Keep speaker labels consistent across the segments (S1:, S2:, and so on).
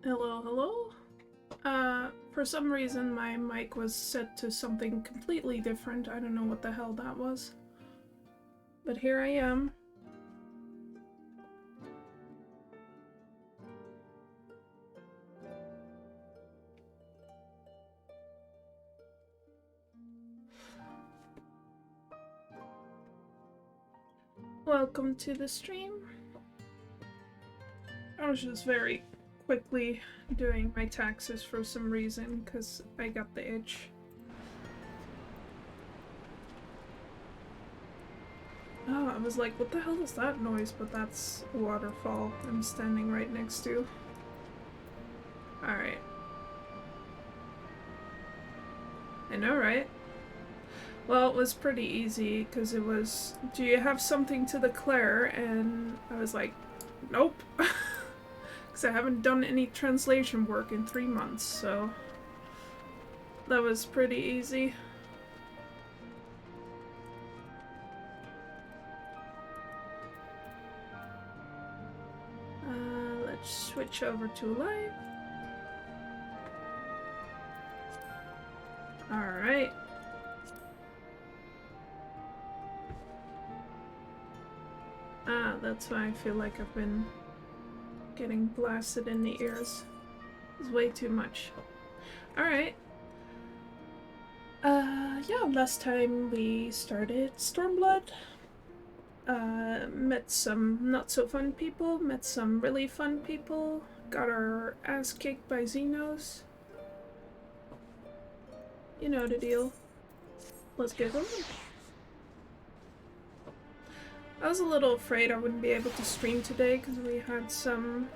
S1: Hello, hello. For some reason my mic was set to something completely different. I don't know what the hell that was. But here I am. Welcome to the stream. I was just very quickly doing my taxes for some reason, because I got the itch. Oh, I was like, what the hell is that noise? But that's a waterfall I'm standing right next to. Alright. I know, right? Well, it was pretty easy, because it was, do you have something to declare? And I was like, nope. Because I haven't done any translation work in 3 months, so that was pretty easy. Let's switch over to live. Alright. That's why I feel like I've been getting blasted in the ears. It's way too much. Alright. Yeah, last time we started Stormblood. Met some not so fun people, met some really fun people, got our ass kicked by Xenos. You know the deal. Let's get going. I was a little afraid I wouldn't be able to stream today because we had some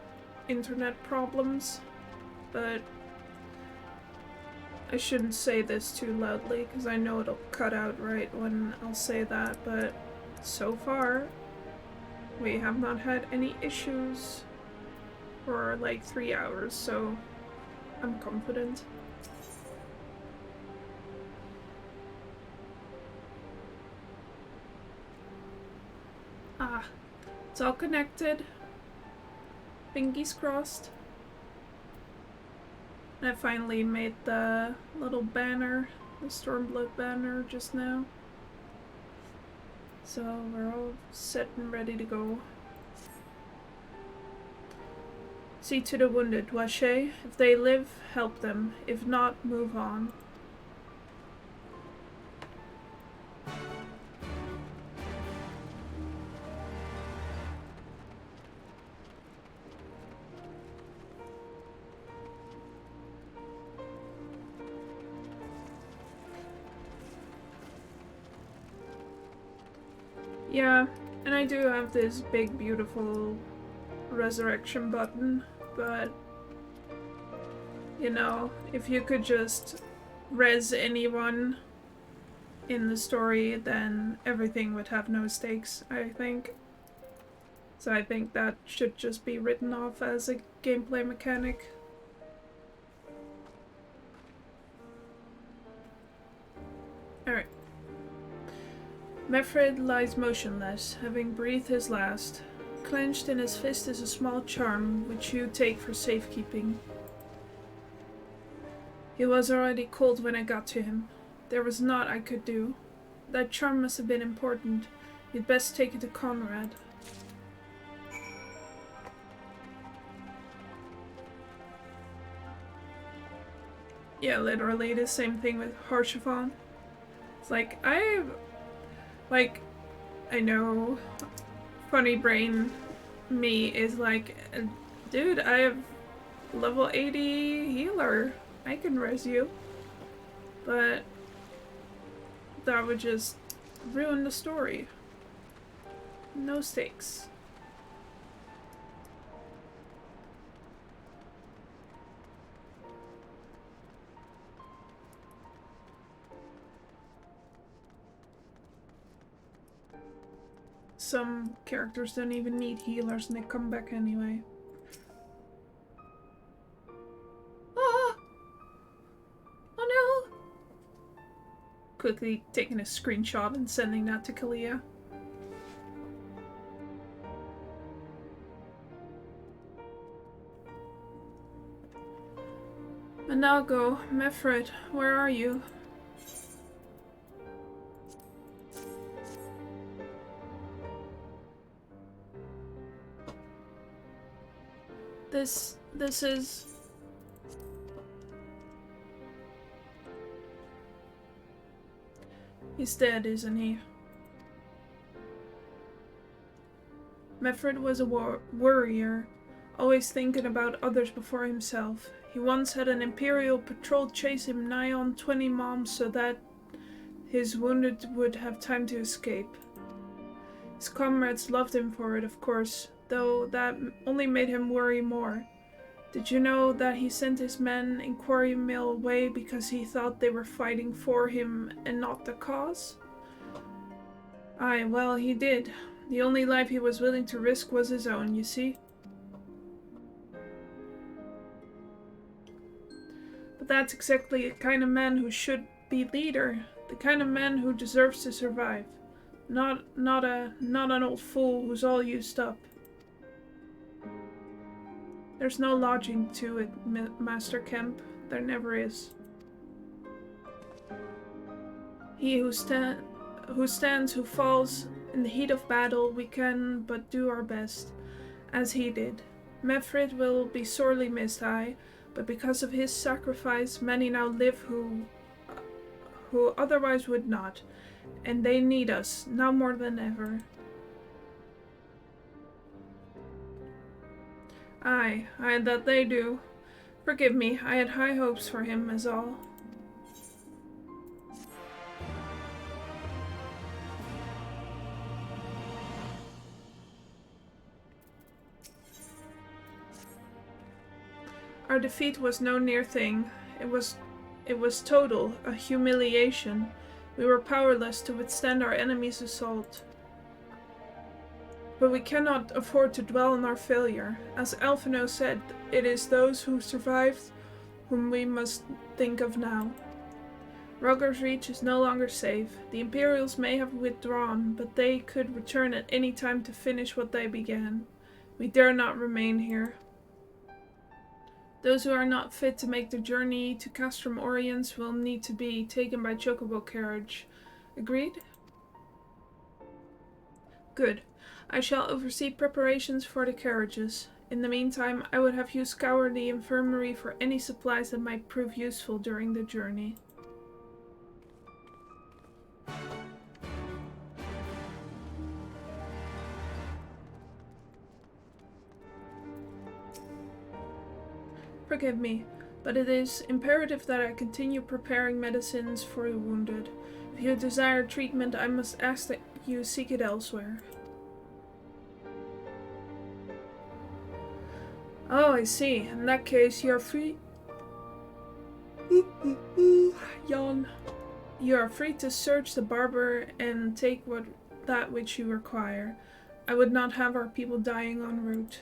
S1: internet problems, but I shouldn't say this too loudly because I know it'll cut out right when I'll say that, but so far we have not had any issues for like 3 hours, so I'm confident. It's all connected. Fingers crossed. I finally made the little banner, the Stormblood banner just now. So we're all set and ready to go. See to the wounded, Wache. If they live, help them. If not, move on. Yeah, and I do have this big, beautiful resurrection button, but you know, if you could just res anyone in the story, then everything would have no stakes, I think. So I think that should just be written off as a gameplay mechanic. Alright. Mefred lies motionless, having breathed his last. Clenched in his fist is a small charm, which you take for safekeeping. He was already cold when I got to him. There was naught I could do. That charm must have been important. You'd best take it to Conrad. Yeah, literally the same thing with Harshavon. It's like, I know funny brain me is like, dude, I have level 80 healer. I can res you. But that would just ruin the story. No stakes. Some characters don't even need healers and they come back anyway. Ah! Oh no! Quickly taking a screenshot and sending that to Kalia. Anago, Mefrit, where are you? This is... He's dead, isn't he? Mefrit was a warrior, always thinking about others before himself. He once had an Imperial patrol chase him nigh on 20 moms so that his wounded would have time to escape. His comrades loved him for it, of course, though that only made him worry more. Did you know that he sent his men in Quarry Mill away because he thought they were fighting for him and not the cause? Aye, well, he did. The only life he was willing to risk was his own, you see? But that's exactly the kind of man who should be leader, the kind of man who deserves to survive. Not an old fool who's all used up. There's no logic to it, Master Kemp. There never is. He who stands, who falls, in the heat of battle, we can but do our best, as he did. Mefrit will be sorely missed, aye, but because of his sacrifice, many now live who otherwise would not, and they need us, now more than ever. Aye, that they do. Forgive me, I had high hopes for him, as all. Our defeat was no near thing. It was total, a humiliation. We were powerless to withstand our enemy's assault. But we cannot afford to dwell on our failure. As Alphino said, it is those who survived whom we must think of now. Rugger's Reach is no longer safe. The Imperials may have withdrawn, but they could return at any time to finish what they began. We dare not remain here. Those who are not fit to make the journey to Castrum Oriens will need to be taken by chocobo carriage. Agreed? Good. I shall oversee preparations for the carriages. In the meantime, I would have you scour the infirmary for any supplies that might prove useful during the journey. Forgive me, but it is imperative that I continue preparing medicines for the wounded. If you desire treatment, I must ask that you seek it elsewhere. Oh, I see. In that case, you are free. Yawn. You are free to search the barber and take that which you require. I would not have our people dying en route.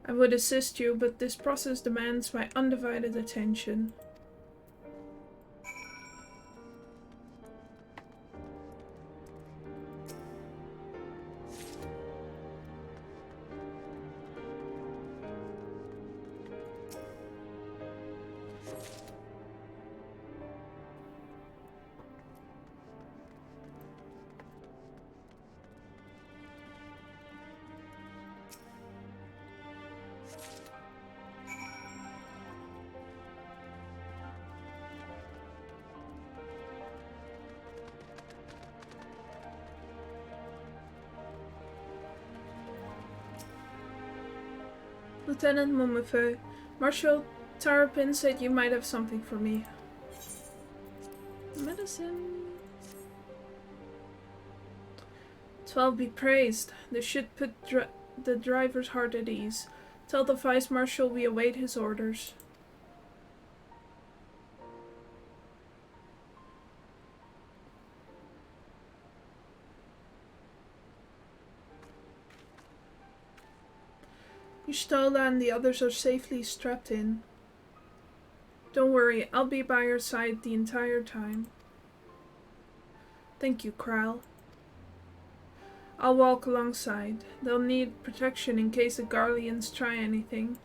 S1: I would assist you, but this process demands my undivided attention. Lieutenant Momefeu, Marshal Tarapin said you might have something for me. Medicine. 12 be praised. This should put the driver's heart at ease. Tell the Vice Marshal we await his orders. Yustola and the others are safely strapped in. Don't worry, I'll be by your side the entire time. Thank you, Kral. I'll walk alongside. They'll need protection in case the Garleans try anything.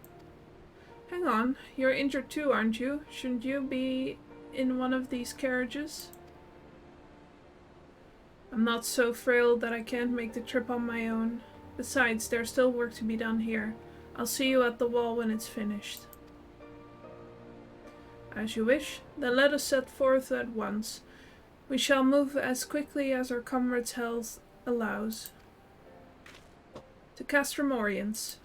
S1: Hang on, you're injured too, aren't you? Shouldn't you be in one of these carriages? I'm not so frail that I can't make the trip on my own. Besides, there's still work to be done here. I'll see you at the wall when it's finished. As you wish. Then let us set forth at once. We shall move as quickly as our comrades' health allows. To Castrum Orients.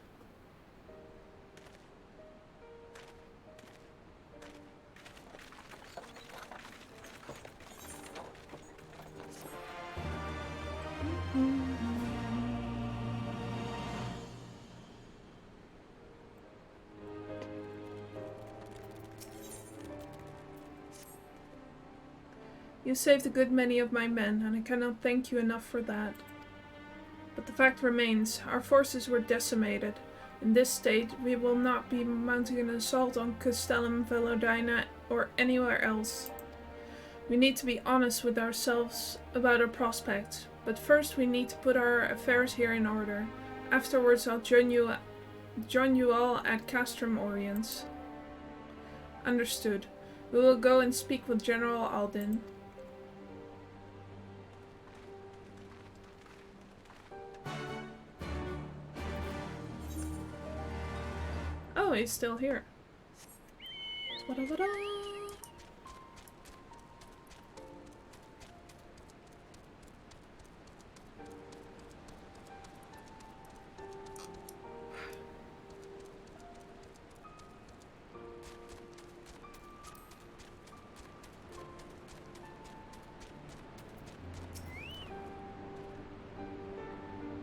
S1: You saved a good many of my men, and I cannot thank you enough for that. But the fact remains, our forces were decimated. In this state, we will not be mounting an assault on Castellum Velodina or anywhere else. We need to be honest with ourselves about our prospects, but first we need to put our affairs here in order. Afterwards I'll join you all at Castrum Orients. Understood. We will go and speak with General Aldin. Oh, he's still here.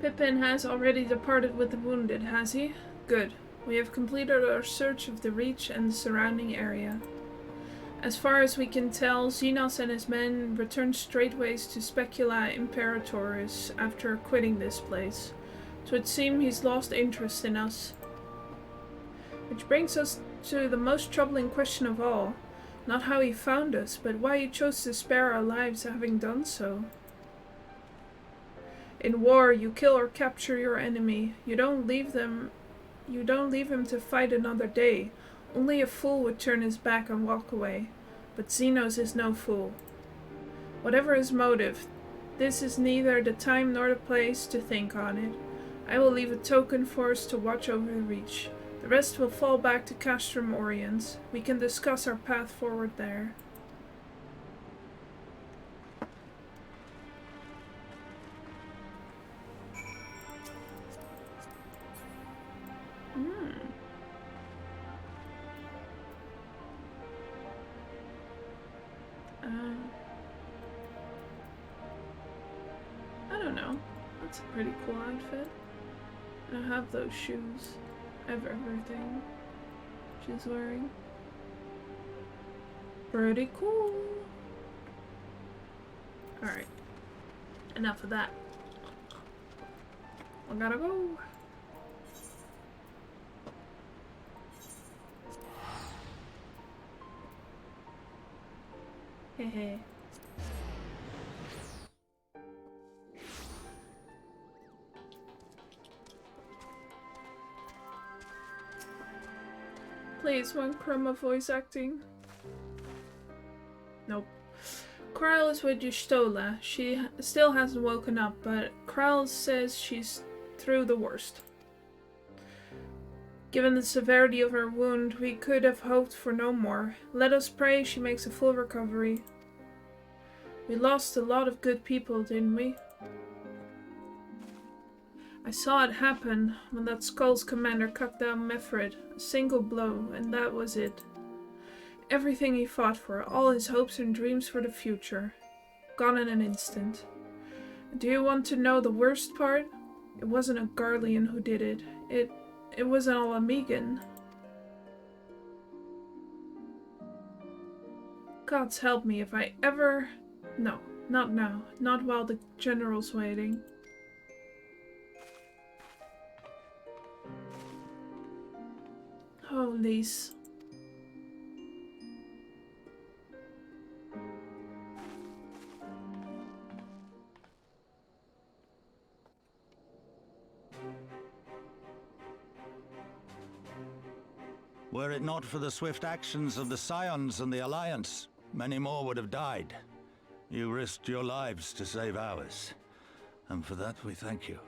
S1: Pippin has already departed with the wounded, has he? Good. We have completed our search of the Reach and the surrounding area. As far as we can tell, Xenos and his men returned straightways to Specula Imperatoris after quitting this place. It would seem he's lost interest in us. Which brings us to the most troubling question of all. Not how he found us, but why he chose to spare our lives having done so. In war, you kill or capture your enemy. You don't leave him to fight another day. Only a fool would turn his back and walk away. But Xenos is no fool. Whatever his motive, this is neither the time nor the place to think on it. I will leave a token force to watch over the Reach. The rest will fall back to Castrum Orients. We can discuss our path forward there. I don't know. That's a pretty cool outfit. I have those shoes. I have everything she's wearing. Pretty cool. Alright. Enough of that. I gotta go. Hehe. Please, one Chroma voice acting. Nope. Kryle is with Yustola. She still hasn't woken up, but Kryle says she's through the worst. Given the severity of her wound, we could have hoped for no more. Let us pray she makes a full recovery. We lost a lot of good people, didn't we? I saw it happen when that Skull's commander cut down Mefrid. A single blow, and that was it. Everything he fought for, all his hopes and dreams for the future. Gone in an instant. Do you want to know the worst part? It wasn't a Garlean who did it. It was an Alamegan. Gods help me if I ever... No, not now. Not while the general's waiting. Oh, Lise.
S2: Were it not for the swift actions of the Scions and the Alliance, many more would have died. You risked your lives to save ours, and for that we thank you.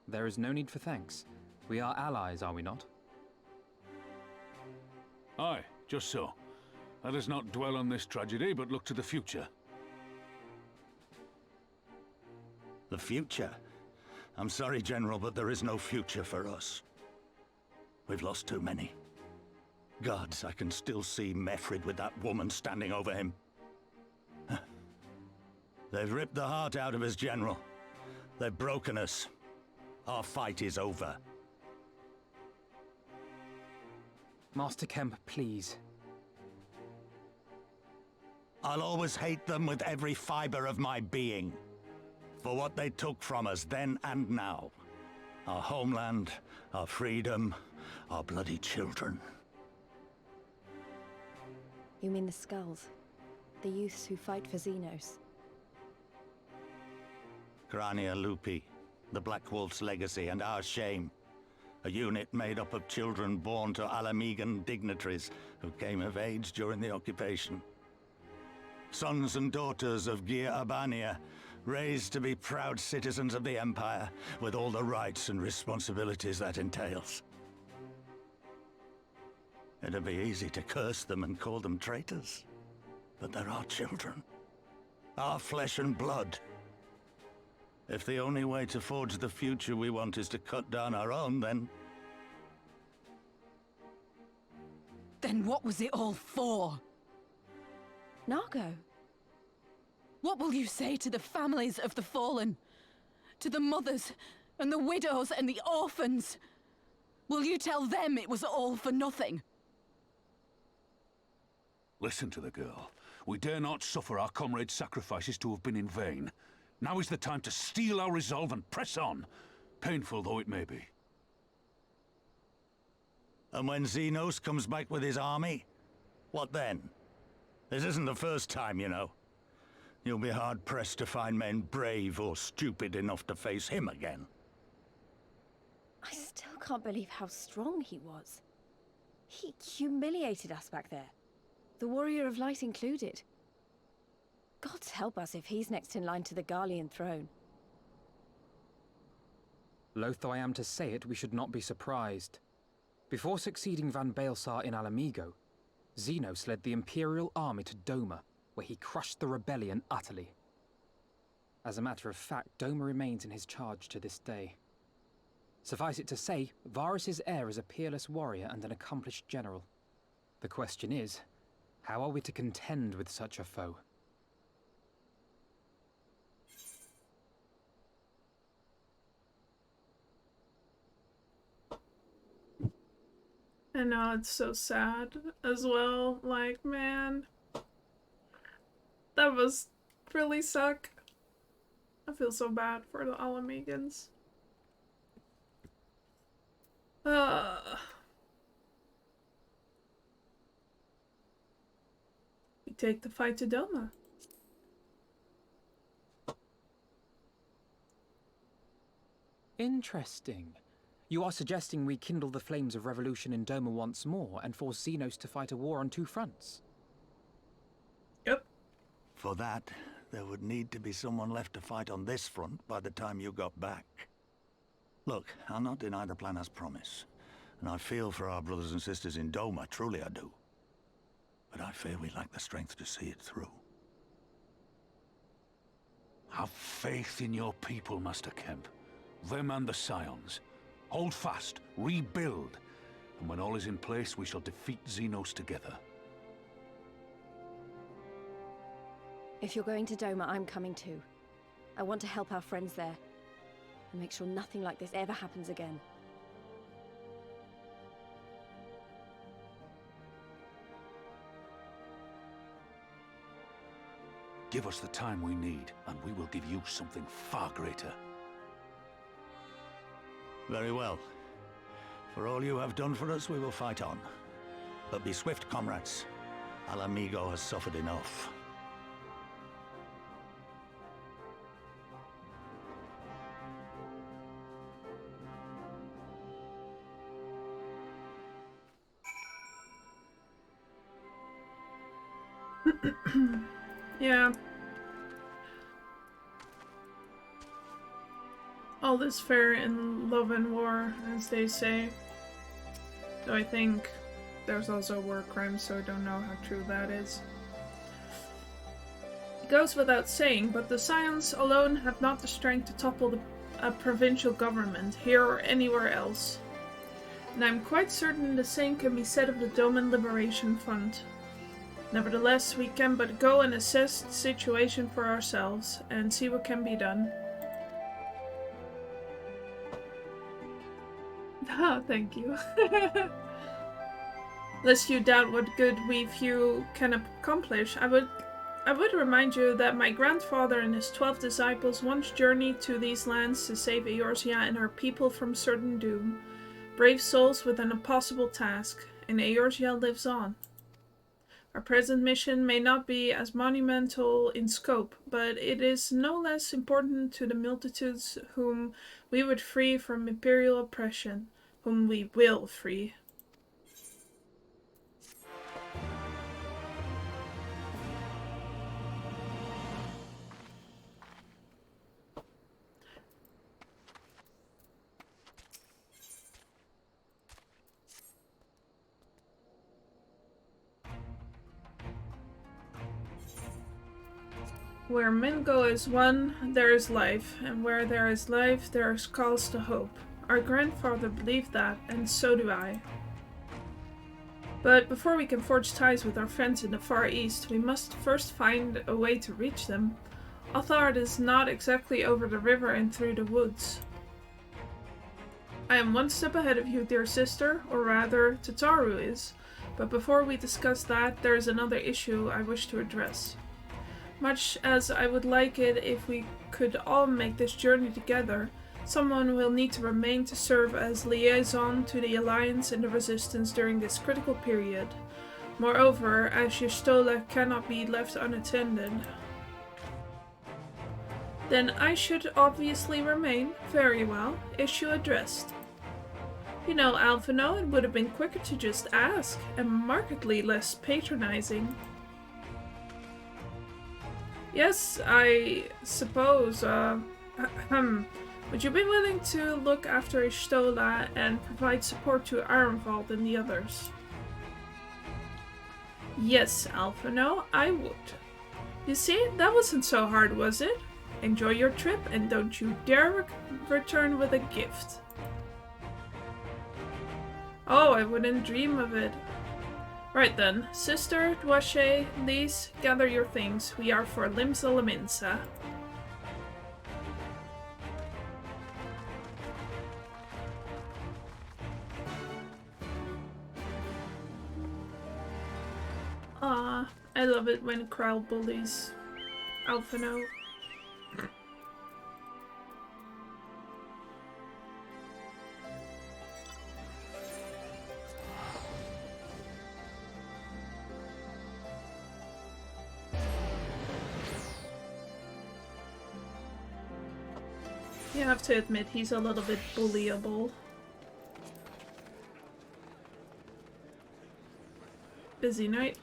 S3: There is no need for thanks. We are allies, are we not?
S4: Aye, just so. Let us not dwell on this tragedy, but look to the future.
S2: The future? I'm sorry, General, but there is no future for us. We've lost too many. Gods, I can still see Mefrid with that woman standing over him. They've ripped the heart out of us, General. They've broken us. Our fight is over.
S3: Master Kemp, please.
S2: I'll always hate them with every fiber of my being. For what they took from us then and now. Our homeland, our freedom, our bloody children.
S5: You mean the Skulls? The youths who fight for Xenos?
S2: Grania Lupi, the Black Wolf's legacy and our shame. A unit made up of children born to Alamegan dignitaries who came of age during the occupation. Sons and daughters of Gir Abania, raised to be proud citizens of the Empire, with all the rights and responsibilities that entails. It'd be easy to curse them and call them traitors, but they're our children. Our flesh and blood. If the only way to forge the future we want is to cut down our own, then...
S6: Then what was it all for?
S5: Nargo?
S6: What will you say to the families of the fallen? To the mothers, and the widows, and the orphans? Will you tell them it was all for nothing?
S4: Listen to the girl. We dare not suffer our comrades' sacrifices to have been in vain. Now is the time to steel our resolve and press on, painful though it may be.
S2: And when Xenos comes back with his army, what then? This isn't the first time, you know. You'll be hard-pressed to find men brave or stupid enough to face him again.
S5: I still can't believe how strong he was. He humiliated us back there. The Warrior of Light included. Gods help us if he's next in line to the Garlean throne.
S3: Loath though I am to say it, we should not be surprised. Before succeeding Van Baelsar in Alamigo, Xenos led the Imperial army to Doma, where he crushed the rebellion utterly. As a matter of fact, Doma remains in his charge to this day. Suffice it to say, Varys' heir is a peerless warrior and an accomplished general. The question is, how are we to contend with such a foe?
S1: I know, it's so sad as well. Like, man, that must really suck. I feel so bad for the Alamegans. We take the fight to Doma.
S3: Interesting. You are suggesting we kindle the flames of revolution in Doma once more and force Xenos to fight a war on two fronts?
S1: Yep.
S2: For that, there would need to be someone left to fight on this front by the time you got back. Look, I'll not deny the plan as promised. And I feel for our brothers and sisters in Doma, truly I do. But I fear we lack the strength to see it through.
S4: Have faith in your people, Master Kemp. Them and the Scions. Hold fast, rebuild, and when all is in place, we shall defeat Xenos together.
S5: If you're going to Doma, I'm coming too. I want to help our friends there, and make sure nothing like this ever happens again.
S4: Give us the time we need, and we will give you something far greater.
S2: Very well. For all you have done for us, we will fight on. But be swift, comrades. Alamigo has suffered enough.
S1: Yeah. All is fair in love and war, as they say. Though I think there's also war crimes, so I don't know how true that is. It goes without saying, but the Scions alone have not the strength to topple a provincial government, here or anywhere else. And I'm quite certain the same can be said of the Doman Liberation Fund. Nevertheless, we can but go and assess the situation for ourselves, and see what can be done. Oh, thank you. Lest you doubt what good we few can accomplish, I would remind you that my grandfather and his 12 disciples once journeyed to these lands to save Eorzea and her people from certain doom. Brave souls with an impossible task, and Eorzea lives on. Our present mission may not be as monumental in scope, but it is no less important to the multitudes whom we would free from imperial oppression, whom we will free. Where men go as one, there is life, and where there is life, there is cause to hope. Our grandfather believed that, and so do I. But before we can forge ties with our friends in the Far East, we must first find a way to reach them. Althard is not exactly over the river and through the woods. I am one step ahead of you, dear sister, or rather, Tataru is. But before we discuss that, there is another issue I wish to address. Much as I would like it if we could all make this journey together, someone will need to remain to serve as liaison to the Alliance and the Resistance during this critical period. Moreover, as Y'shtola cannot be left unattended, then I should obviously remain. Very well. Issue addressed. You know, Alphino, it would have been quicker to just ask, and markedly less patronizing. Yes, I suppose, would you be willing to look after Y'shtola and provide support to Ironvault and the others? Yes, Alphino, I would. You see, that wasn't so hard, was it? Enjoy your trip, and don't you dare return with a gift. Oh, I wouldn't dream of it. Right then, Sister, Dwache, Lise, gather your things. We are for Limsa Laminsa. Ah, I love it when Krell bullies Alphino. You have to admit he's a little bit bullyable. Busy night.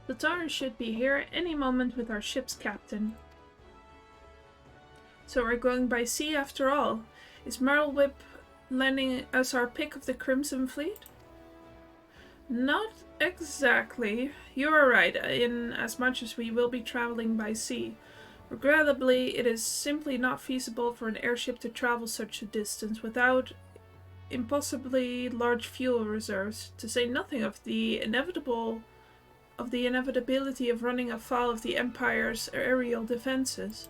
S1: The Tar should be here any moment with our ship's captain. So we're going by sea after all. Is Merlwhip lending us our pick of the Crimson Fleet? Not exactly. You are right, in as much as we will be traveling by sea. Regrettably, it is simply not feasible for an airship to travel such a distance without impossibly large fuel reserves, to say nothing of the inevitability of running afoul of the Empire's aerial defenses.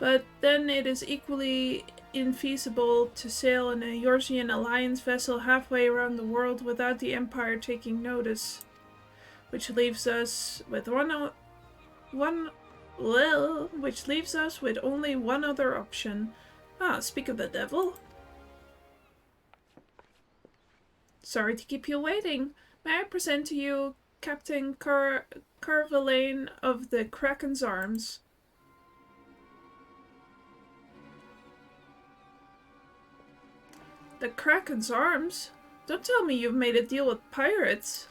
S1: But then it is equally infeasible to sail in a Yorzian Alliance vessel halfway around the world without the Empire taking notice. Which leaves us with only one other option. Ah, speak of the devil. Sorry to keep you waiting. May I present to you Captain Carvalane of the Kraken's Arms? The Kraken's Arms? Don't tell me you've made a deal with pirates.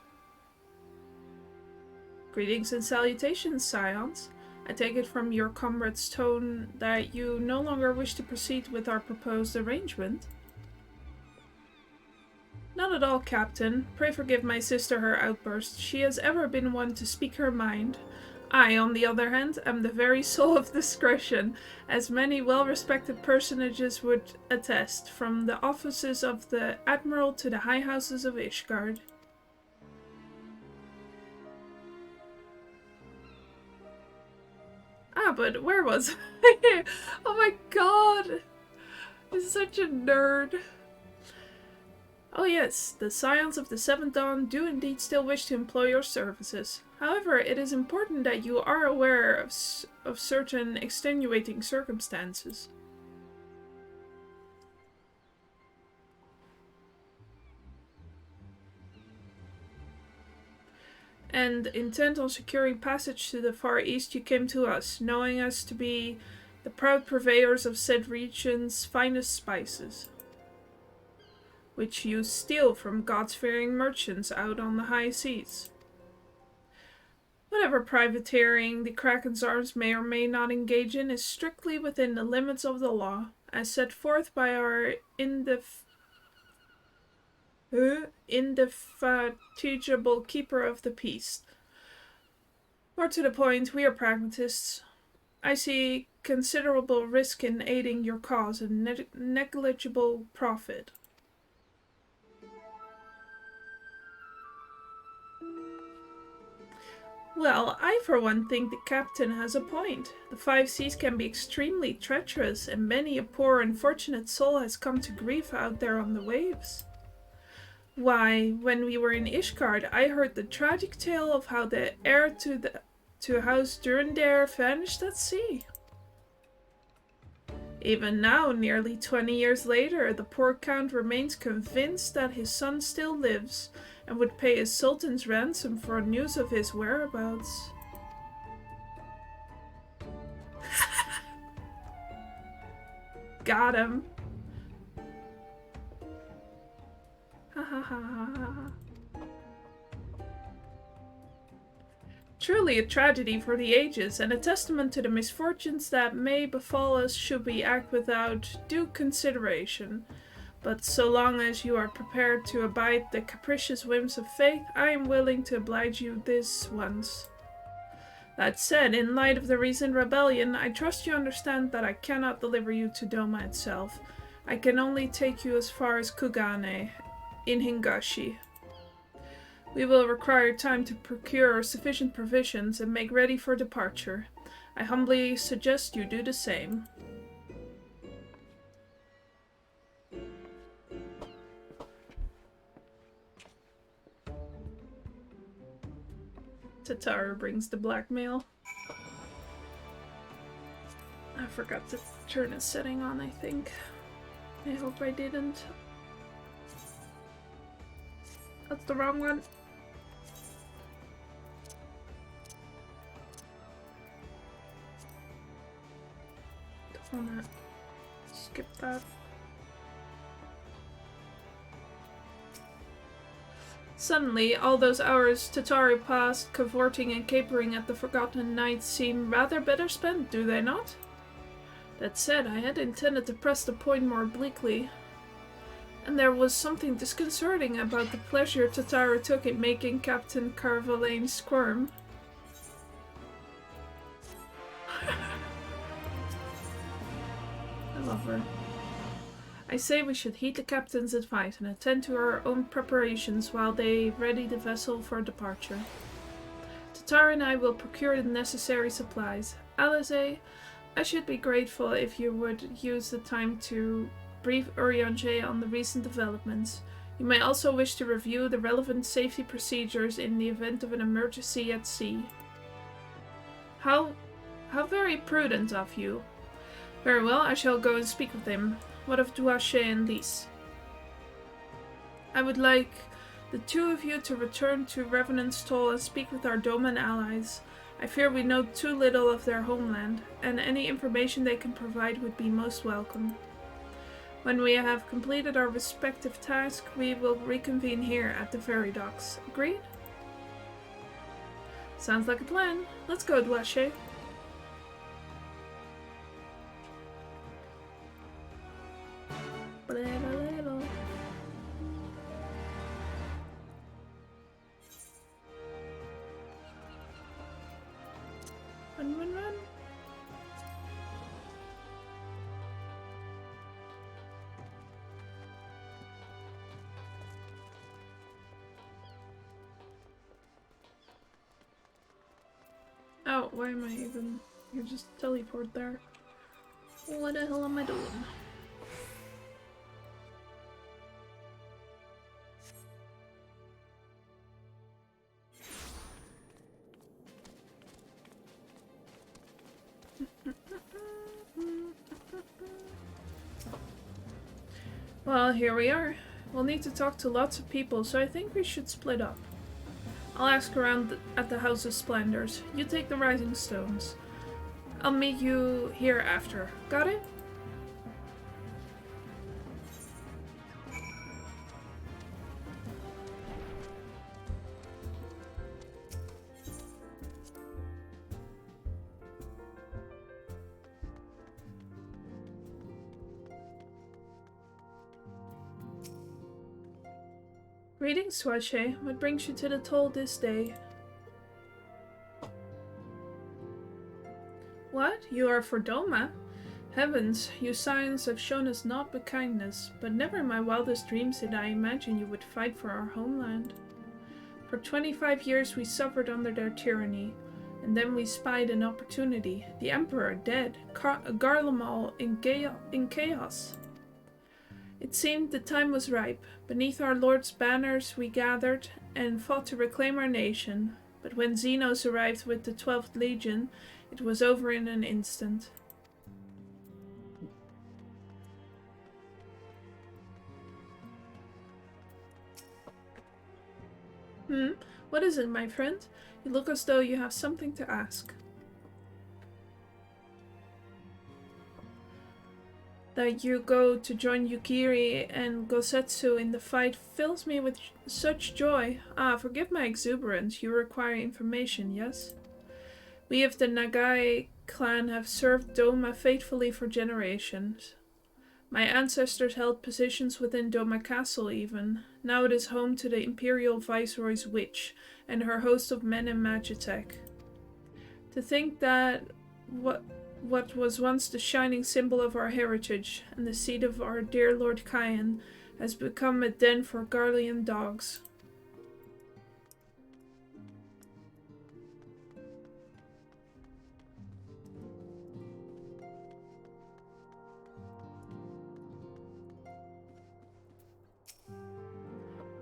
S1: Greetings and salutations, Scions. I take it from your comrade's tone that you no longer wish to proceed with our proposed arrangement. Not at all, Captain. Pray forgive my sister her outburst. She has ever been one to speak her mind. I, on the other hand, am the very soul of discretion, as many well-respected personages would attest, from the offices of the Admiral to the high houses of Ishgard. Ah, but where was I? Oh my god! He's such a nerd. Oh yes, the Scions of the Seventh Dawn do indeed still wish to employ your services. However, it is important that you are aware of certain extenuating circumstances. And intent on securing passage to the Far East, you came to us, knowing us to be the proud purveyors of said region's finest spices, which you steal from God-fearing merchants out on the high seas. Whatever privateering the Kraken's Arms may or may not engage in is strictly within the limits of the law, as set forth by our indefatigable keeper of the peace. More to the point, we are pragmatists. I see considerable risk in aiding your cause and negligible profit. Well, I for one think the captain has a point. The five seas can be extremely treacherous, and many a poor unfortunate soul has come to grief out there on the waves. Why, when we were in Ishgard, I heard the tragic tale of how the heir to House Durandare vanished at sea. Even now, nearly 20 years later, the poor count remains convinced that his son still lives, and would pay a sultan's ransom for news of his whereabouts. Got him. Ha ha ha ha ha. Truly a tragedy for the ages, and a testament to the misfortunes that may befall us should we act without due consideration. But so long as you are prepared to abide the capricious whims of fate, I am willing to oblige you this once. That said, in light of the recent rebellion, I trust you understand that I cannot deliver you to Doma itself. I can only take you as far as Kugane, in Hingashi. We will require time to procure sufficient provisions and make ready for departure. I humbly suggest you do the same. Tatara brings the blackmail. I forgot to turn a setting on, I think. I hope I didn't. That's the wrong one. Don't wanna skip that. Suddenly, all those hours Tatari passed cavorting and capering at the Forgotten Knights seem rather better spent, do they not? That said, I had intended to press the point more obliquely, and there was something disconcerting about the pleasure Tatara took in making Captain Carvalane squirm. I love her. I say we should heed the captain's advice and attend to our own preparations while they ready the vessel for departure. Tatara and I will procure the necessary supplies. Alize, I should be grateful if you would use the time to brief Urianger on the recent developments. You may also wish to review the relevant safety procedures in the event of an emergency at sea. How very prudent of you. Very well, I shall go and speak with him. What of Duache and Lys? I would like the two of you to return to Revenant's Toll and speak with our Doman allies. I fear we know too little of their homeland, and any information they can provide would be most welcome. When we have completed our respective tasks, we will reconvene here at the ferry docks. Agreed? Sounds like a plan. Let's go, Duache. Run, run, run. Oh, why am I even... You just teleport there. What the hell am I doing? Well, here we are. We'll need to talk to lots of people, so I think we should split up. I'll ask around at the House of Splendors. You take the Rising Stones. I'll meet you here after. Got it? Greetings, Duache. What brings you to the toll this day? What? You are for Doma? Heavens, you scions have shown us naught but kindness, but never in my wildest dreams did I imagine you would fight for our homeland. For 25 years we suffered under their tyranny, and then we spied an opportunity. The Emperor dead, Garlemald in chaos. It seemed the time was ripe. Beneath our Lord's banners we gathered and fought to reclaim our nation, but when Xenos arrived with the 12th Legion, it was over in an instant. What is it, my friend? You look as though you have something to ask. That you go to join Yukiri and Gosetsu in the fight fills me with such joy. Ah, forgive my exuberance. You require information, yes? We of the Nagai clan have served Doma faithfully for generations. My ancestors held positions within Doma Castle even. Now it is home to the Imperial Viceroy's witch and her host of men in Magitech. To think that what was once the shining symbol of our heritage and the seat of our dear Lord Kyan has become a den for Garlean dogs.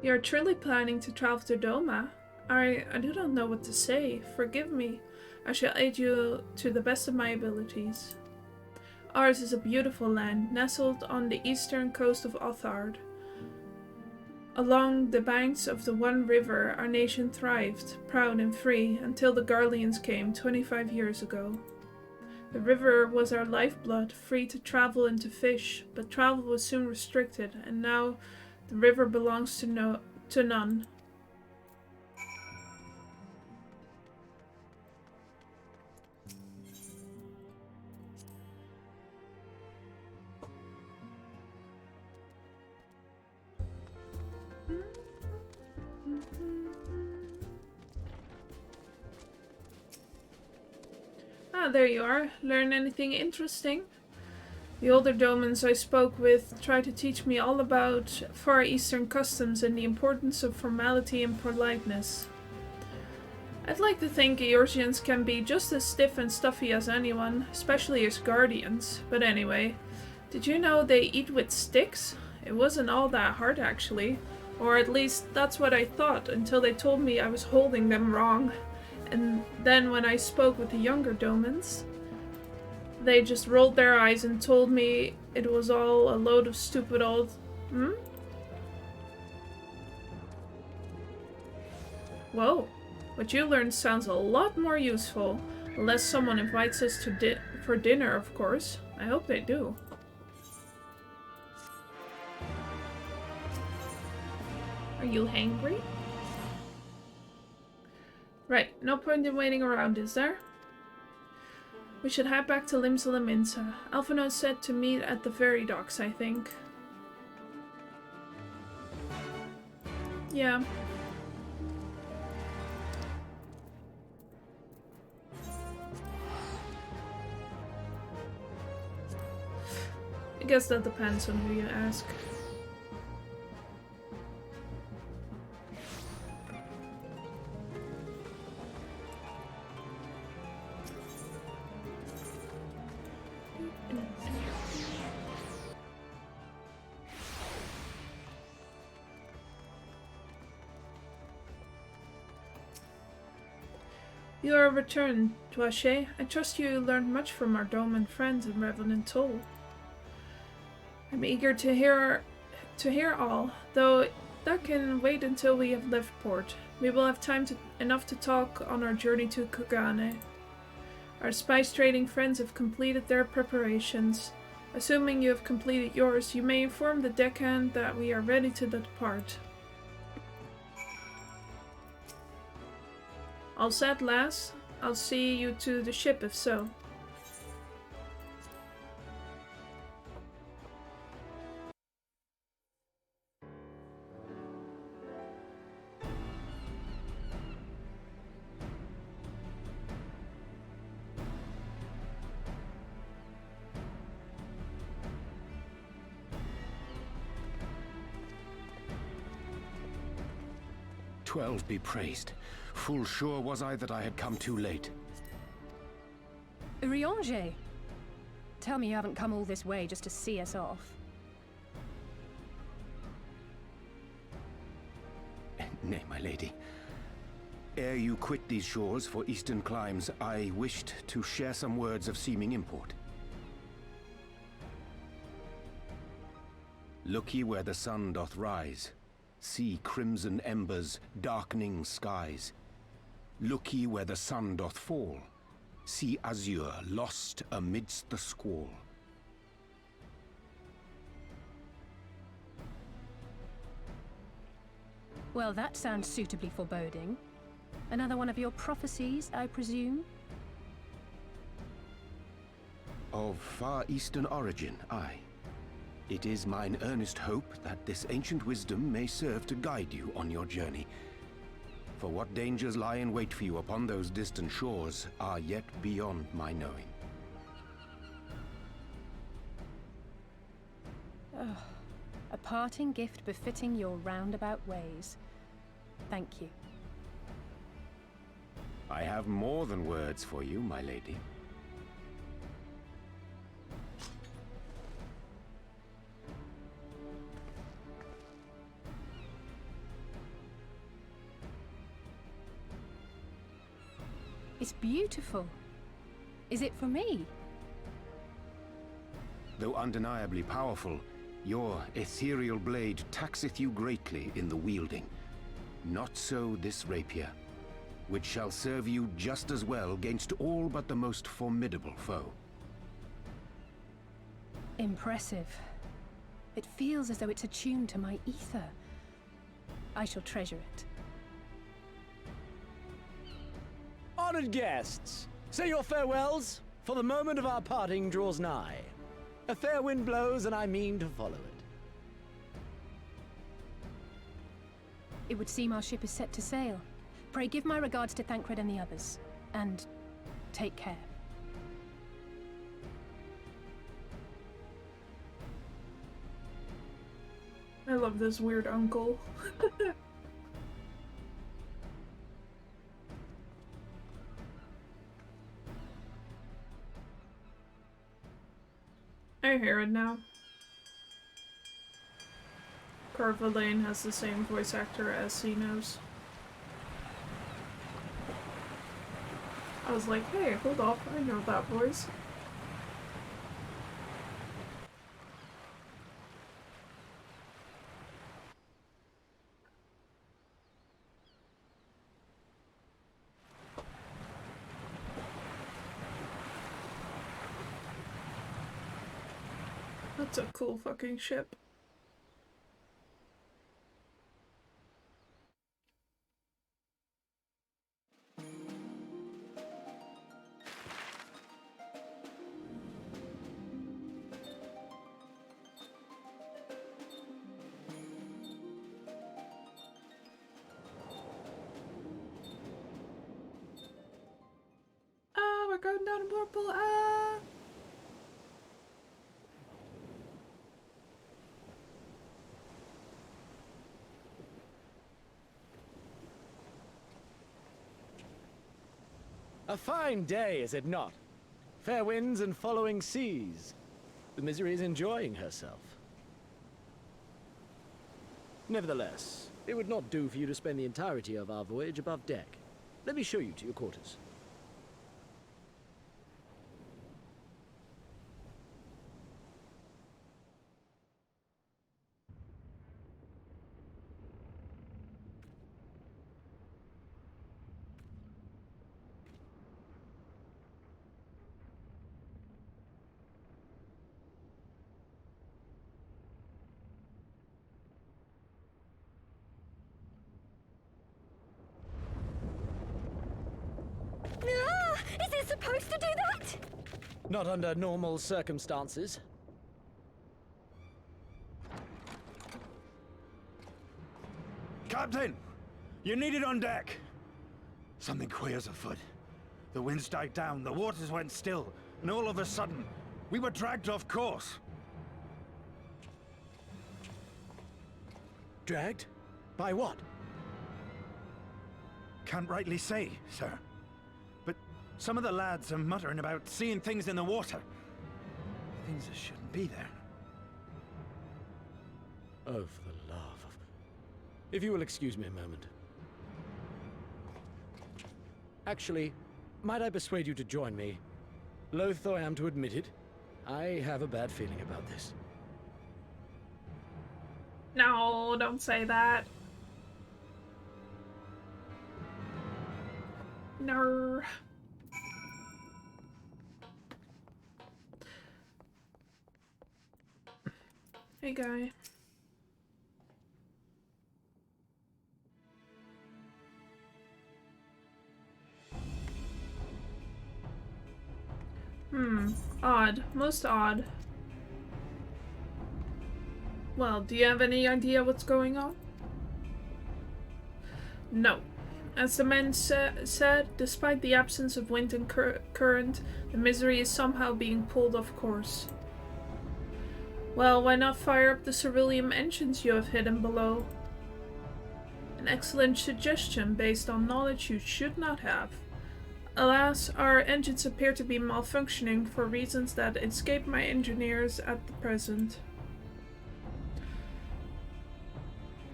S1: You are truly planning to travel to Doma? I do not know what to say. Forgive me. I shall aid you to the best of my abilities. Ours is a beautiful land, nestled on the eastern coast of Othard. Along the banks of the one river, our nation thrived, proud and free, until the Garleans came 25 years ago. The river was our lifeblood, free to travel and to fish, but travel was soon restricted, and now the river belongs to none. Ah, there you are. Learn anything interesting? The older Domans I spoke with tried to teach me all about Far Eastern customs and the importance of formality and politeness. I'd like to think Eorzeans can be just as stiff and stuffy as anyone, especially as guardians. But anyway, did you know they eat with sticks? It wasn't all that hard actually. Or at least that's what I thought until they told me I was holding them wrong. And then when I spoke with the younger Domans, they just rolled their eyes and told me it was all a load of stupid old... Whoa. What you learned sounds a lot more useful. Unless someone invites us to for dinner, of course. I hope they do. Are you hangry? Right, no point in waiting around, is there? We should head back to Limsa. Alphinaud said to meet at the ferry docks, I think. Yeah. I guess that depends on who you ask. You are returned, Tuache. I trust you learned much from our Doman friends in Revenant Toll. I'm eager to hear all, though that can wait until we have left port. We will have enough to talk on our journey to Kugane. Our spice trading friends have completed their preparations. Assuming you have completed yours, you may inform the deckhand that we are ready to depart. All set, lass? I'll see you to the ship if so.
S7: "12 be praised. Full sure was I that I had come too late."
S5: Urianger! Tell me you haven't come all this way just to see us off.
S7: Nay, my lady. Ere you quit these shores for eastern climes, I wished to share some words of seeming import. Look ye where the sun doth rise. See crimson embers, darkening skies. Look ye where the sun doth fall. See azure lost amidst the squall.
S5: Well, that sounds suitably foreboding. Another one of your prophecies, I presume?
S7: Of far eastern origin, aye. It is mine earnest hope that this ancient wisdom may serve to guide you on your journey. For what dangers lie in wait for you upon those distant shores are yet beyond my knowing.
S5: A parting gift befitting your roundabout ways. Thank you.
S7: I have more than words for you, my lady.
S5: It's beautiful. Is it for me?
S7: Though undeniably powerful, your ethereal blade taxeth you greatly in the wielding. Not so this rapier, which shall serve you just as well against all but the most formidable foe.
S5: Impressive. It feels as though it's attuned to my ether. I shall treasure it.
S8: Honored guests, say your farewells, for the moment of our parting draws nigh. A fair wind blows, and I mean to follow it.
S5: It would seem our ship is set to sail. Pray give my regards to Thancred and the others. And take care.
S1: I love this weird uncle. I hear it now. Carvalane has the same voice actor as Xenos. I was like, hey, hold up, I know that voice. That's a cool fucking ship. Ah, we're going down a purple. Ah.
S8: A fine day, is it not? Fair winds and following seas. The Misery is enjoying herself. Nevertheless, it would not do for you to spend the entirety of our voyage above deck. Let me show you to your quarters.
S5: Is it supposed to do that?
S8: Not under normal circumstances.
S9: Captain! You're needed on deck! Something queer's afoot. The winds died down, the waters went still, and all of a sudden, we were dragged off course.
S8: Dragged? By what?
S9: Can't rightly say, sir. But some of the lads are muttering about seeing things in the water. Things that shouldn't be there.
S8: Oh, for the love of... If you will excuse me a moment. Actually, might I persuade you to join me? Loath though I am to admit it, I have a bad feeling about this.
S1: No, don't say that. No. Hey, guy. Odd. Most odd. Well, do you have any idea what's going on? No. As the men said, despite the absence of wind and current, the Misery is somehow being pulled off course. Well, why not fire up the ceruleum engines you have hidden below? An excellent suggestion based on knowledge you should not have. Alas, our engines appear to be malfunctioning for reasons that escape my engineers at the present.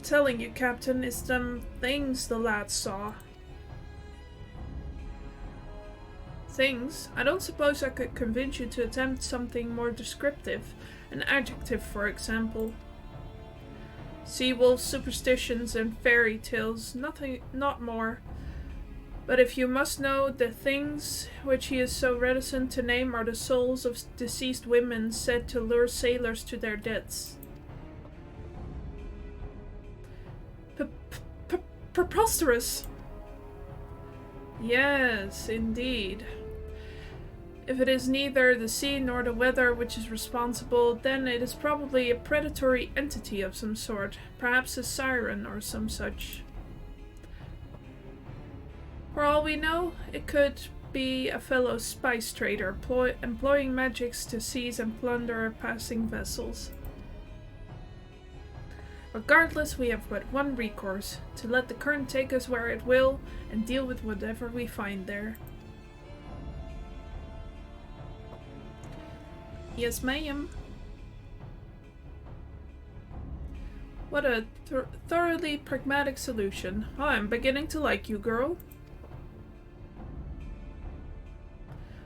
S1: Telling you, Captain, is them things the lads saw. Things? I don't suppose I could convince you to attempt something more descriptive. An adjective, for example. Sea-wolf superstitions and fairy tales, not more. But if you must know, the things which he is so reticent to name are the souls of deceased women said to lure sailors to their deaths. Preposterous! Yes, indeed. If it is neither the sea nor the weather which is responsible, then it is probably a predatory entity of some sort, perhaps a siren or some such. For all we know, it could be a fellow spice trader employing magics to seize and plunder passing vessels. Regardless, we have but one recourse, to let the current take us where it will and deal with whatever we find there. Yes, ma'am. What a thoroughly pragmatic solution. Oh, I'm beginning to like you, girl.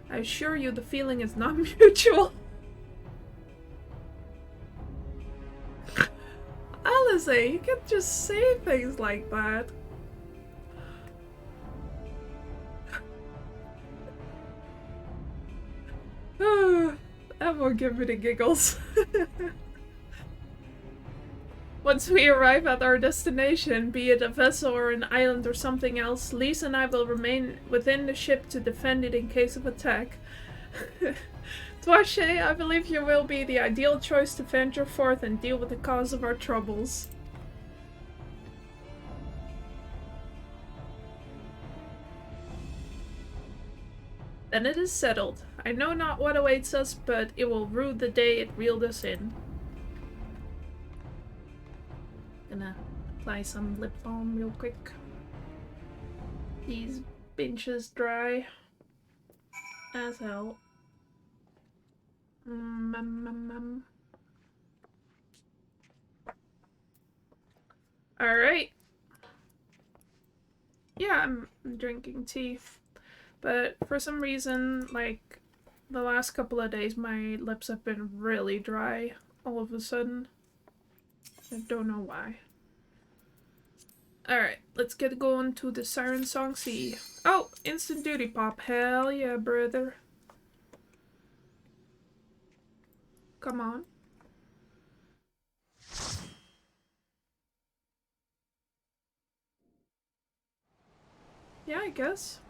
S1: I assure you the feeling is not mutual. Alice, you can't just say things like that. That will give me the giggles. Once we arrive at our destination, be it a vessel or an island or something else, Lise and I will remain within the ship to defend it in case of attack. Toache, I believe you will be the ideal choice to venture forth and deal with the cause of our troubles. Then it is settled. I know not what awaits us, but it will rue the day it reeled us in. Gonna apply some lip balm real quick. These benches dry as hell. Alright. Yeah, I'm drinking tea. But for some reason, like, the last couple of days, my lips have been really dry all of a sudden. I don't know why. Alright, let's get going to the Siren Song Sea. Oh, instant duty pop. Hell yeah, brother. Come on. Yeah, I guess.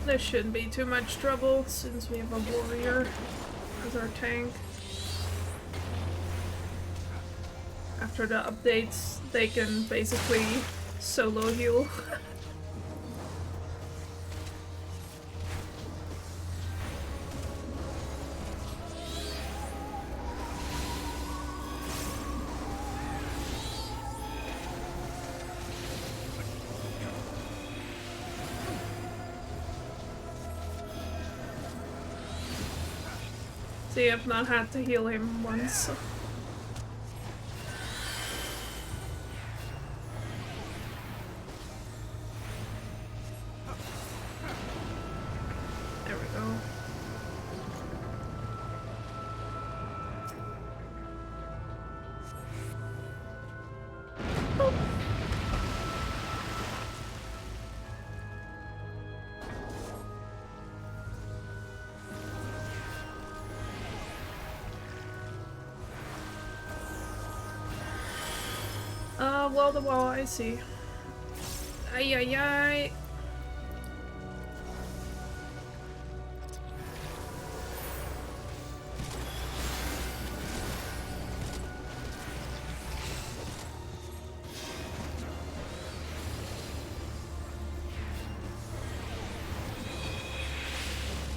S1: This shouldn't be too much trouble since we have a warrior as our tank. After the updates, they can basically solo heal. See, I've not had to heal him once. There we go. Oh. Wall to wall, I see. Ay ay ay.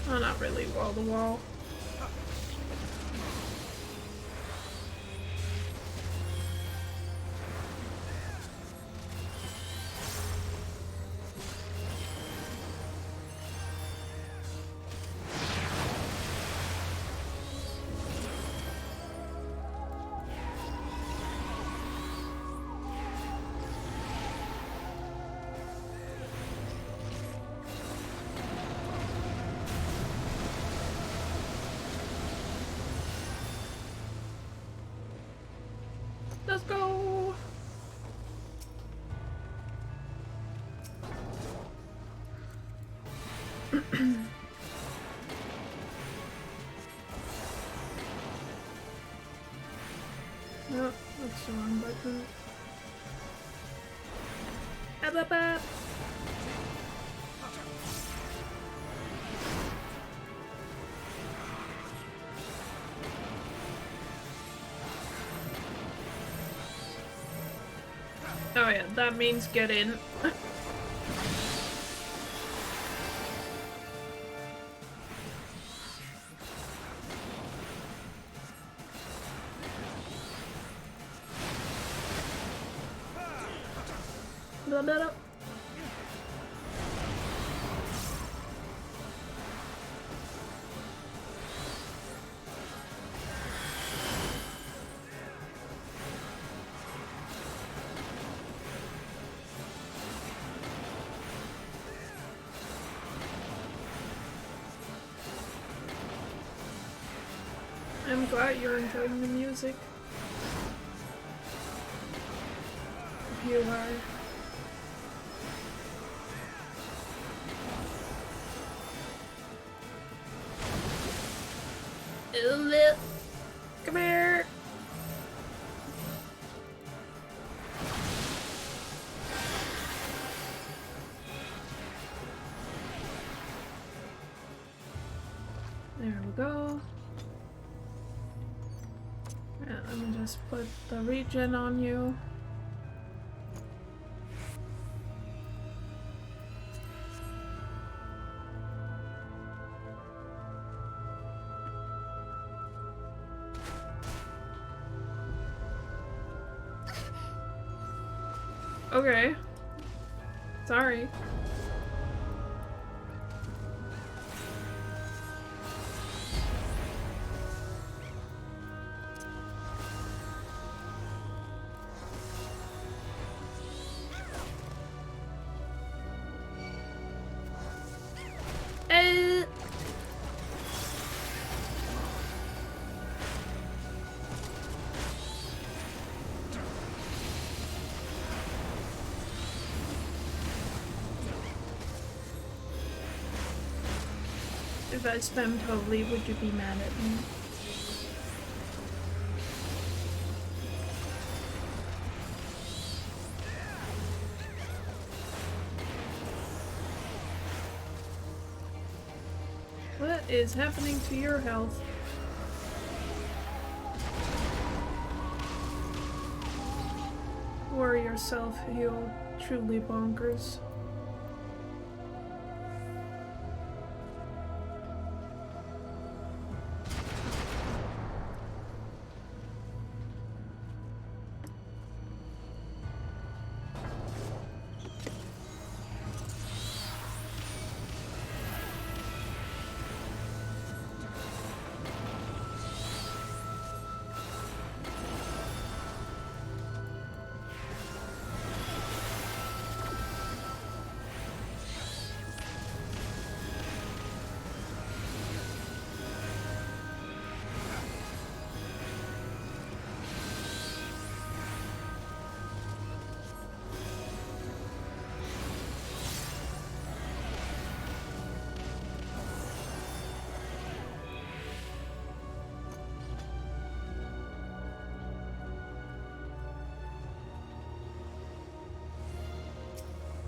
S1: Oh, not really wall to wall. No, that's the wrong button. Up, up, up. Oh yeah, that means get in. Blah, blah, blah. I'm glad you're enjoying the music. If you are. Come here! There we go. Yeah, let me just put the regen on you. Okay. Sorry. If I spam totally, would you be mad at me? What is happening to your health? Warrior self-heal, truly bonkers.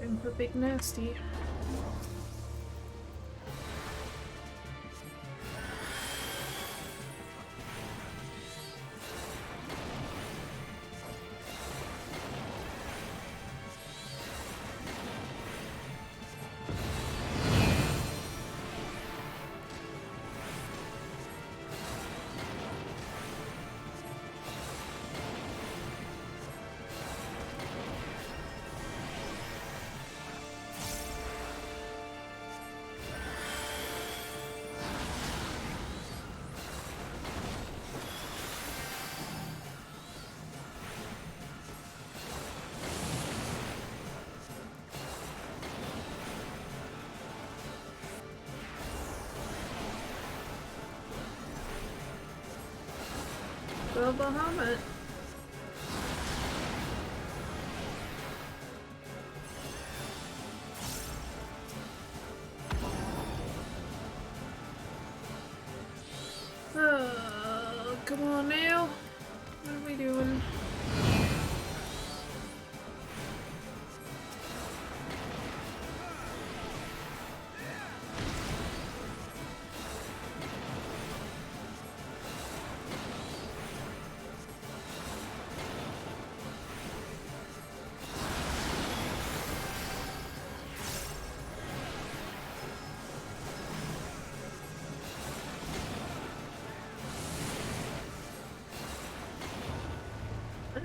S1: And for Big Nasty. The Bahamut. Oh, come on now. What are we doing?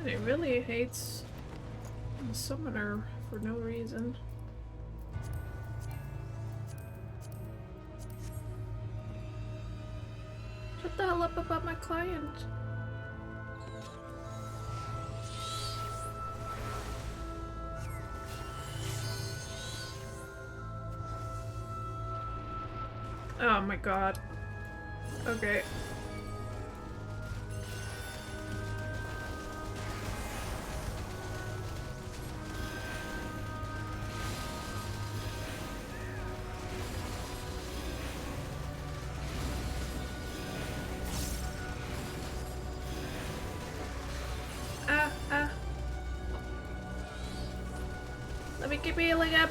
S1: He really hates the summoner for no reason. Shut the hell up about my client. Oh my god. Okay. Let me keep healing up.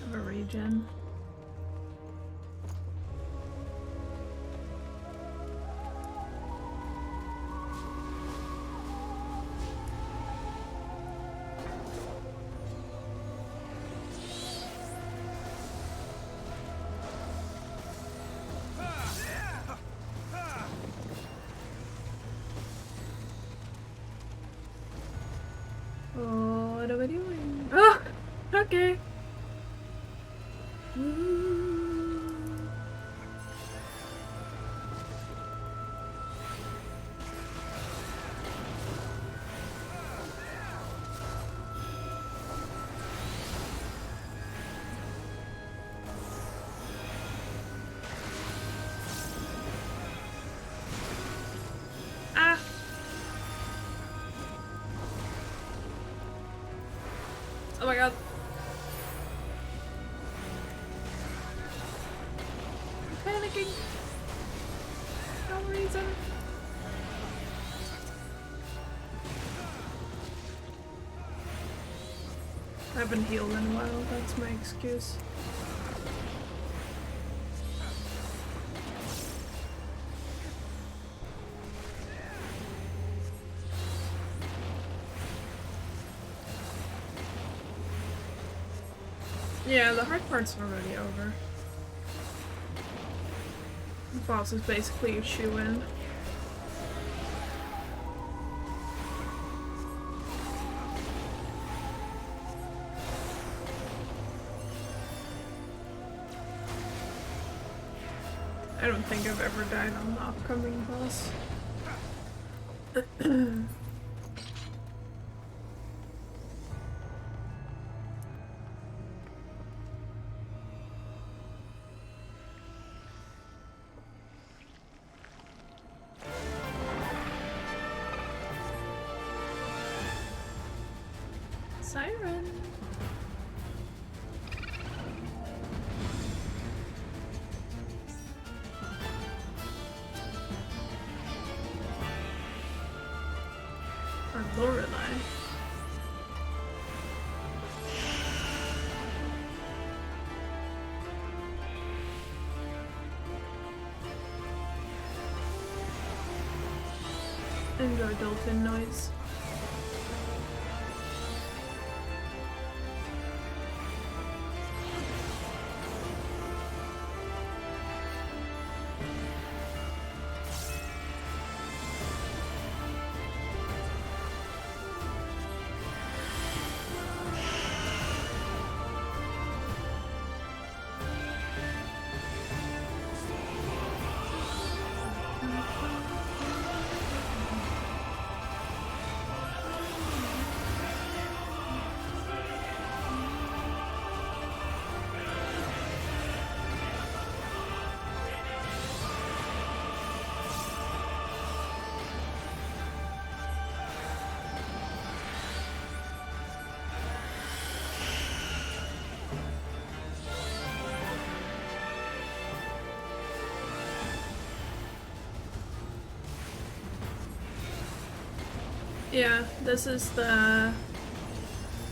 S1: Have a regen. Oh, what are we doing? Oh, okay. Ah. Oh my god. I'm panicking. No reason. I haven't healed in a while, that's my excuse. Yeah, the hard part's already over. The boss is basically a shoo-in. I don't think I've ever died on the upcoming boss. Siren. Or Lorelei. Enjoy dolphin noise. Yeah, this is the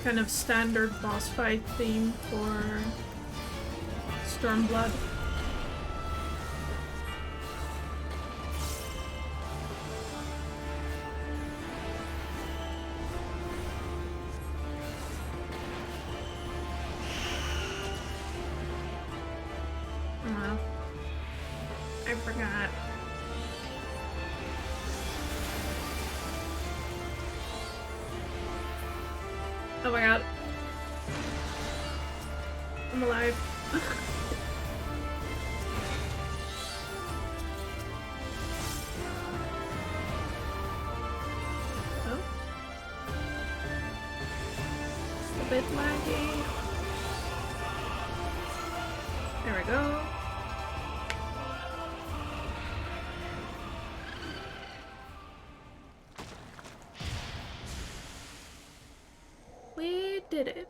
S1: kind of standard boss fight theme for Stormblood. Oh, I forgot. Oh my god. I'm alive. Oh. Just a bit laggy. There we go. We did it.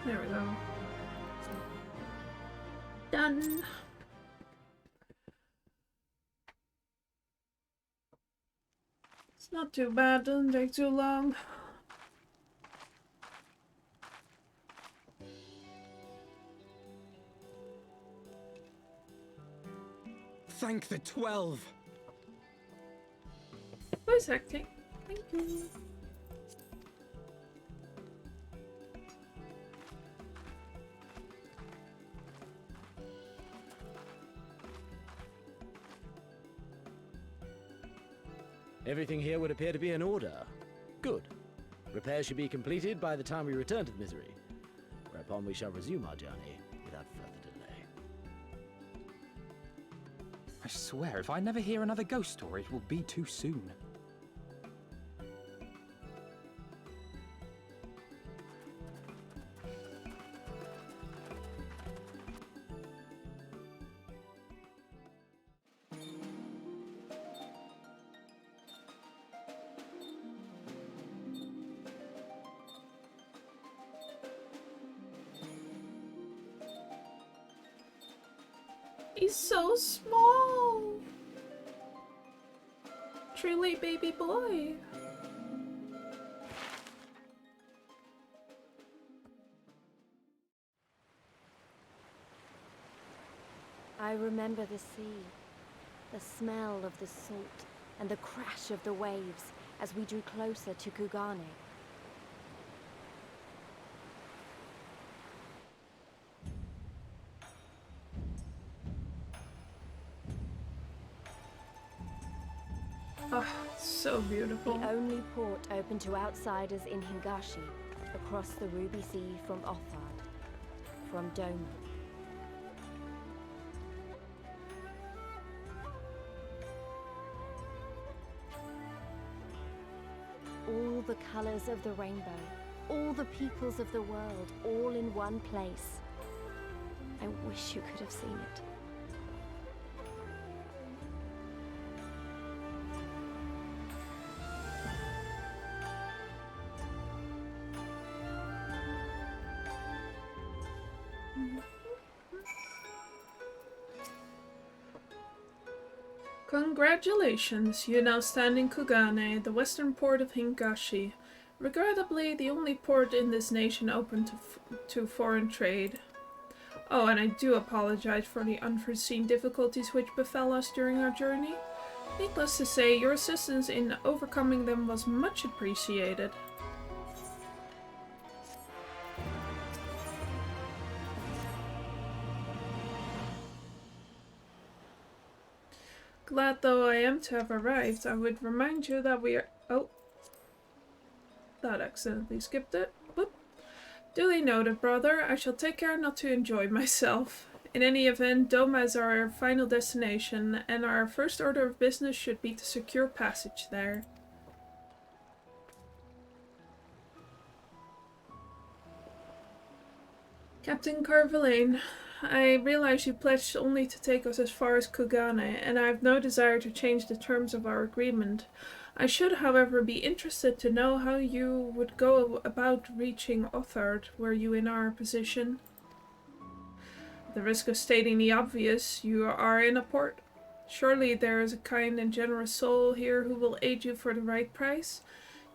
S1: There we go. Done. It's not too bad, doesn't take too long.
S3: Thank the 12!
S1: Voice acting. Thank you.
S8: Everything here would appear to be in order. Good. Repairs should be completed by the time we return to the Misery, whereupon we shall resume our journey without further delay.
S3: I swear, if I never hear another ghost story, it will be too soon.
S1: He's so small. Truly baby boy.
S5: I remember the sea, the smell of the salt, and the crash of the waves as we drew closer to Kugane.
S1: Oh, so beautiful.
S5: The only port open to outsiders in Hingashi, across the Ruby Sea from Othard, from Doma. All the colors of the rainbow, all the peoples of the world, all in one place. I wish you could have seen it.
S1: Congratulations, you now stand in Kugane, the western port of Hingashi. Regrettably, the only port in this nation open to foreign trade. Oh, and I do apologize for the unforeseen difficulties which befell us during our journey. Needless to say, your assistance in overcoming them was much appreciated. Glad though I am to have arrived, I would remind you that we are— oh. That accidentally skipped it. Whoop. Duly noted, brother. I shall take care not to enjoy myself. In any event, Doma is our final destination, and our first order of business should be to secure passage there. Captain Carvalane, I realize you pledged only to take us as far as Kugane, and I have no desire to change the terms of our agreement. I should, however, be interested to know how you would go about reaching Othard were you in our position. At the risk of stating the obvious, you are in a port. Surely there is a kind and generous soul here who will aid you for the right price.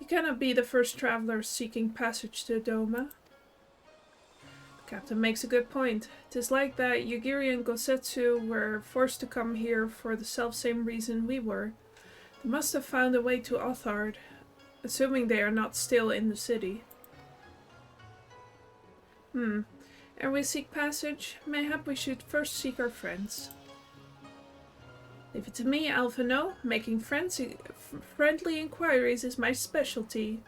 S1: You cannot be the first traveler seeking passage to Doma. The captain makes a good point. 'Tis like that Yugiri and Gosetsu were forced to come here for the selfsame reason we were. They must have found a way to Othard, assuming they are not still in the city. Ere we seek passage, mayhap we should first seek our friends. Leave it to me, Alphino. Making friendly inquiries is my specialty.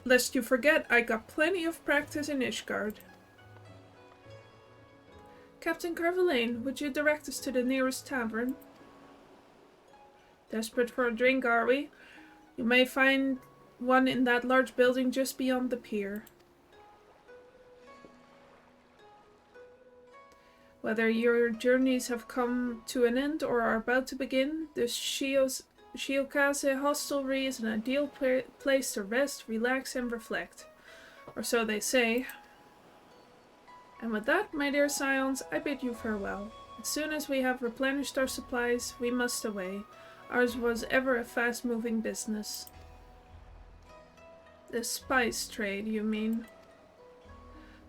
S1: Lest you forget, I got plenty of practice in Ishgard. Captain Carvalane, would you direct us to the nearest tavern? Desperate for a drink, are we? You may find one in that large building just beyond the pier. Whether your journeys have come to an end or are about to begin, the Shiokase hostelry is an ideal place to rest, relax, and reflect. Or so they say. And with that, my dear scions, I bid you farewell. As soon as we have replenished our supplies, we must away. Ours was ever a fast-moving business. The spice trade, you mean?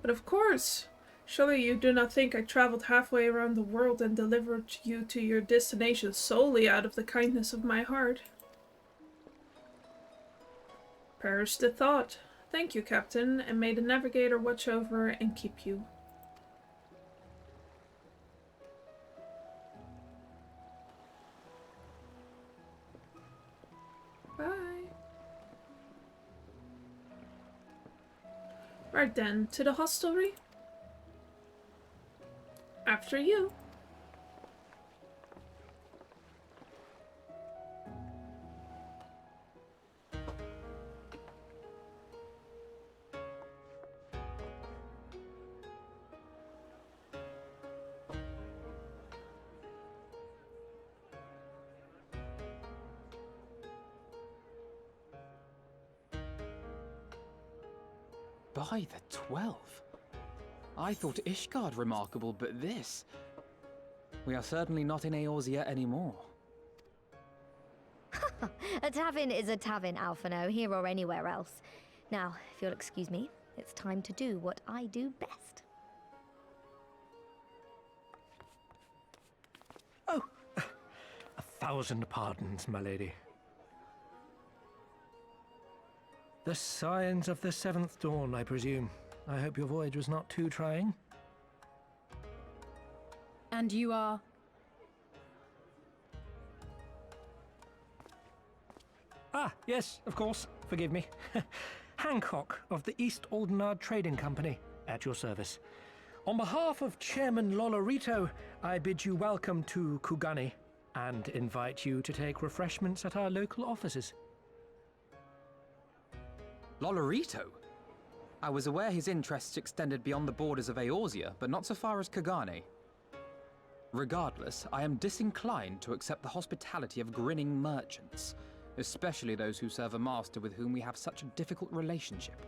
S1: But of course! Surely you do not think I traveled halfway around the world and delivered you to your destination solely out of the kindness of my heart. Perish the thought. Thank you, Captain, and may the navigator watch over and keep you. Bye. Right then, to the hostelry? After you.
S3: By the 12. I thought Ishgard remarkable, but this... We are certainly not in Eorzea anymore.
S10: A tavern is a tavern, Alphino, here or anywhere else. Now, if you'll excuse me, it's time to do what I do best.
S11: Oh, 1,000 pardons, my lady. The signs of the 7th dawn, I presume. I hope your voyage was not too trying.
S6: And you are?
S11: Ah, yes, of course. Forgive me. Hancock of the East Aldenard Trading Company, at your service. On behalf of Chairman Lolorito, I bid you welcome to Kugane and invite you to take refreshments at our local offices.
S3: Lolorito? I was aware his interests extended beyond the borders of Eorzea, but not so far as Kugane. Regardless, I am disinclined to accept the hospitality of grinning merchants, especially those who serve a master with whom we have such a difficult relationship.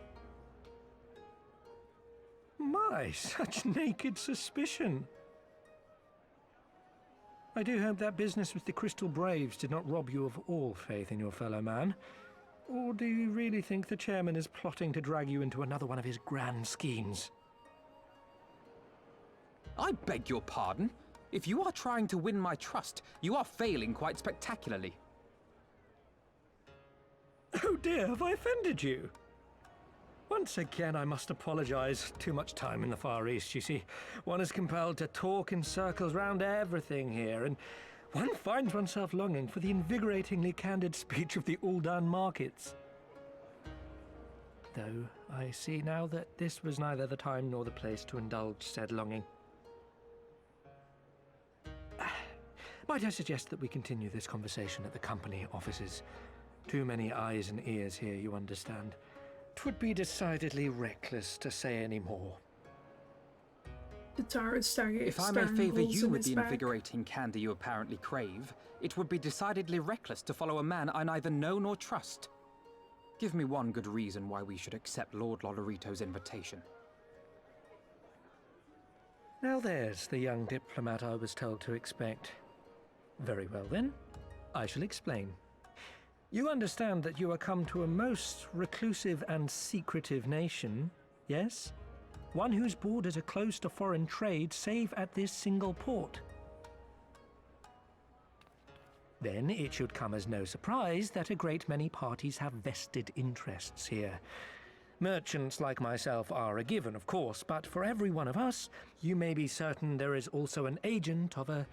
S11: My, such naked suspicion. I do hope that business with the Crystal Braves did not rob you of all faith in your fellow man. Or do you really think the chairman is plotting to drag you into another one of his grand schemes?
S3: I beg your pardon? If you are trying to win my trust, you are failing quite spectacularly.
S11: Oh dear, have I offended you? Once again, I must apologize. Too much time in the Far East, you see. One is compelled to talk in circles round everything here, and one finds oneself longing for the invigoratingly candid speech of the Uldan markets. Though I see now that this was neither the time nor the place to indulge said longing. Might I suggest that we continue this conversation at the company offices? Too many eyes and ears here, you understand. 'Twould be decidedly reckless to say any more.
S1: guitar starring
S3: If I may favour
S1: holes
S3: you
S1: in
S3: with
S1: his
S3: the
S1: back.
S3: invigorating candy you apparently crave, it would be decidedly reckless to follow a man I neither know nor trust. Give me one good reason why we should accept Lord Lolorito's invitation.
S11: Now there's the young diplomat I was told to expect. Very well then, I shall explain. You understand that you are come to a most reclusive and secretive nation, yes? One whose borders are closed to foreign trade save at this single port. Then it should come as no surprise that a great many parties have vested interests here. Merchants like myself are a given, of course, but for every one of us, you may be certain there is also an agent of a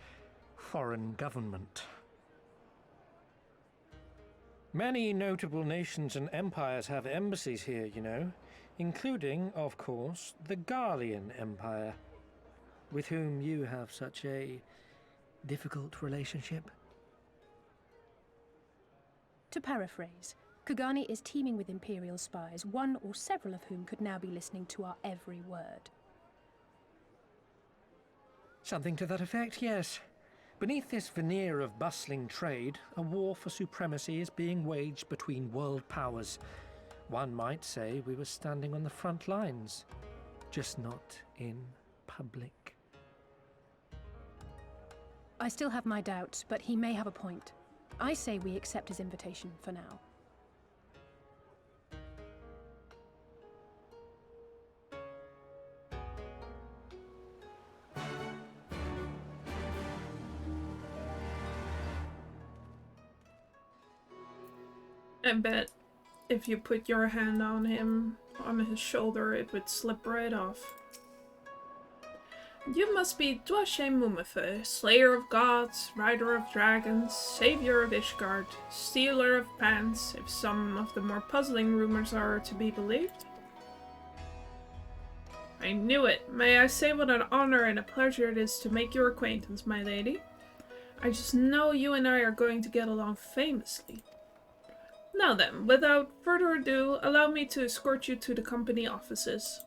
S11: foreign government. Many notable nations and empires have embassies here, you know, including, of course, the Garlean Empire, with whom you have such a difficult relationship.
S12: To paraphrase, Kugani is teeming with Imperial spies, one or several of whom could now be listening to our every word.
S11: Something to that effect, yes. Beneath this veneer of bustling trade, a war for supremacy is being waged between world powers. One might say we were standing on the front lines, just not in public.
S12: I still have my doubts, but he may have a point. I say we accept his invitation for now.
S1: I bet if you put your hand on him, on his shoulder, it would slip right off. You must be Dwashe Mumife, slayer of gods, rider of dragons, savior of Ishgard, stealer of pants, if some of the more puzzling rumors are to be believed. I knew it. May I say what an honor and a pleasure it is to make your acquaintance, my lady. I just know you and I are going to get along famously. Now then, without further ado, allow me to escort you to the company offices.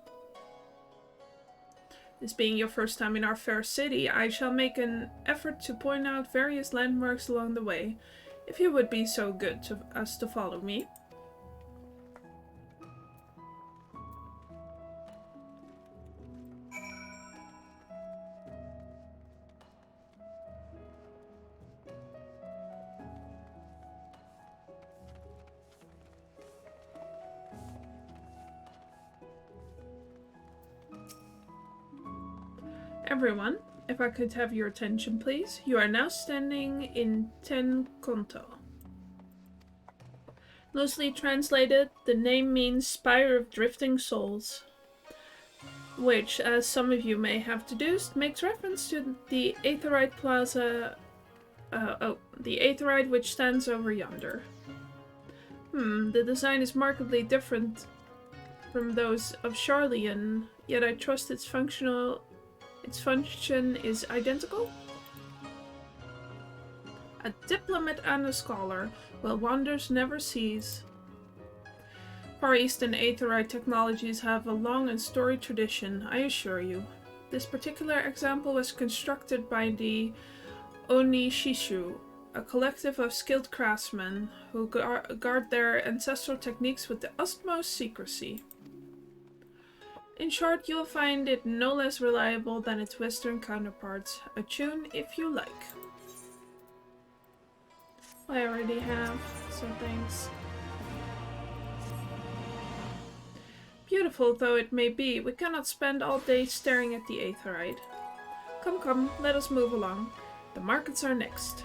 S1: This being your first time in our fair city, I shall make an effort to point out various landmarks along the way, if you would be so good as to follow me. Everyone, if I could have your attention, please. You are now standing in Ten Konto. Loosely translated, the name means Spire of Drifting Souls, which, as some of you may have deduced, makes reference to the Aetheryte Plaza, the Aetheryte which stands over yonder. The design is markedly different from those of Charleon, yet I trust its function is identical? A diplomat and a scholar, well, wonders never cease. Far Eastern Aetheryte technologies have a long and storied tradition, I assure you. This particular example was constructed by the Onishishu, a collective of skilled craftsmen who guard their ancestral techniques with the utmost secrecy. In short, you'll find it no less reliable than its Western counterparts. A tune if you like. I already have, so thanks. Beautiful though it may be, we cannot spend all day staring at the Aetheryte. Come, come, let us move along. The markets are next.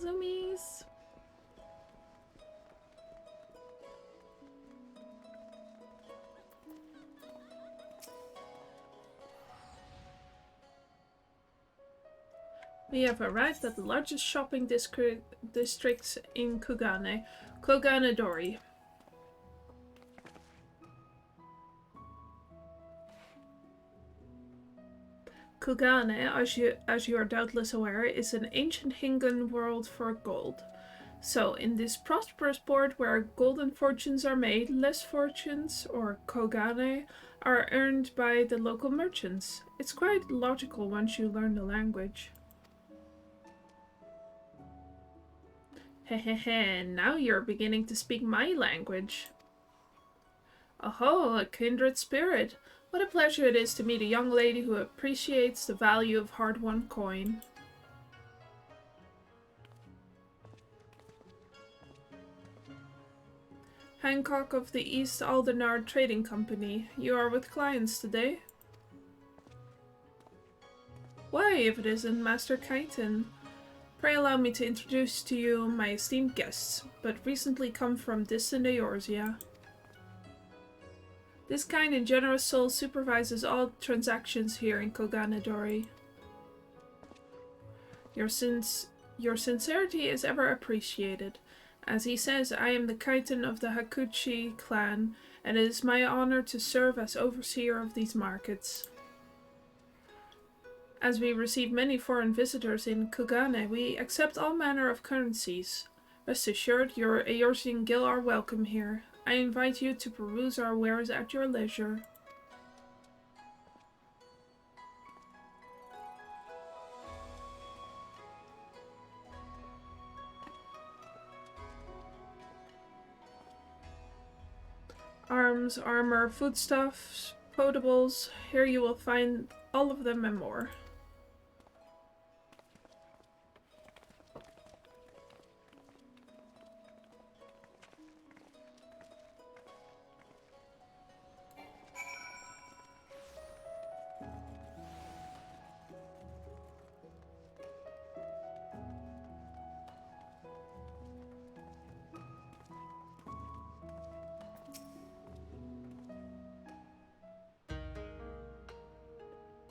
S1: Zoomies. We have arrived at the largest shopping districts in Kugane, Koganadori. Kugane, as you are doubtless aware, is an ancient Hingan world for gold. So, in this prosperous port where golden fortunes are made, less fortunes, or kogane, are earned by the local merchants. It's quite logical once you learn the language. Hehehe, now you're beginning to speak my language. Oh, a kindred spirit. What a pleasure it is to meet a young lady who appreciates the value of hard-won coin. Hancock of the East Aldenard Trading Company. You are with clients today? Why, if it isn't Master Kaiten. Pray allow me to introduce to you my esteemed guests, but recently come from distant Eorzea. This kind and generous soul supervises all transactions here in Koganadori. Your sincerity is ever appreciated. As he says, I am the Kaiten of the Hakuchi clan, and it is my honor to serve as overseer of these markets. As we receive many foreign visitors in Kugane, we accept all manner of currencies. Rest assured, your Eorzean Gil are welcome here. I invite you to peruse our wares at your leisure. Arms, armor, foodstuffs, potables. Here you will find all of them and more.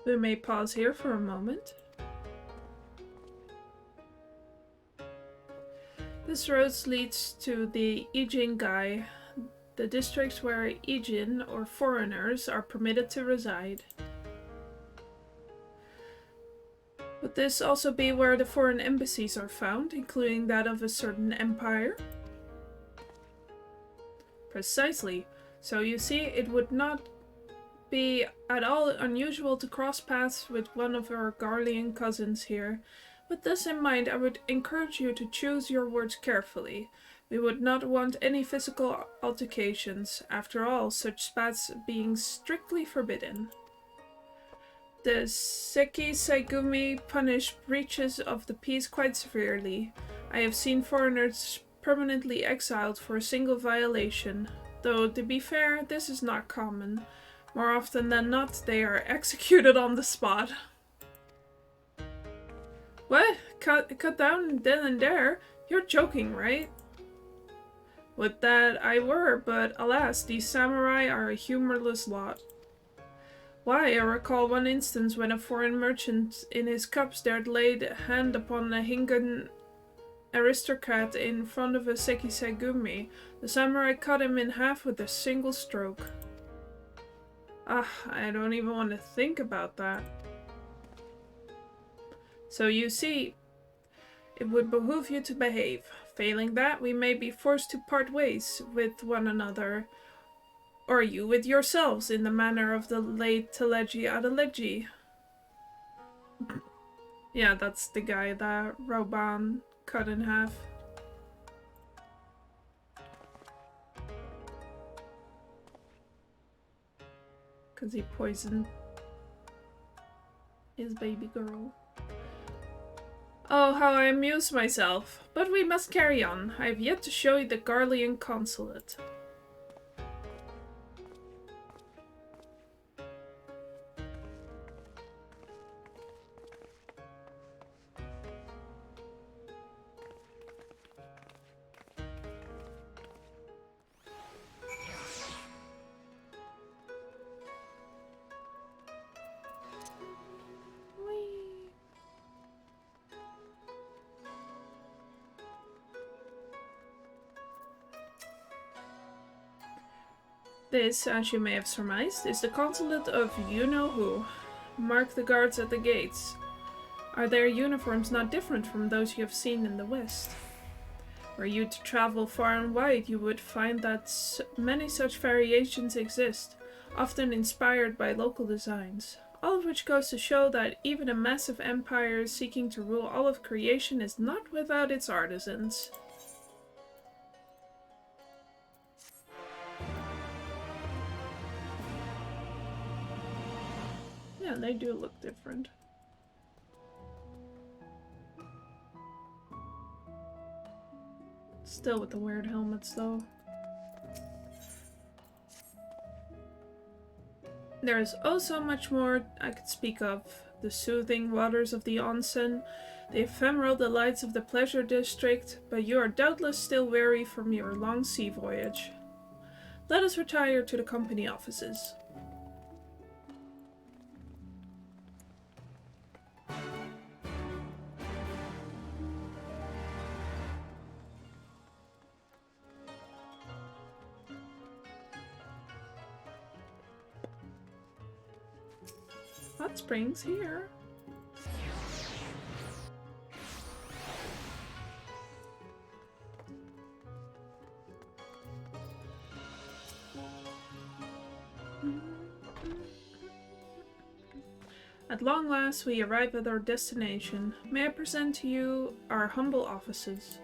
S1: We may pause here for a moment. This road leads to the Ijingai, the district where Ijin, or foreigners, are permitted to reside. Would this also be where the foreign embassies are found, including that of a certain empire? Precisely. So you see, it would not be at all unusual to cross paths with one of our Garlean cousins here. With this in mind, I would encourage you to choose your words carefully. We would not want any physical altercations, after all, such spats being strictly forbidden. The Seki Saigumi punish breaches of the peace quite severely. I have seen foreigners permanently exiled for a single violation, though to be fair, this is not common. More often than not, they are executed on the spot. What? Cut down then and there? You're joking, right? Would that I were, but alas, these samurai are a humorless lot. Why, I recall one instance when a foreign merchant in his cups dared lay a hand upon a Hingan aristocrat in front of a Sekisagumi. The samurai cut him in half with a single stroke. Ah, I don't even want to think about that. So you see, it would behoove you to behave. Failing that, we may be forced to part ways with one another, or you with yourselves, in the manner of the late Teleji Adeleji. Yeah, that's the guy that Roban cut in half. Because he poisoned his baby girl. Oh, how I amuse myself. But we must carry on. I have yet to show you the Garlean consulate. This, as you may have surmised, is the consulate of you-know-who. Mark the guards at the gates. Are their uniforms not different from those you have seen in the West? Were you to travel far and wide, you would find that many such variations exist, often inspired by local designs. All of which goes to show that even a massive empire seeking to rule all of creation is not without its artisans. Yeah, they do look different. Still with the weird helmets though. There is also much more I could speak of. The soothing waters of the onsen, the ephemeral delights of the pleasure district, but you are doubtless still weary from your long sea voyage. Let us retire to the company offices. Hot springs here. At long last, we arrive at our destination. May I present to you our humble offices?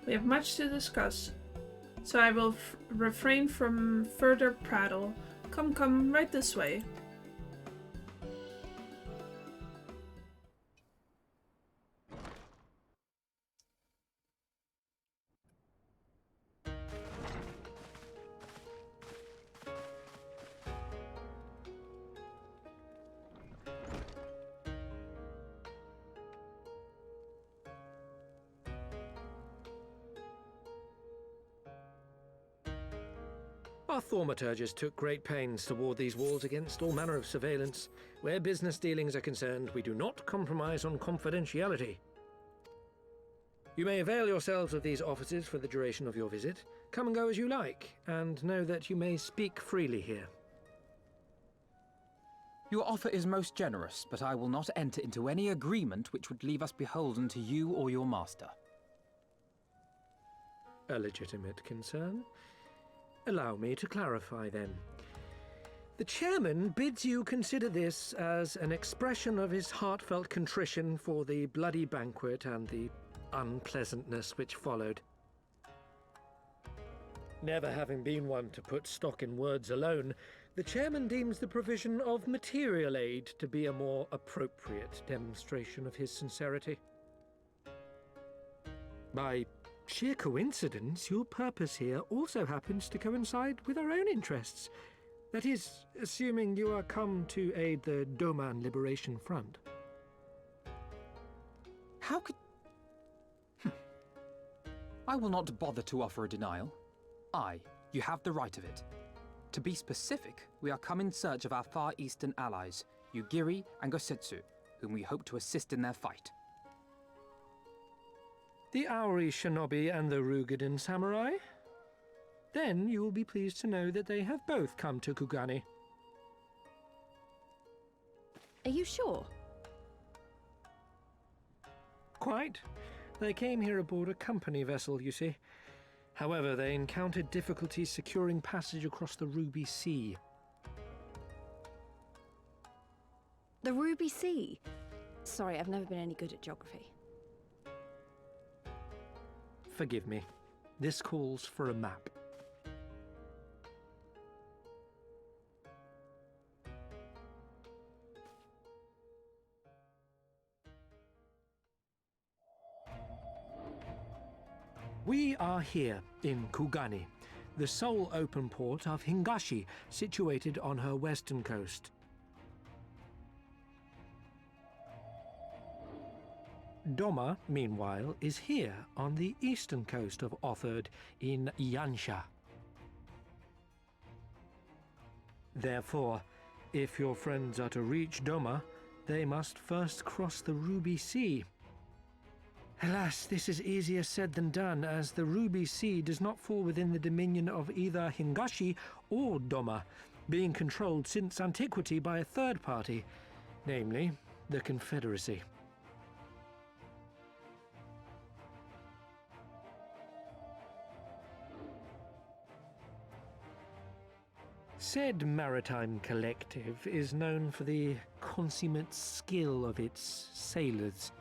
S1: We have much to discuss, so I will refrain from further prattle. Come, come, right this way.
S11: Our thaumaturges took great pains to ward these walls against all manner of surveillance. Where business dealings are concerned, we do not compromise on confidentiality. You may avail yourselves of these offices for the duration of your visit. Come and go as you like, and know that you may speak freely here.
S3: Your offer is most generous, but I will not enter into any agreement which would leave us beholden to you or your master.
S11: A legitimate concern. Allow me to clarify then. The chairman bids you consider this as an expression of his heartfelt contrition for the bloody banquet and the unpleasantness which followed. Never having been one to put stock in words alone, the chairman deems the provision of material aid to be a more appropriate demonstration of his sincerity. By sheer coincidence, your purpose here also happens to coincide with our own interests. That is, assuming you are come to aid the Doman Liberation Front.
S3: How could... I will not bother to offer a denial. You have the right of it. To be specific, we are come in search of our Far Eastern allies, Yugiri and Gosetsu, whom we hope to assist in their fight.
S11: The Aori Shinobi and the Rugadan Samurai? Then you will be pleased to know that they have both come to Kugani.
S5: Are you sure?
S11: Quite. They came here aboard a company vessel, you see. However, they encountered difficulties securing passage across the Ruby Sea.
S5: The Ruby Sea? Sorry, I've never been any good at geography.
S11: Forgive me. This calls for a map. We are here in Kugani, the sole open port of Hingashi, situated on her western coast. Doma, meanwhile, is here on the eastern coast of Otherd in Yansha. Therefore, if your friends are to reach Doma, they must first cross the Ruby Sea. Alas, this is easier said than done, as the Ruby Sea does not fall within the dominion of either Hingashi or Doma, being controlled since antiquity by a third party, namely the Confederacy. Said maritime collective is known for the consummate skill of its sailors,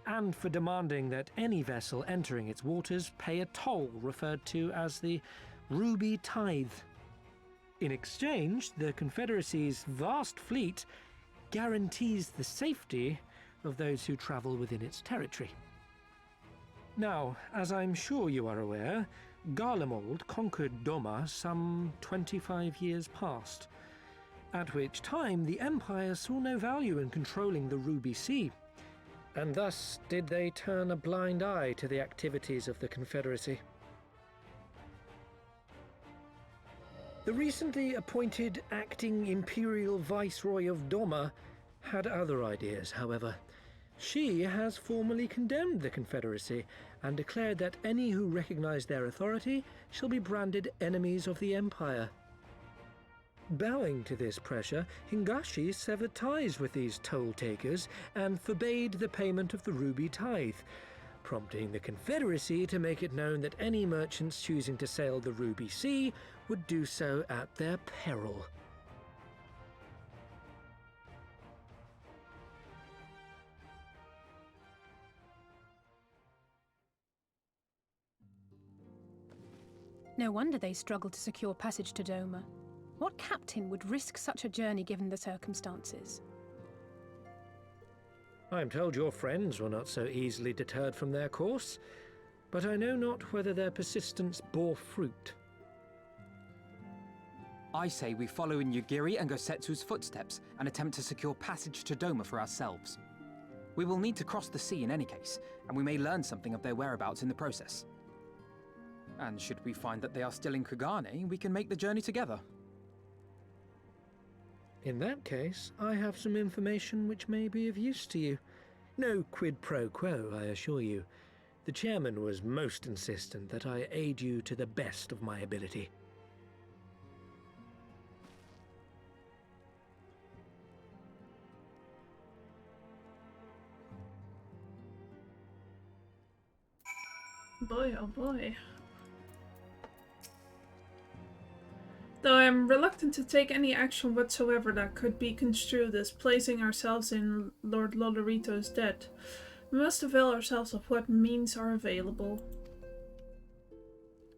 S11: and for demanding that any vessel entering its waters pay a toll referred to as the Ruby Tithe. In exchange, the Confederacy's vast fleet guarantees the safety of those who travel within its territory. Now, as I'm sure you are aware, Garlemald conquered Doma some 25 years past, at which time the Empire saw no value in controlling the Ruby Sea, and thus did they turn a blind eye to the activities of the Confederacy. The recently appointed acting Imperial Viceroy of Doma had other ideas, however. She has formally condemned the Confederacy and declared that any who recognize their authority shall be branded enemies of the Empire. Bowing to this pressure, Hingashi severed ties with these toll-takers and forbade the payment of the Ruby Tithe, prompting the Confederacy to make it known that any merchants choosing to sail the Ruby Sea would do so at their peril.
S12: No wonder they struggled to secure passage to Doma. What captain would risk such a journey given the circumstances?
S11: I am told your friends were not so easily deterred from their course, but I know not whether their persistence bore fruit.
S3: I say we follow in Yugiri and Gosetsu's footsteps and attempt to secure passage to Doma for ourselves. We will need to cross the sea in any case, and we may learn something of their whereabouts in the process. And should we find that they are still in Kugane, we can make the journey together.
S11: In that case, I have some information which may be of use to you. No quid pro quo, I assure you. The chairman was most insistent that I aid you to the best of my ability.
S1: Boy, oh boy. Though I am reluctant to take any action whatsoever that could be construed as placing ourselves in Lord Lolorito's debt, we must avail ourselves of what means are available.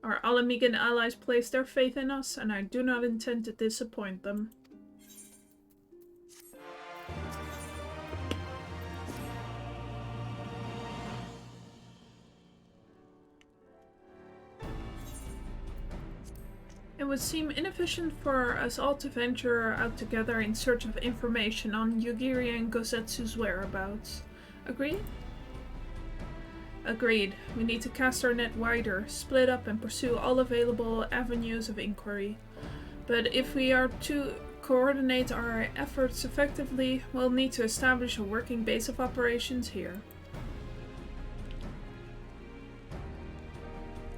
S1: Our Alamegan allies place their faith in us, and I do not intend to disappoint them. It would seem inefficient for us all to venture out together in search of information on Yugiri and Gosetsu's whereabouts. Agreed? Agreed. We need to cast our net wider, split up and pursue all available avenues of inquiry. But if we are to coordinate our efforts effectively, we'll need to establish a working base of operations here.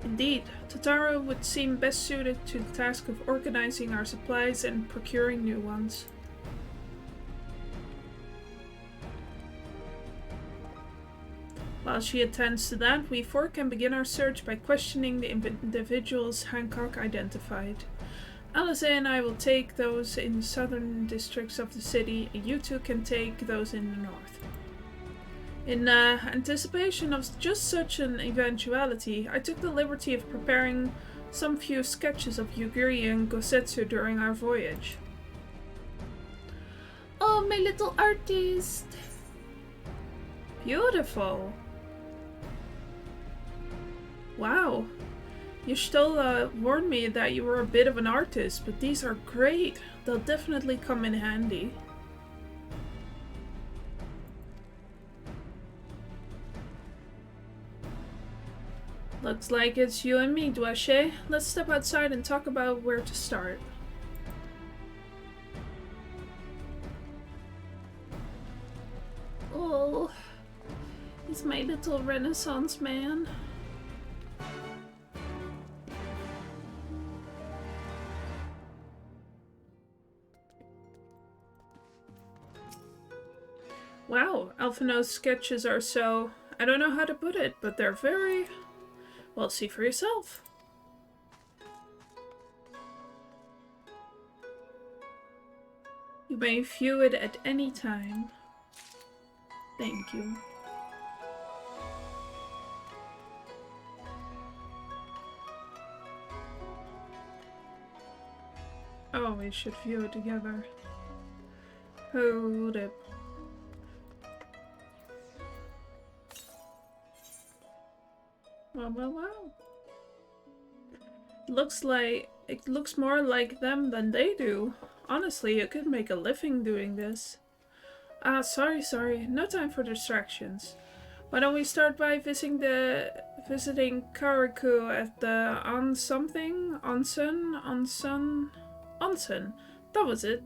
S1: Indeed, Totaro would seem best suited to the task of organizing our supplies and procuring new ones. While she attends to that, we four can begin our search by questioning the individuals Hancock identified. Alice and I will take those in the southern districts of the city, and you two can take those in the north. In anticipation of just such an eventuality, I took the liberty of preparing some few sketches of Yugiri and Gosetsu during our voyage. Oh, my little artist! Beautiful! Wow! You still warned me that you were a bit of an artist, but these are great! They'll definitely come in handy. Looks like it's you and me, Dwashe. Let's step outside and talk about where to start. Oh, he's my little Renaissance man. Wow, Alphino's sketches are so... I don't know how to put it, but they're very... Well, see for yourself. You may view it at any time. Thank you. Oh, we should view it together. Hold up. Wow. It looks more like them than they do. Honestly, you could make a living doing this. Ah, sorry. No time for distractions. Why don't we start by visiting Karaku at the Onsen. That was it.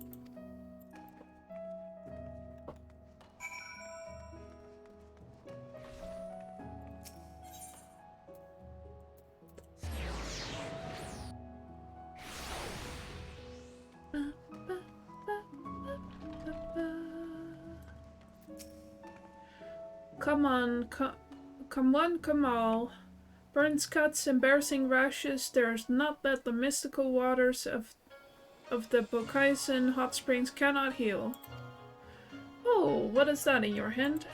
S1: Come all. Burns, cuts, embarrassing rashes, there's not that the mystical waters of the Bokaisen hot springs cannot heal. Oh, what is that in your hand?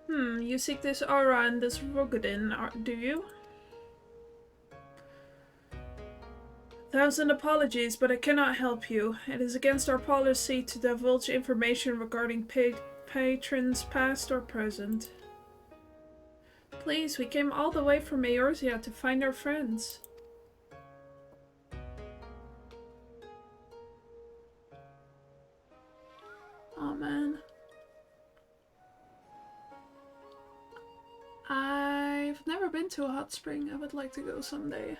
S1: You seek this aura and this Rogadin, do you? 1,000 apologies, but I cannot help you. It is against our policy to divulge information regarding patrons past or present. Please, we came all the way from Eorzea to find our friends. Oh man. I've never been to a hot spring. I would like to go someday.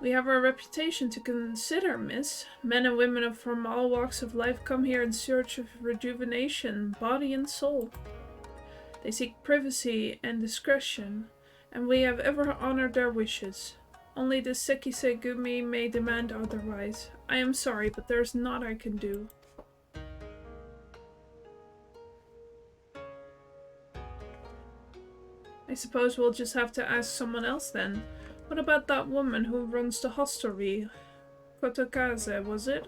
S1: We have our reputation to consider, miss. Men and women from all walks of life come here in search of rejuvenation, body and soul. They seek privacy and discretion, and we have ever honored their wishes. Only the Sekisei Gumi may demand otherwise. I am sorry, but there's naught I can do. I suppose we'll just have to ask someone else then. What about that woman who runs the hostelry? Kotokaze, was it?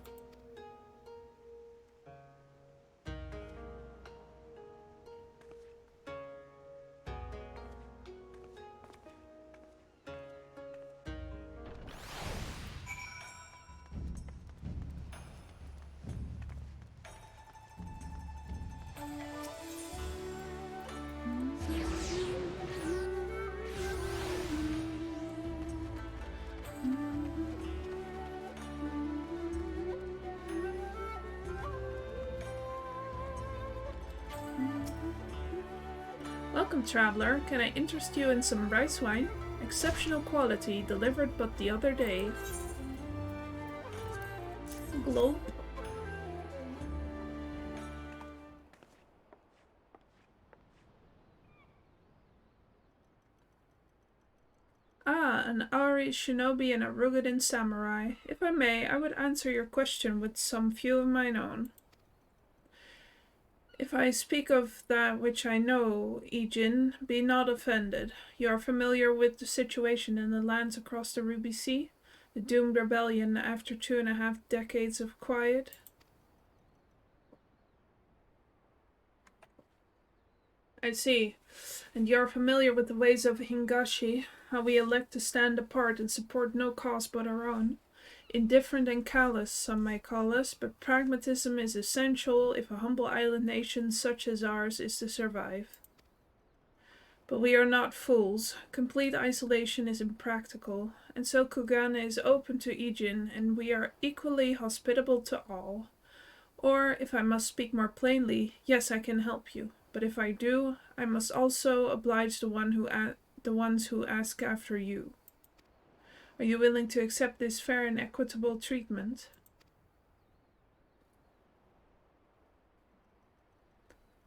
S1: Welcome, traveler. Can I interest you in some rice wine? Exceptional quality, delivered but the other day. Globe. Ah, an Ari shinobi and a Rogadin samurai. If I may, I would answer your question with some few of mine own. If I speak of that which I know, Ijin, be not offended. You are familiar with the situation in the lands across the Ruby Sea? The doomed rebellion after 2.5 decades of quiet? I see. And you are familiar with the ways of Hingashi, how we elect to stand apart and support no cause but our own. Indifferent and callous, some may call us, but pragmatism is essential if a humble island nation such as ours is to survive. But we are not fools. Complete isolation is impractical, and so Kugane is open to Ijin, and we are equally hospitable to all. Or, if I must speak more plainly, yes, I can help you, but if I do, I must also oblige the ones who ask after you. Are you willing to accept this fair and equitable treatment?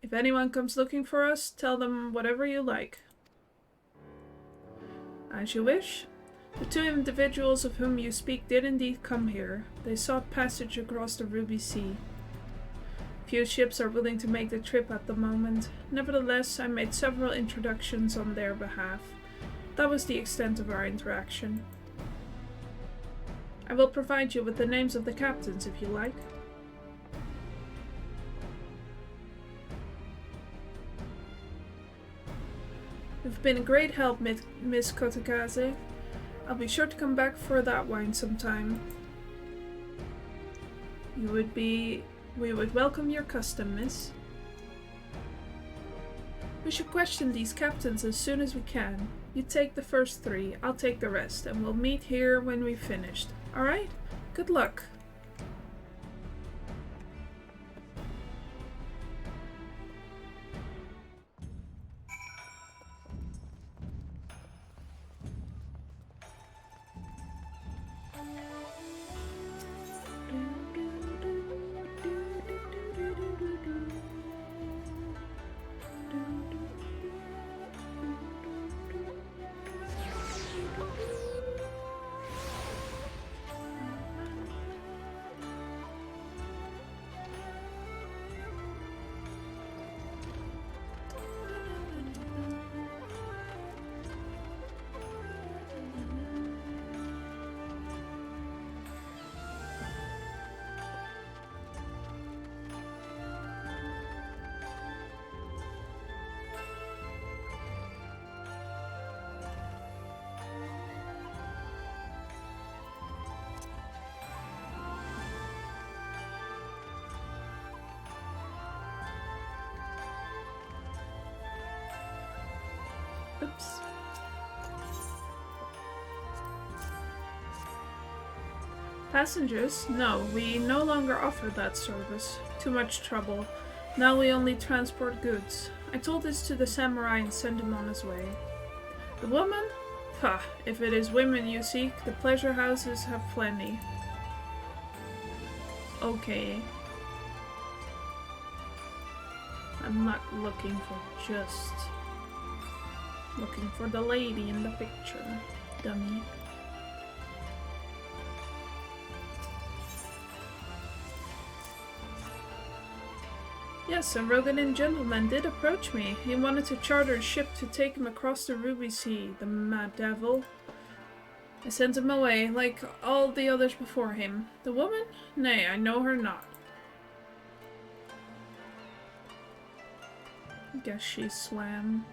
S1: If anyone comes looking for us, tell them whatever you like. As you wish. The two individuals of whom you speak did indeed come here. They sought passage across the Ruby Sea. Few ships are willing to make the trip at the moment. Nevertheless, I made several introductions on their behalf. That was the extent of our interaction. I will provide you with the names of the captains if you like. You've been a great help, Miss Kotakaze. I'll be sure to come back for that wine sometime. We would welcome your custom, miss. We should question these captains as soon as we can. You take the first 3, I'll take the rest, and we'll meet here when we've finished. Alright? Good luck. Oops. Passengers? No, we no longer offer that service. Too much trouble. Now we only transport goods. I told this to the samurai and sent him on his way. The woman? Ha! If it is women you seek, the pleasure houses have plenty. Okay. I'm not looking for just... looking for the lady in the picture, dummy. Yes, a Roganin gentleman did approach me. He wanted to charter a ship to take him across the Ruby Sea, the mad devil. I sent him away, like all the others before him. The woman? Nay, I know her not. Guess she swam.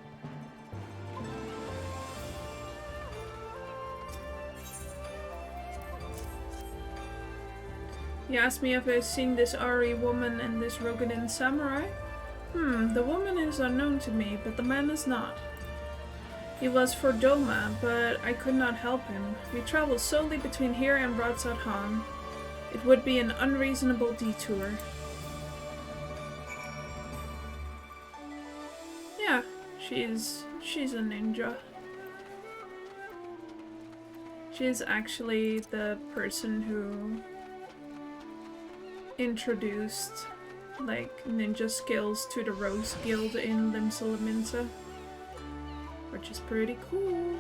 S1: He asked me if I've seen this Ari woman and this Roganin samurai. The woman is unknown to me, but the man is not. He was for Doma, but I could not help him. We travel solely between here and Ratsat Han. It would be an unreasonable detour. Yeah, she's a ninja. She is actually the person who introduced like ninja skills to the Rose Guild in Limsa, which is pretty cool.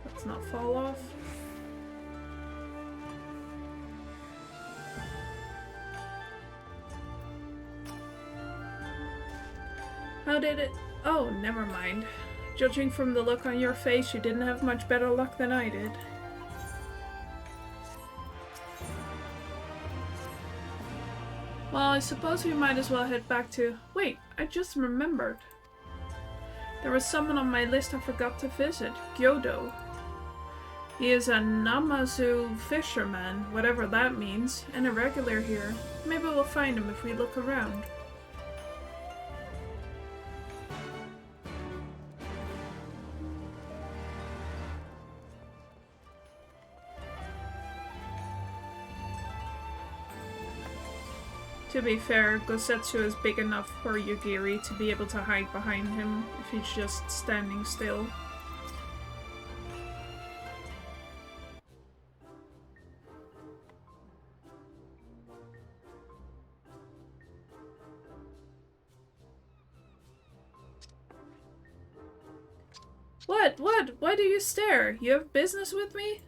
S1: Let's not fall off. How did it? Oh, never mind. Judging from the look on your face, you didn't have much better luck than I did. Well, I suppose we might as well head back to... Wait, I just remembered. There was someone on my list I forgot to visit. Gyodo. He is a Namazu fisherman, whatever that means, and a regular here. Maybe we'll find him if we look around. To be fair, Gosetsu is big enough for Yugiri to be able to hide behind him if he's just standing still. What? What? Why do you stare? You have business with me?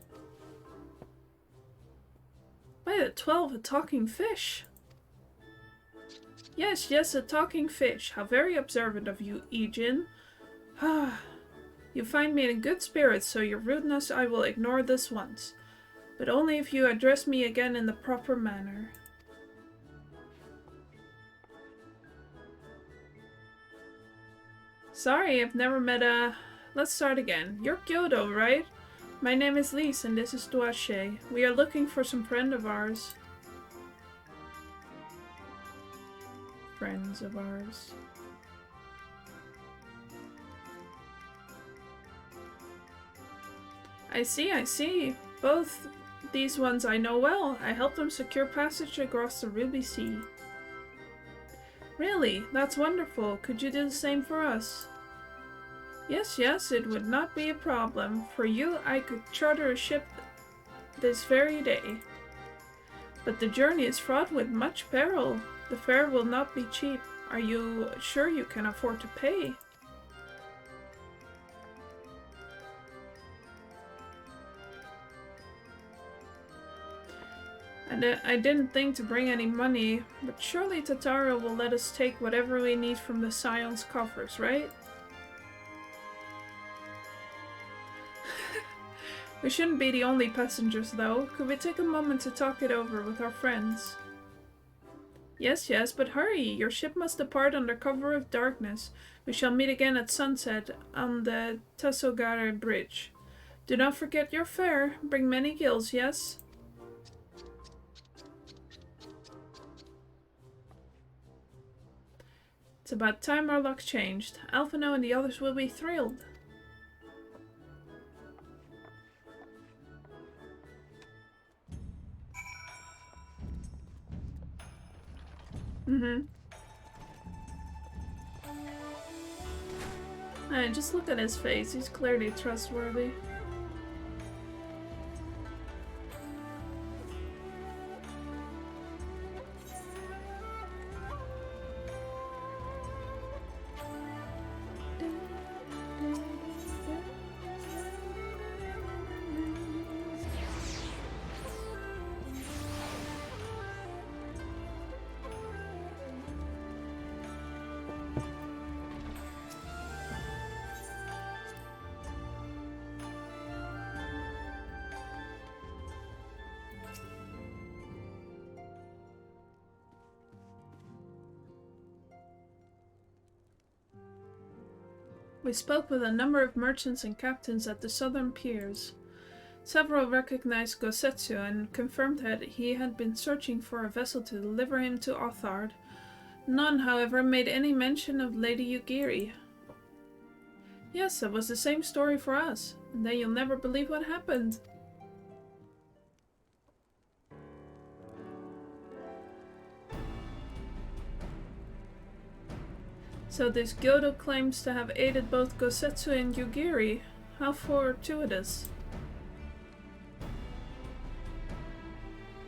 S1: By the 12, a talking fish. Yes, yes, a talking fish. How very observant of you, Ejin. You find me in good spirits, so your rudeness I will ignore this once. But only if you address me again in the proper manner. Sorry, I've never met a... Let's start again. You're Kyoto, right? My name is Lise, and this is Duache. We are looking for some friend of ours. Friends of ours. I see, I see. Both these ones I know well. I helped them secure passage across the Ruby Sea. Really? That's wonderful. Could you do the same for us? Yes, yes, it would not be a problem. For you, I could charter a ship this very day. But the journey is fraught with much peril. The fare will not be cheap. Are you sure you can afford to pay? And I didn't think to bring any money, but surely Tatara will let us take whatever we need from the Scion's coffers, right? We shouldn't be the only passengers, though. Could we take a moment to talk it over with our friends? Yes, yes, but hurry! Your ship must depart under cover of darkness. We shall meet again at sunset on the Tasogare Bridge. Do not forget your fare. Bring many gills, yes? It's about time our luck changed. Alphino and the others will be thrilled. Just look at his face. He's clearly trustworthy. We spoke with a number of merchants and captains at the southern piers. Several recognized Gosetsu and confirmed that he had been searching for a vessel to deliver him to Othard. None, however, made any mention of Lady Yugiri. Yes, it was the same story for us, and then you'll never believe what happened. So this Gyodo claims to have aided both Gosetsu and Yugiri. How fortuitous.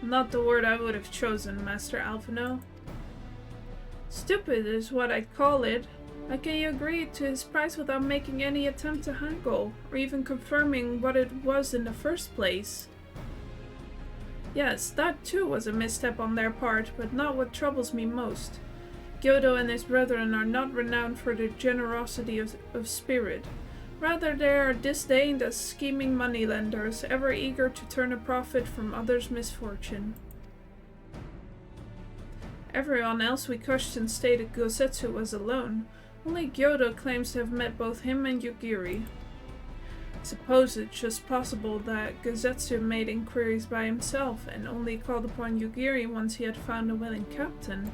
S1: Not the word I would have chosen, Master Alphino. Stupid is what I'd call it. How can you agree to his price without making any attempt to haggle, or even confirming what it was in the first place? Yes, that too was a misstep on their part, but not what troubles me most. Gyodo and his brethren are not renowned for their generosity of spirit. Rather, they are disdained as scheming moneylenders, ever eager to turn a profit from others' misfortune. Everyone else we questioned stated Gosetsu was alone. Only Gyodo claims to have met both him and Yugiri. I suppose it's just possible that Gosetsu made inquiries by himself and only called upon Yugiri once he had found a willing captain.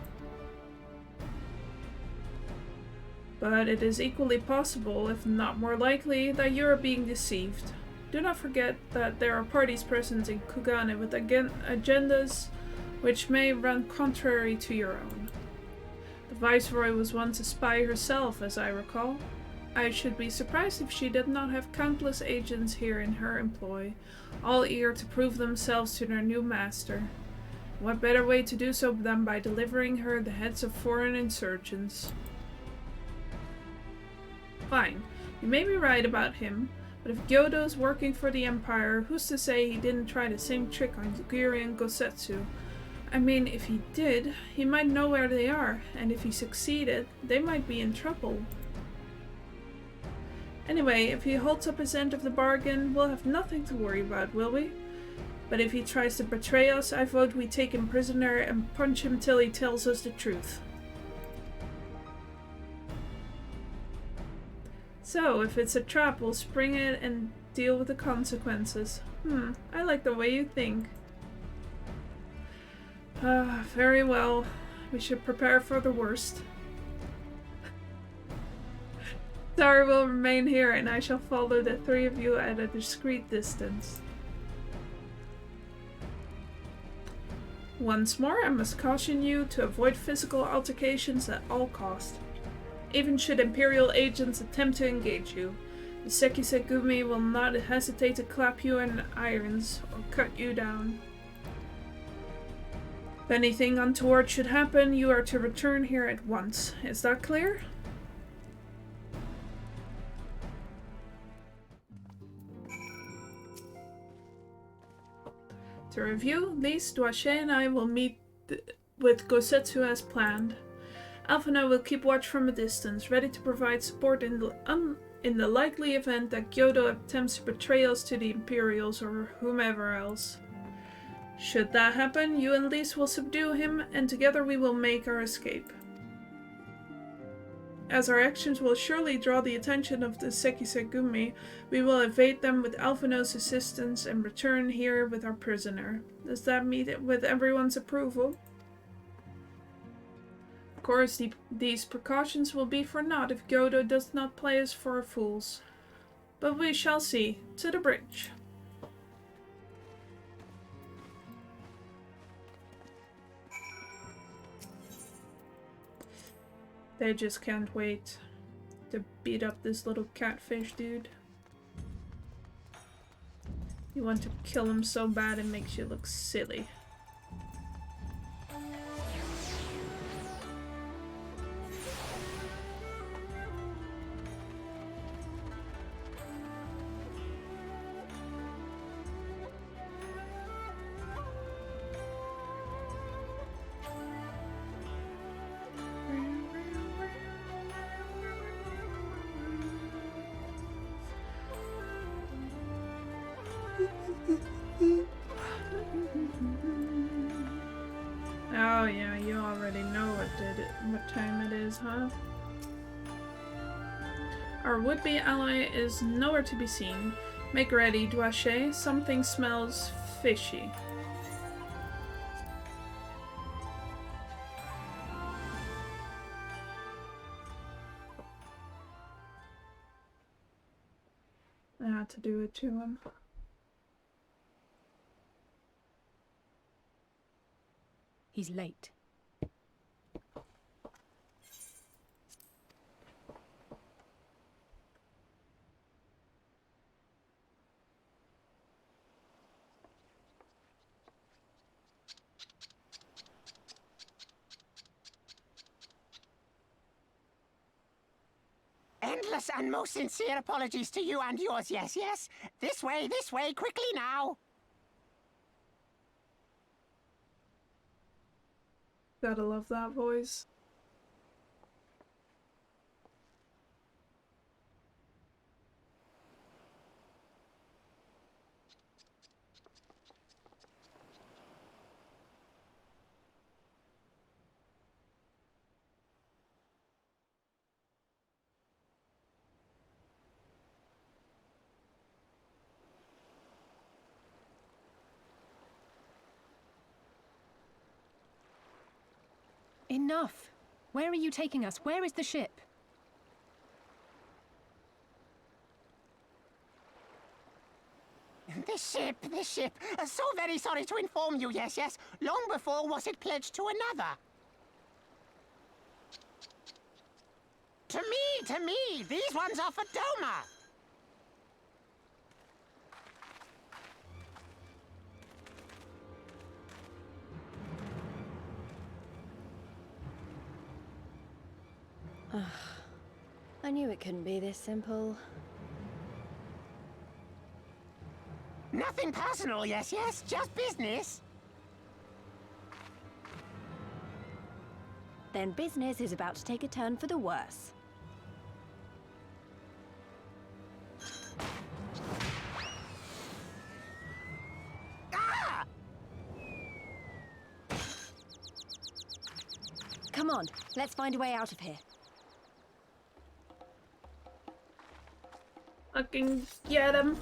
S1: But it is equally possible, if not more likely, that you are being deceived. Do not forget that there are parties present in Kugane with agendas which may run contrary to your own. The Viceroy was once a spy herself, as I recall. I should be surprised if she did not have countless agents here in her employ, all eager to prove themselves to their new master. What better way to do so than by delivering her the heads of foreign insurgents? Fine. You may be right about him, but if Gyodo's working for the Empire, who's to say he didn't try the same trick on Yugiri and Gosetsu? I mean, if he did, he might know where they are, and if he succeeded, they might be in trouble. Anyway, if he holds up his end of the bargain, we'll have nothing to worry about, will we? But if he tries to betray us, I vote we take him prisoner and punch him till he tells us the truth. So, if it's a trap, we'll spring it and deal with the consequences. I like the way you think. Very well. We should prepare for the worst. Tara will remain here and I shall follow the three of you at a discreet distance. Once more, I must caution you to avoid physical altercations at all costs. Even should Imperial agents attempt to engage you, the Sekisegumi will not hesitate to clap you in irons or cut you down. If anything untoward should happen, you are to return here at once. Is that clear? To review, Lise, Duache and I will meet with Gosetsu as planned. Alphina will keep watch from a distance, ready to provide support in the likely event that Gyodo attempts to betray us to the Imperials or whomever else. Should that happen, you and Lise will subdue him, and together we will make our escape. As our actions will surely draw the attention of the Sekisegumi, we will evade them with Alphino's assistance and return here with our prisoner. Does that meet with everyone's approval? Of course, these precautions will be for naught if Gyodo does not play us for fools. But we shall see. To the bridge. They just can't wait to beat up this little catfish dude. You want to kill him so bad it makes you look silly. Oh yeah, you already know what time it is, huh? Our would-be ally is nowhere to be seen. Make ready, Duache. Something smells fishy. I had to do it to him.
S12: He's late.
S13: Endless and most sincere apologies to you and yours, yes, yes. This way, quickly now.
S1: Gotta love that voice.
S12: Enough! Where are you taking us? Where is the ship?
S13: The ship. So very sorry to inform you, yes, yes. Long before was it pledged to another. To me, these ones are for Doma.
S5: I knew it couldn't be this simple.
S13: Nothing personal, yes, just business.
S5: Then business is about to take a turn for the worse.
S13: Ah!
S5: Come on, let's find a way out of here.
S1: Fucking get him.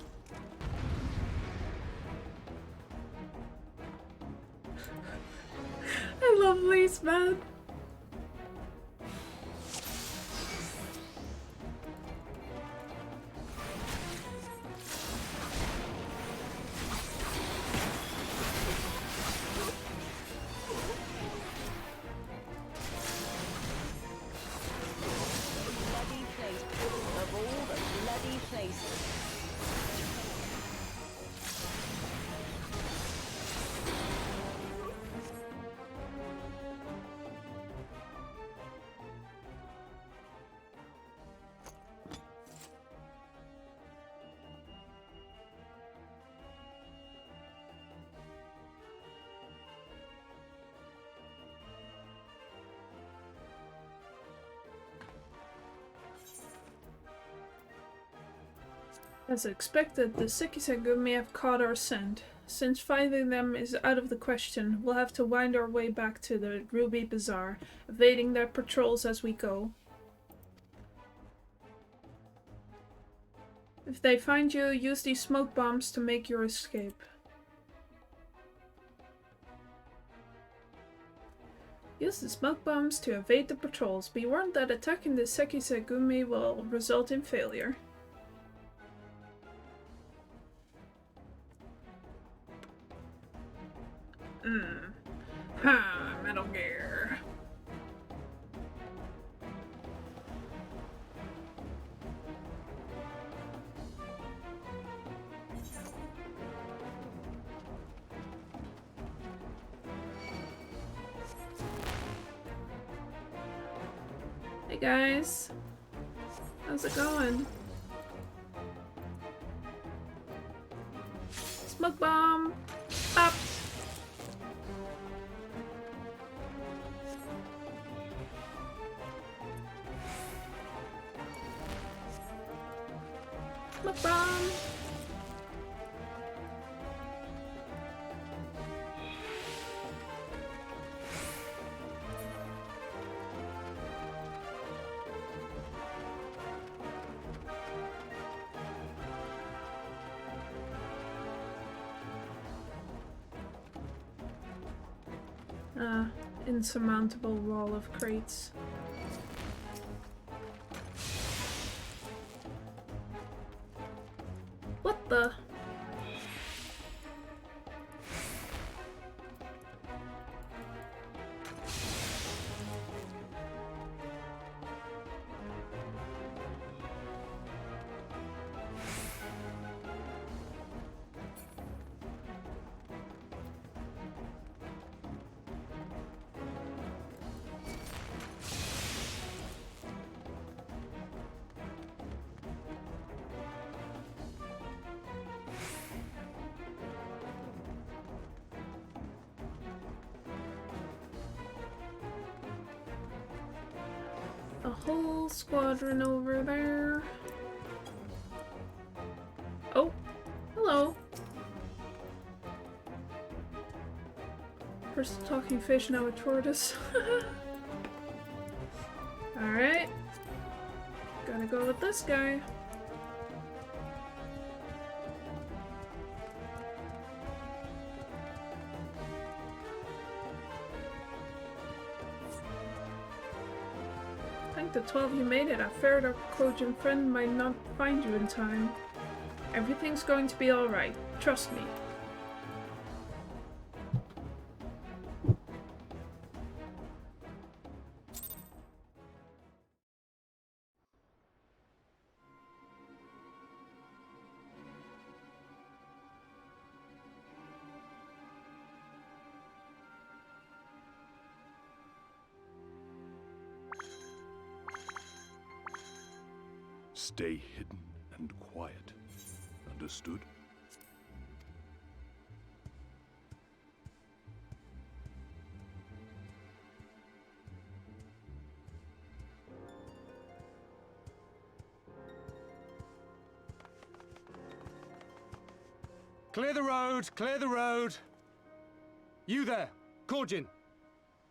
S1: I love Lee's man.
S5: Bloody place. Of all the bloody places.
S1: As expected, the Sekisegu may have caught our scent. Since finding them is out of the question, we'll have to wind our way back to the Ruby Bazaar, evading their patrols as we go. If they find you, use these smoke bombs to make your escape. Use the smoke bombs to evade the patrols. Be warned that attacking the Sekisegumi will result in failure. Ha! Metal Gear. Hey guys, how's it going? Smoke bomb! Up! Smoke bomb! Insurmountable wall of crates. What the? A whole squadron over there. Oh, hello. First a talking fish, now a tortoise. Alright. Gotta go with this guy. The 12 you made it. A fair or cogent friend might not find you in time. Everything's going to be alright. Trust me.
S14: Stay hidden and quiet. Understood?
S15: Clear the road! Clear the road! You there, Korjin.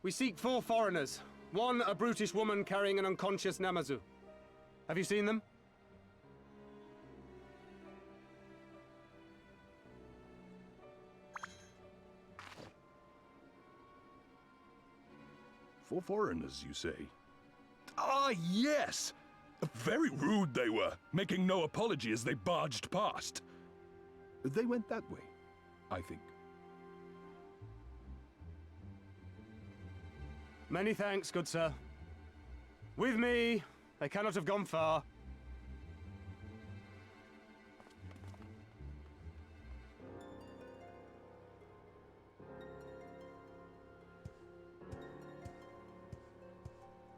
S15: We seek 4 foreigners. One, a brutish woman carrying an unconscious Namazu. Have you seen them?
S14: For foreigners, you say? Ah, yes! Very rude they were, making no apology as they barged past. They went that way, I think.
S15: Many thanks, good sir. With me, they cannot have gone far.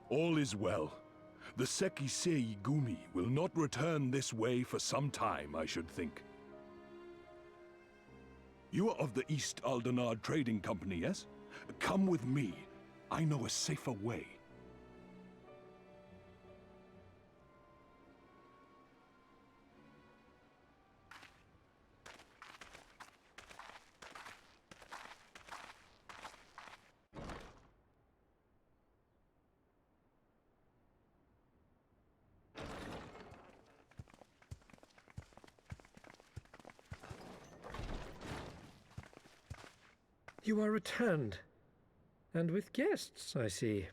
S14: All is well. The Sekisei Gumi will not return this way for some time, I should think. You are of the East Aldenard Trading Company, yes? Come with me. I know a safer way.
S11: You are returned. And with guests, I see.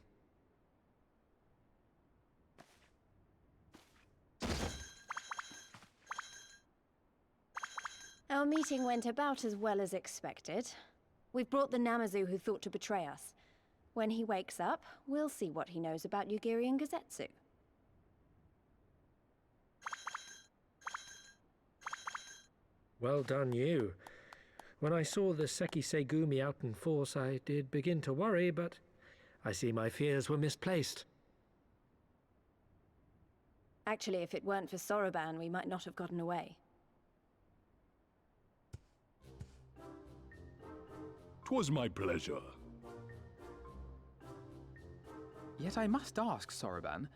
S5: Our meeting went about as well as expected. We've brought the Namazu who thought to betray us. When he wakes up, we'll see what he knows about Yugiri and Gazetsu.
S11: Well done, you. When I saw the Sekisei Gumi out in force, I did begin to worry, but I see my fears were misplaced.
S5: Actually, if it weren't for Soroban, we might not have gotten away.
S14: 'Twas my pleasure.
S3: Yet I must ask, Soroban,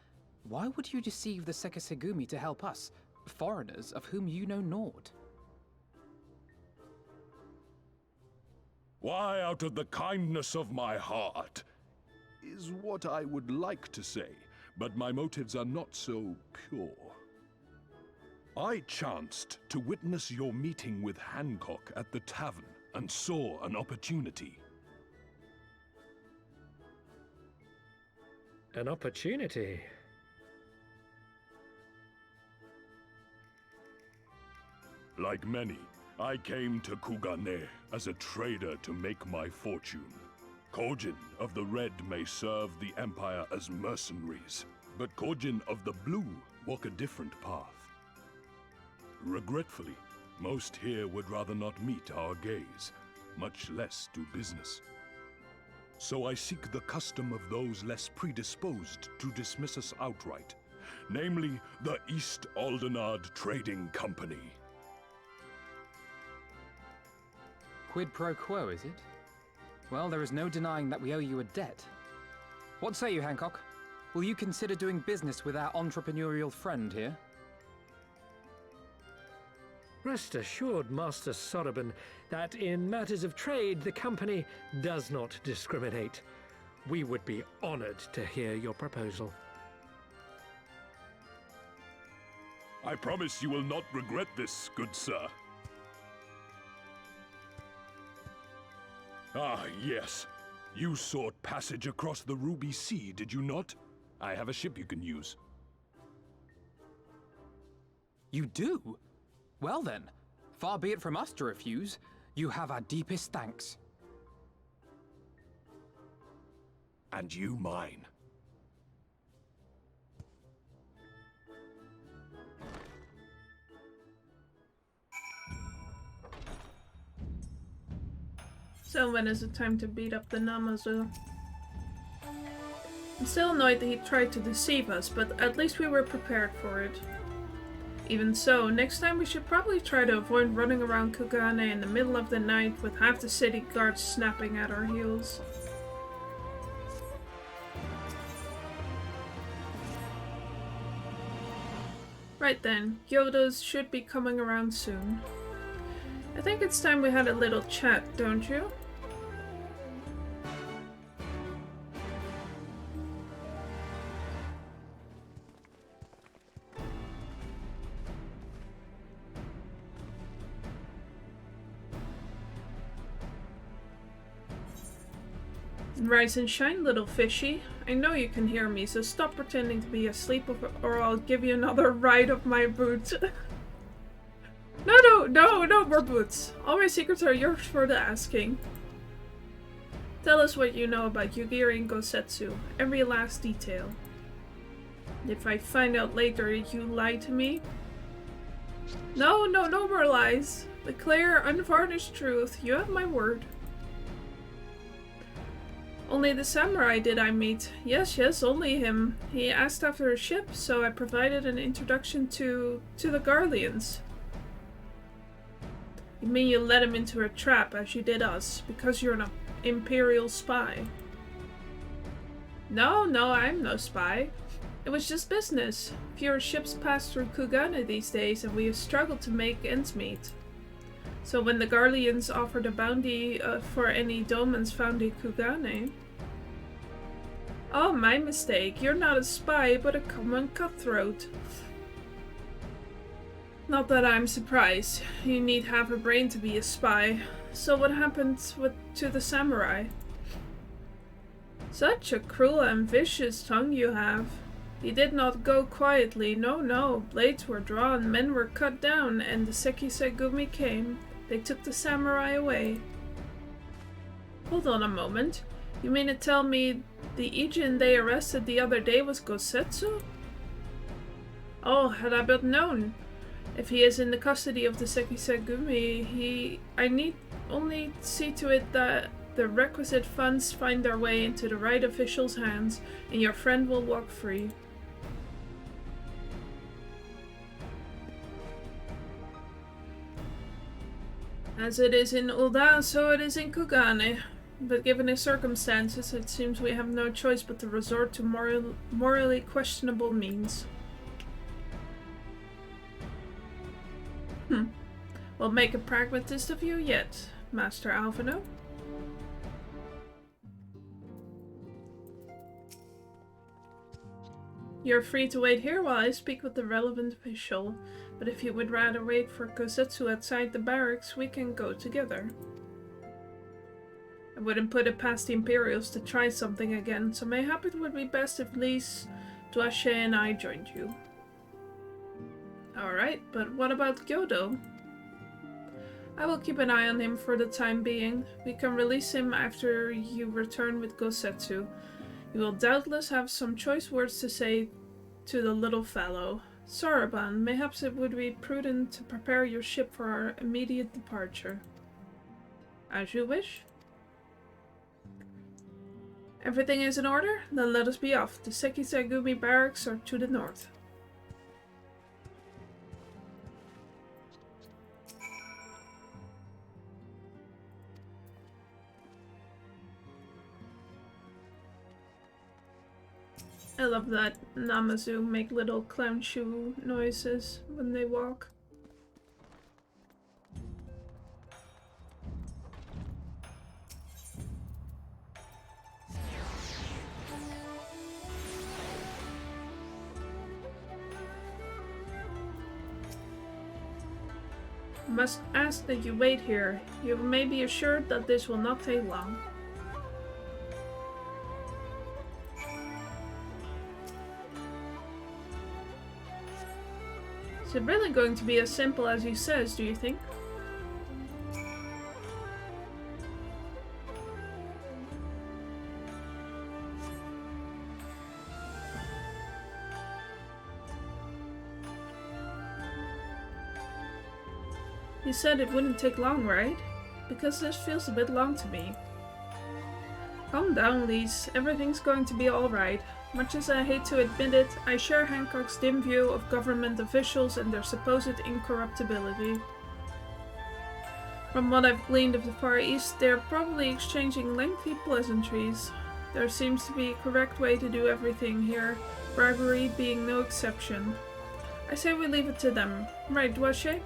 S3: why would you deceive the Sekisei Gumi to help us, foreigners of whom you know naught?
S14: Why, out of the kindness of my heart, is what I would like to say, but my motives are not so pure. I chanced to witness your meeting with Hancock at the tavern and saw an opportunity.
S11: An opportunity?
S14: Like many, I came to Kugane as a trader to make my fortune. Kojin of the Red may serve the Empire as mercenaries, but Kojin of the Blue walk a different path. Regretfully, most here would rather not meet our gaze, much less do business. So I seek the custom of those less predisposed to dismiss us outright, namely the East Aldenard Trading Company.
S3: Quid pro quo, is it? Well, there is no denying that we owe you a debt. What say you, Hancock? Will you consider doing business with our entrepreneurial friend here?
S11: Rest assured, Master Soroban, that in matters of trade, the company does not discriminate. We would be honored to hear your proposal.
S14: I promise you will not regret this, good sir. Ah, yes. You sought passage across the Ruby Sea, did you not? I have a ship you can use.
S3: You do? Well then, far be it from us to refuse. You have our deepest thanks.
S14: And you mine.
S1: So when is it time to beat up the Namazu? I'm still annoyed that he tried to deceive us, but at least we were prepared for it. Even so, next time we should probably try to avoid running around Kugane in the middle of the night with half the city guards snapping at our heels. Right then, Yoda's should be coming around soon. I think it's time we had a little chat, don't you? Rise and shine, little fishy. I know you can hear me, so stop pretending to be asleep or I'll give you another ride of my boots. No more boots. All my secrets are yours for the asking. Tell us what you know about Yugiri and Gosetsu, every last detail. If I find out later that you lied to me... No more lies. The clear, unvarnished truth. You have my word. Only the samurai did I meet. Yes, only him. He asked after a ship, so I provided an introduction to the Garleans. You mean you led him into a trap, as you did us, because you're an Imperial spy? No, I'm no spy. It was just business. Fewer ships pass through Kugane these days, and we have struggled to make ends meet. So when the Garleans offered a bounty for any domans found in Kugane... Oh, my mistake. You're not a spy, but a common cutthroat. Not that I'm surprised. You need half a brain to be a spy. So what happened to the samurai? Such a cruel and vicious tongue you have. He did not go quietly. No. Blades were drawn, men were cut down, and the Sekisegumi came. They took the samurai away. Hold on a moment. You mean to tell me the Ijin they arrested the other day was Gosetsu? Oh, had I but known. If he is in the custody of the Sekisegumi, I need only see to it that the requisite funds find their way into the right official's hands, and your friend will walk free. As it is in Ul'dah, so it is in Kugane. But given the circumstances, it seems we have no choice but to resort to morally questionable means. We'll make a pragmatist of you yet, Master Alphino. You're free to wait here while I speak with the relevant official, but if you would rather wait for Gosetsu outside the barracks, we can go together. I wouldn't put it past the Imperials to try something again, so mayhap it would be best if Lise, Dwashe and I joined you. Alright, but what about Gyodo? I will keep an eye on him for the time being. We can release him after you return with Gosetsu. You will doubtless have some choice words to say to the little fellow. Saraban, mayhaps it would be prudent to prepare your ship for our immediate departure. As you wish. Everything is in order? Then let us be off. The Sekisegumi barracks are to the north. I love that Namazu make little clown shoe noises when they walk. Must ask that you wait here. You may be assured that this will not take long. Is it really going to be as simple as he says, do you think? You said it wouldn't take long, right? Because this feels a bit long to me. Calm down, Lise. Everything's going to be alright. Much as I hate to admit it, I share Hancock's dim view of government officials and their supposed incorruptibility. From what I've gleaned of the Far East, they are probably exchanging lengthy pleasantries. There seems to be a correct way to do everything here, bribery being no exception. I say we leave it to them. Right, Dwache?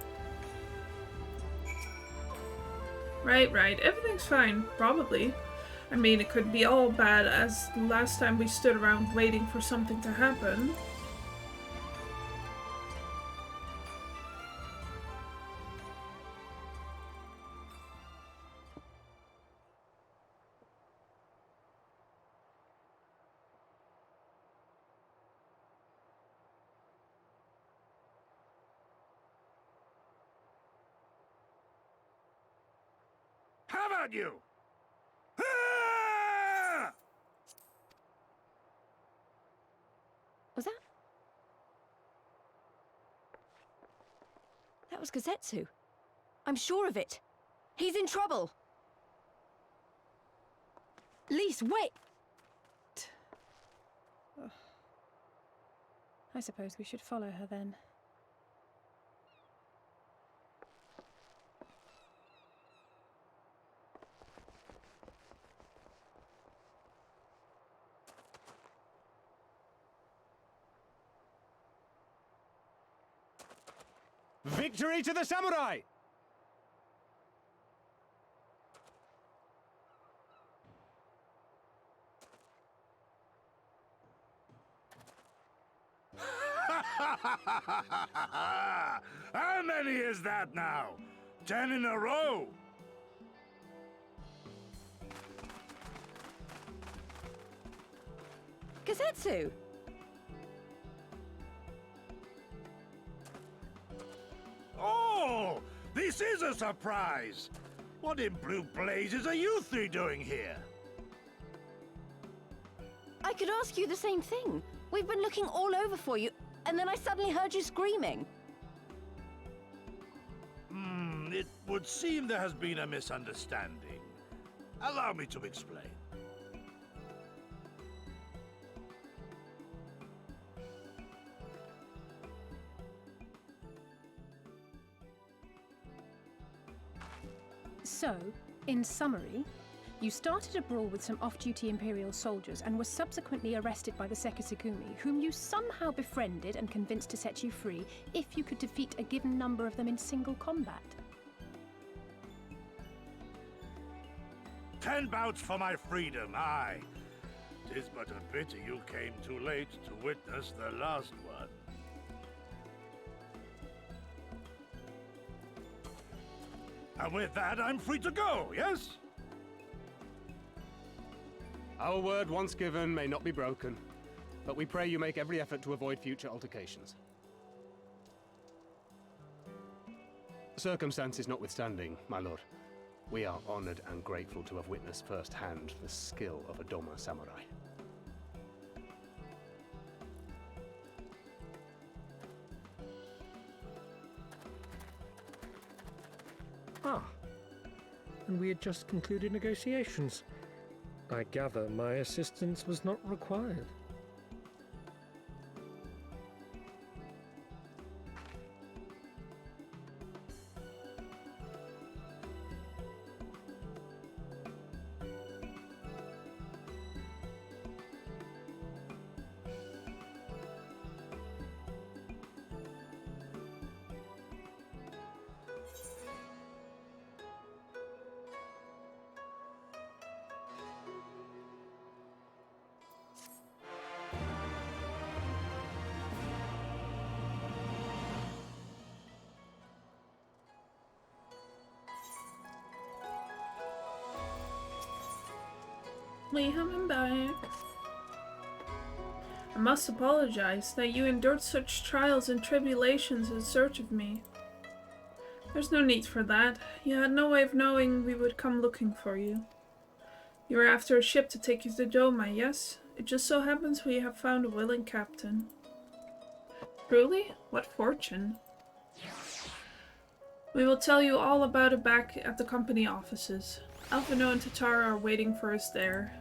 S1: Right. Everything's fine. Probably. I mean, it could be all bad as the last time we stood around waiting for something to happen.
S9: How about you?
S5: Was that? That was Gazetsu. I'm sure of it. He's in trouble. Lise, wait!
S12: I suppose we should follow her then.
S15: Victory to the samurai!
S9: How many is that now? 10 in a row?
S5: Gazetsu!
S9: Oh! This is a surprise! What in blue blazes are you three doing here?
S5: I could ask you the same thing. We've been looking all over for you, and then I suddenly heard you screaming.
S9: It would seem there has been a misunderstanding. Allow me to explain.
S12: So, in summary, you started a brawl with some off-duty Imperial soldiers and were subsequently arrested by the Sekisugumi, whom you somehow befriended and convinced to set you free if you could defeat a given number of them in single combat.
S9: 10 bouts for my freedom, aye. 'Tis but a pity you came too late to witness the last one. And with that, I'm free to go, yes?
S15: Our word once given may not be broken, but we pray you make every effort to avoid future altercations. Circumstances notwithstanding, my lord, we are honored and grateful to have witnessed firsthand the skill of a Doma samurai.
S11: Ah, and we had just concluded negotiations. I gather my assistance was not required.
S1: We have him back. I must apologize that you endured such trials and tribulations in search of me. There's no need for that. You had no way of knowing we would come looking for you. You were after a ship to take you to Doma, yes? It just so happens we have found a willing captain. Truly? What fortune. We will tell you all about it back at the company offices. Alphino and Tatara are waiting for us there.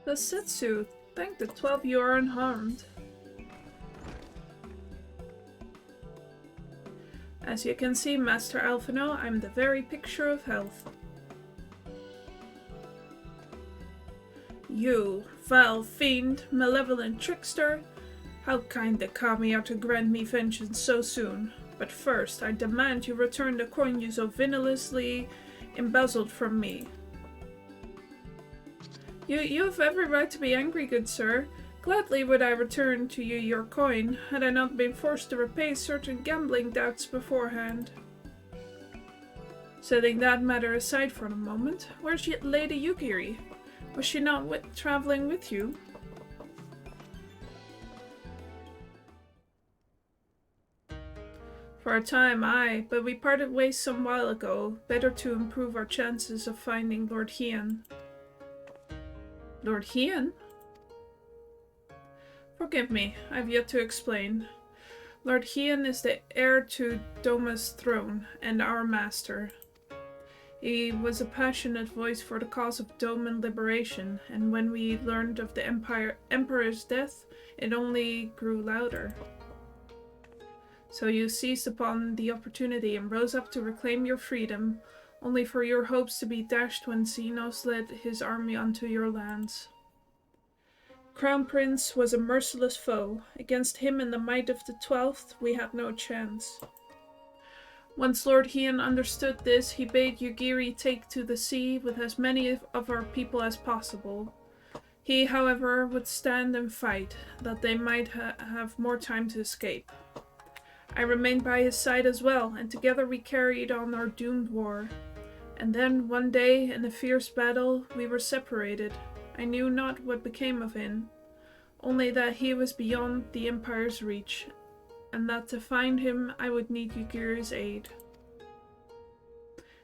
S1: The Setsu, thank the 12 you are unharmed. As you can see, Master Alphino, I'm the very picture of health. You, vile fiend, malevolent trickster, how kind the kami are to grant me vengeance so soon. But first, I demand you return the coin you so villainously embezzled from me. You have every right to be angry, good sir. Gladly would I return to you your coin, had I not been forced to repay certain gambling debts beforehand. Setting that matter aside for a moment, where's Lady Yugiri? Was she not traveling with you? For a time, aye, but we parted ways some while ago, better to improve our chances of finding Lord Hien. Lord Hien? Forgive me, I've yet to explain. Lord Hien is the heir to Doma's throne, and our master. He was a passionate voice for the cause of Doman liberation, and when we learned of the Emperor's death, it only grew louder. So you seized upon the opportunity and rose up to reclaim your freedom, only for your hopes to be dashed when Xenos led his army onto your lands. Crown Prince was a merciless foe. Against him and the might of the 12th, we had no chance. Once Lord Hien understood this, he bade Yugiri take to the sea with as many of our people as possible. He, however, would stand and fight, that they might have more time to escape. I remained by his side as well, and together we carried on our doomed war. And then, one day, in a fierce battle, we were separated. I knew not what became of him, only that he was beyond the Empire's reach, and that to find him I would need Yugiri's aid.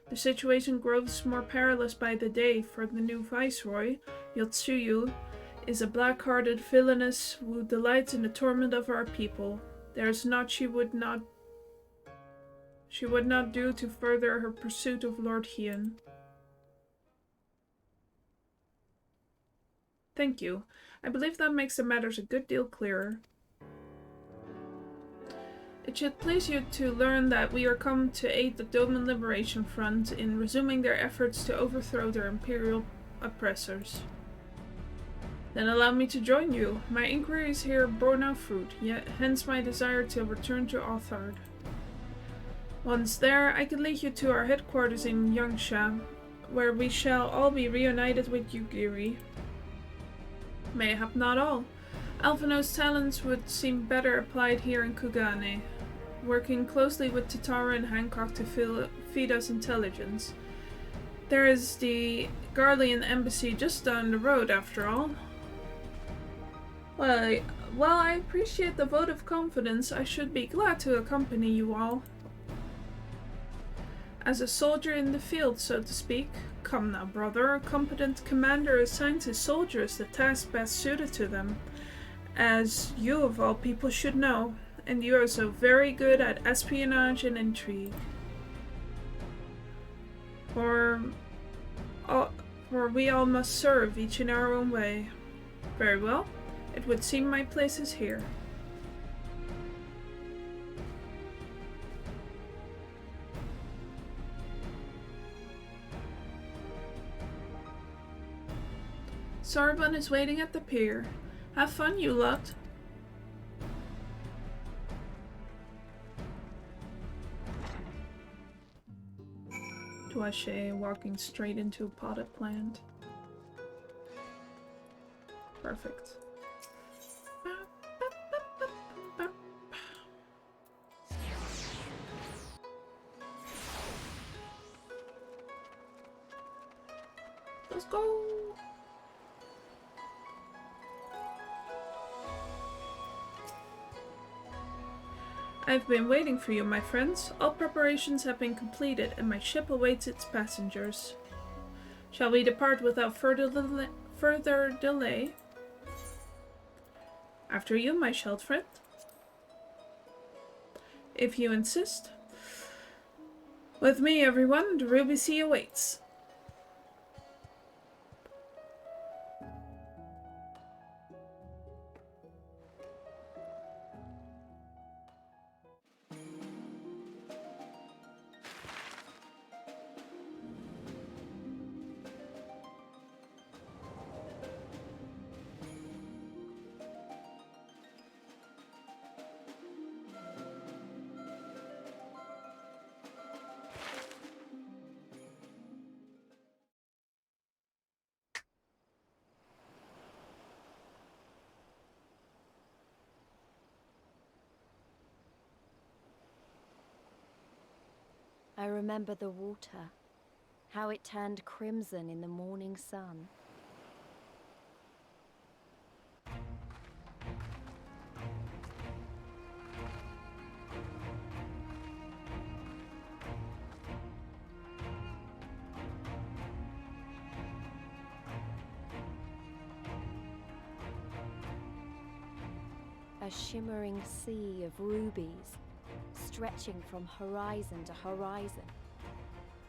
S1: The situation grows more perilous by the day, for the new viceroy, Yotsuyu, is a black-hearted villainess who delights in the torment of our people. There is naught she would not do to further her pursuit of Lord Hien. Thank you. I believe that makes the matters a good deal clearer. It should please you to learn that we are come to aid the Doman Liberation Front in resuming their efforts to overthrow their imperial oppressors. Then allow me to join you. My inquiries here bore no fruit, yet hence my desire to return to Authard. Once there, I could lead you to our headquarters in Yangsha, where we shall all be reunited with Yugiri. Mayhap not all. Alphino's talents would seem better applied here in Kugane, working closely with Tatara and Hancock to feed us intelligence. There is the Garlean embassy just down the road, after all. Well, while I appreciate the vote of confidence, I should be glad to accompany you all. As a soldier in the field, so to speak. Come now, brother, a competent commander assigns his soldiers the task best suited to them, as you of all people should know, and you are so very good at espionage and intrigue. For we all must serve, each in our own way. Very well, it would seem my place is here. Sarban is waiting at the pier. Have fun, you lot. Duache walking straight into a potted plant. Perfect. Let's go! I've been waiting for you, my friends. All preparations have been completed, and my ship awaits its passengers. Shall we depart without further delay? After you, my shelled friend. If you insist. With me, everyone, the Ruby Sea awaits.
S5: I remember the water, how it turned crimson in the morning sun. A shimmering sea of rubies, stretching from horizon to horizon.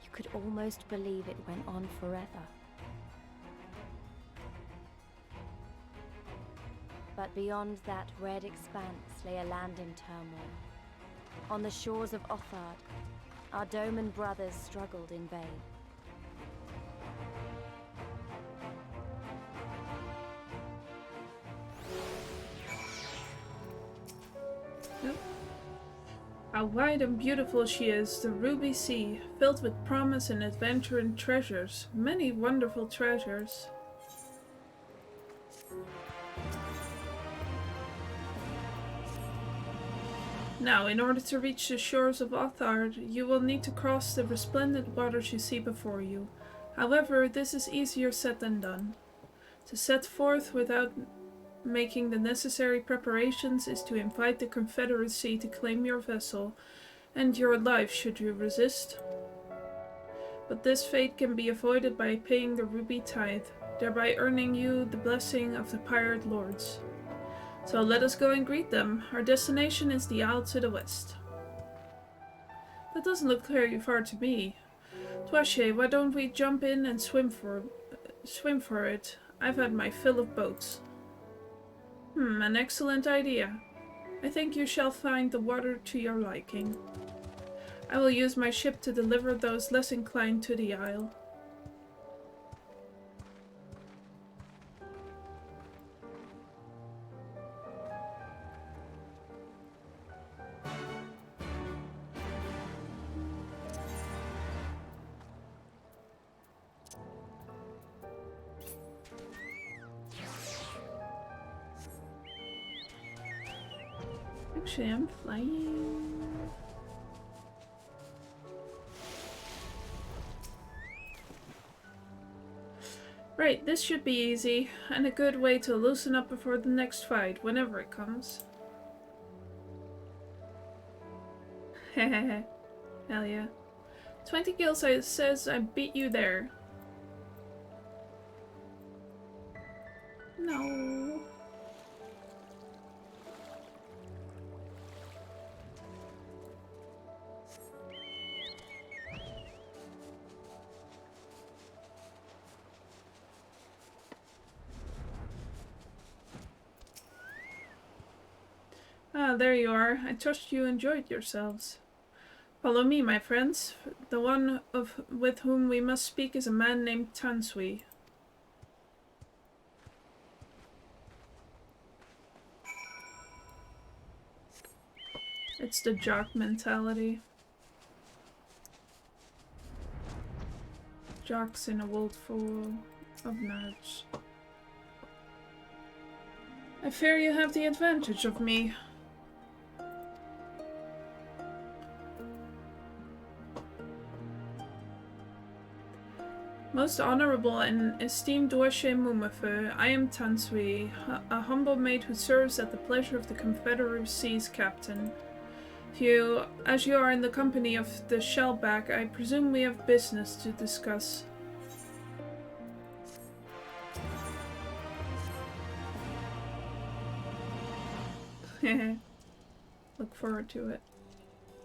S5: You could almost believe it went on forever. But beyond that red expanse lay a land in turmoil. On the shores of Othard, our Doman brothers struggled in vain.
S1: How wide and beautiful she is, the ruby sea, filled with promise and adventure and treasures, many wonderful treasures. Now, in order to reach the shores of Othard, you will need to cross the resplendent waters you see before you. However, this is easier said than done. To set forth without making the necessary preparations is to invite the Confederacy to claim your vessel and your life should you resist. But this fate can be avoided by paying the ruby tithe, thereby earning you the blessing of the pirate lords. So let us go and greet them. Our destination is the isle to the west. That doesn't look very far to me. Twache, why don't we jump in and swim for it? I've had my fill of boats. An excellent idea. I think you shall find the water to your liking. I will use my ship to deliver those less inclined to the isle. Actually, I'm flying. Right, this should be easy, and a good way to loosen up before the next fight, whenever it comes. Hehehe. Hell yeah. 20 kills says I beat you there. No. Ah, there you are. I trust you enjoyed yourselves. Follow me, my friends. The one with whom we must speak is a man named Tansui. It's the jock mentality. Jocks in a world full of nerds. I fear you have the advantage of me. Most honorable and esteemed Dwashe Mumafu, I am Tansui, a humble maid who serves at the pleasure of the Confederacy's captain. As you are in the company of the Shellback, I presume we have business to discuss. Look forward to it.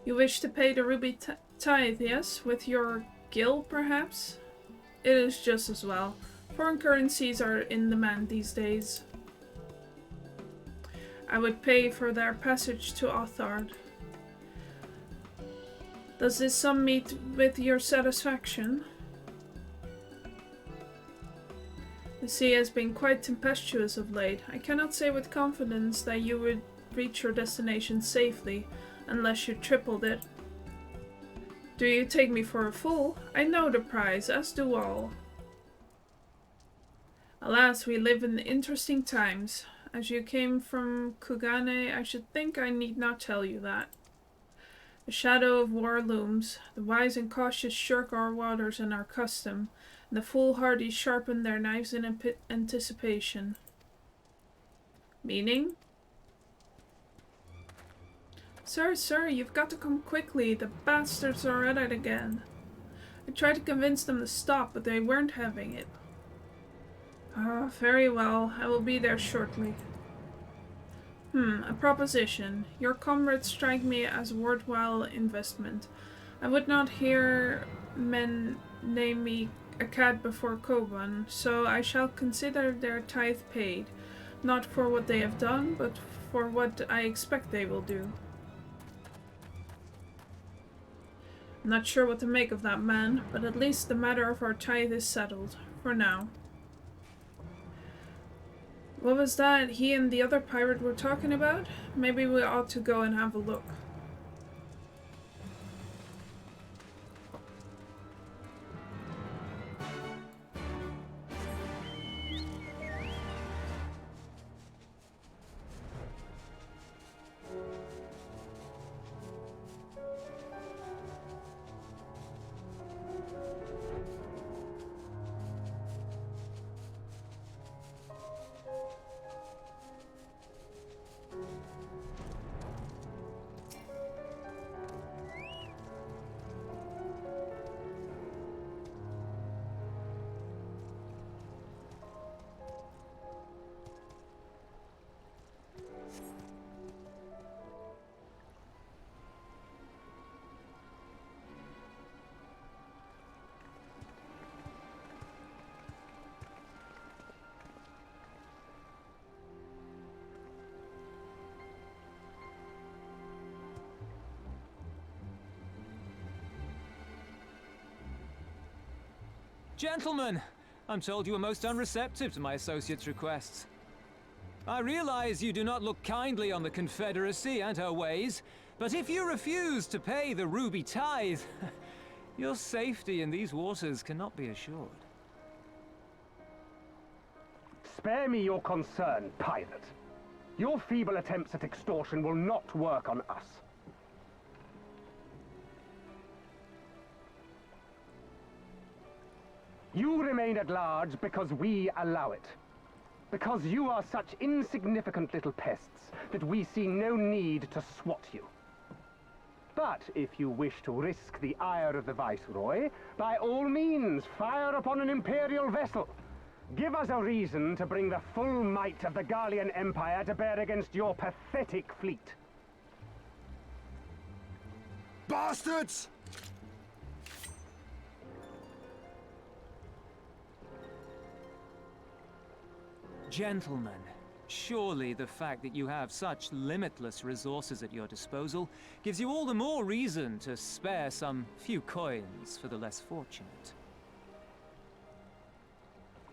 S1: You wish to pay the ruby tithe, yes? With your gil, perhaps? It is just as well. Foreign currencies are in demand these days. I would pay for their passage to Othard. Does this sum meet with your satisfaction? The sea has been quite tempestuous of late. I cannot say with confidence that you would reach your destination safely, unless you tripled it. Do you take me for a fool? I know the prize, as do all. Alas, we live in interesting times. As you came from Kugane, I should think I need not tell you that. The shadow of war looms. The wise and cautious shirk our waters and our custom, and the foolhardy sharpen their knives in anticipation. Meaning? Sir, you've got to come quickly. The bastards are at it again. I tried to convince them to stop, but they weren't having it. Ah, very well. I will be there shortly. A proposition. Your comrades strike me as a worthwhile investment. I would not hear men name me a cat before Koban, so I shall consider their tithe paid, not for what they have done, but for what I expect they will do. I'm not sure what to make of that man, but at least the matter of our tithe is settled, for now. What was that he and the other pirate were talking about? Maybe we ought to go and have a look.
S3: Gentlemen, I'm told you were most unreceptive to my associate's requests. I realize you do not look kindly on the Confederacy and her ways, but if you refuse to pay the ruby tithe, your safety in these waters cannot be assured.
S16: Spare me your concern, pirate. Your feeble attempts at extortion will not work on us. You remain at large because we allow it. Because you are such insignificant little pests that we see no need to swat you. But if you wish to risk the ire of the Viceroy, by all means, fire upon an Imperial vessel. Give us a reason to bring the full might of the Garlean Empire to bear against your pathetic fleet.
S9: Bastards!
S3: Gentlemen, surely the fact that you have such limitless resources at your disposal gives you all the more reason to spare some few coins for the less fortunate.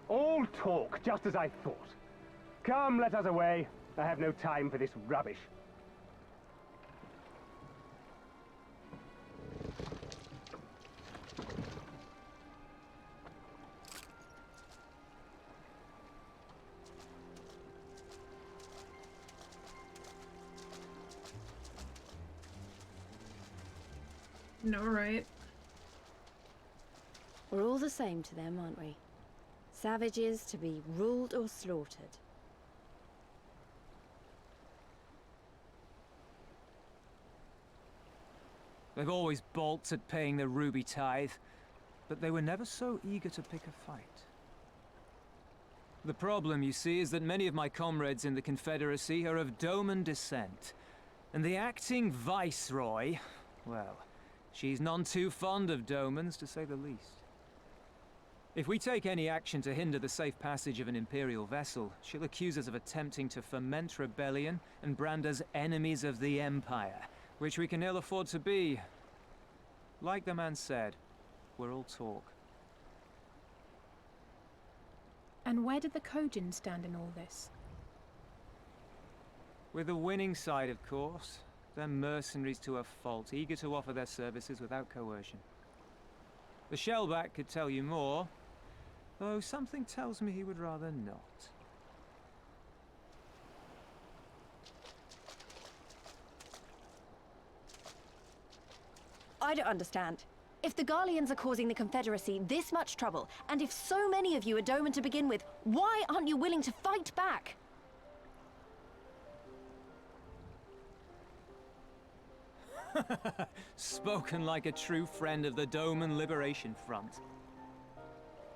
S16: All talk, just as I thought. Come, let us away. I have no time for this rubbish.
S1: No, right?
S5: We're all the same to them, aren't we? Savages to be ruled or slaughtered.
S3: They've always balked at paying the ruby tithe, but they were never so eager to pick a fight. The problem, you see, is that many of my comrades in the Confederacy are of Doman descent, and the acting Viceroy, well, she's none too fond of Domans, to say the least. If we take any action to hinder the safe passage of an Imperial vessel, she'll accuse us of attempting to foment rebellion and brand us enemies of the Empire, which we can ill afford to be. Like the man said, we're all talk.
S12: And where did the Kojin stand in all this?
S3: With the winning side, of course. They're mercenaries to a fault, eager to offer their services without coercion. The Shellback could tell you more, though something tells me he would rather not.
S5: I don't understand. If the Garleans are causing the Confederacy this much trouble, and if so many of you are Doman to begin with, why aren't you willing to fight back?
S3: Spoken like a true friend of the Doman Liberation Front.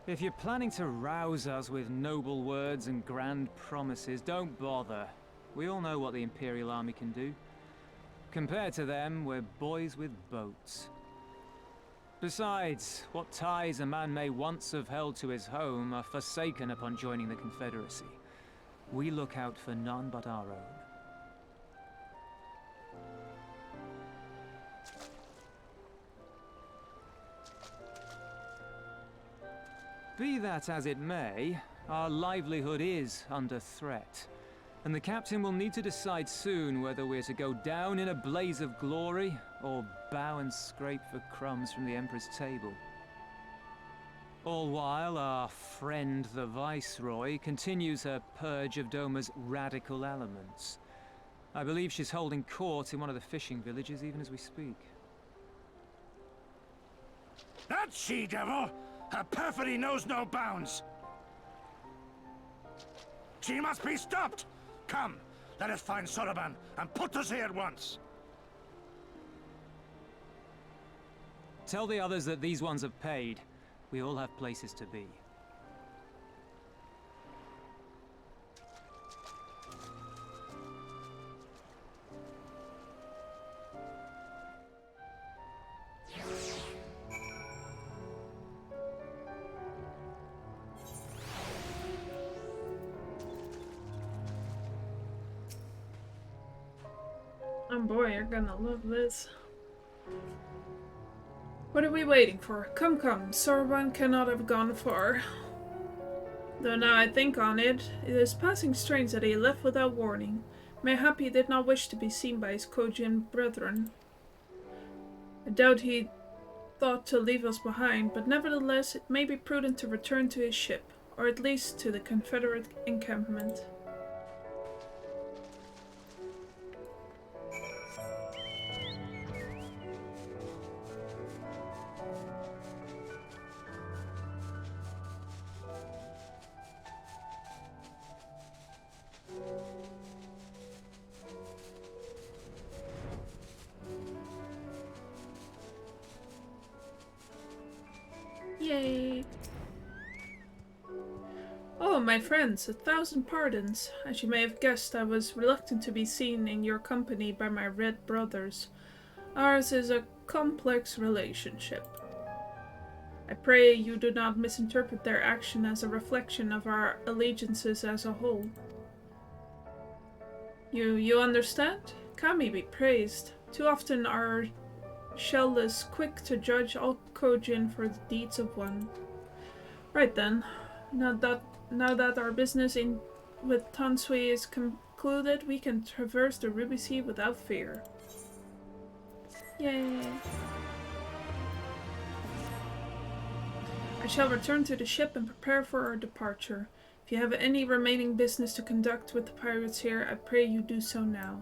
S3: If you're planning to rouse us with noble words and grand promises, don't bother. We all know what the Imperial Army can do. Compared to them, we're boys with boats. Besides, what ties a man may once have held to his home are forsaken upon joining the Confederacy. We look out for none but our own. Be that as it may, our livelihood is under threat, and the captain will need to decide soon whether we're to go down in a blaze of glory or bow and scrape for crumbs from the Emperor's table. All while our friend the Viceroy continues her purge of Doma's radical elements. I believe she's holding court in one of the fishing villages even as we speak.
S9: That she-devil! Her perfidy knows no bounds! She must be stopped! Come, let us find Soroban and put us here at once!
S3: Tell the others that these ones have paid. We all have places to be.
S1: Oh boy, you're gonna love this. What are we waiting for? Come, come, Soroban cannot have gone far. Though now I think on it, it is passing strange that he left without warning. Mayhap he did not wish to be seen by his Kojian brethren. I doubt he thought to leave us behind, but nevertheless it may be prudent to return to his ship, or at least to the Confederate encampment. Yay! Oh, my friends, 1,000 pardons. As you may have guessed, I was reluctant to be seen in your company by my red brothers. Ours is a complex relationship. I pray you do not misinterpret their action as a reflection of our allegiances as a whole. You understand? Kami be praised. Too often our Shell is quick to judge all Kojin for the deeds of one. Right then, now that our business with Tansui is concluded, we can traverse the Ruby Sea without fear. Yay! I shall return to the ship and prepare for our departure. If you have any remaining business to conduct with the pirates here, I pray you do so now.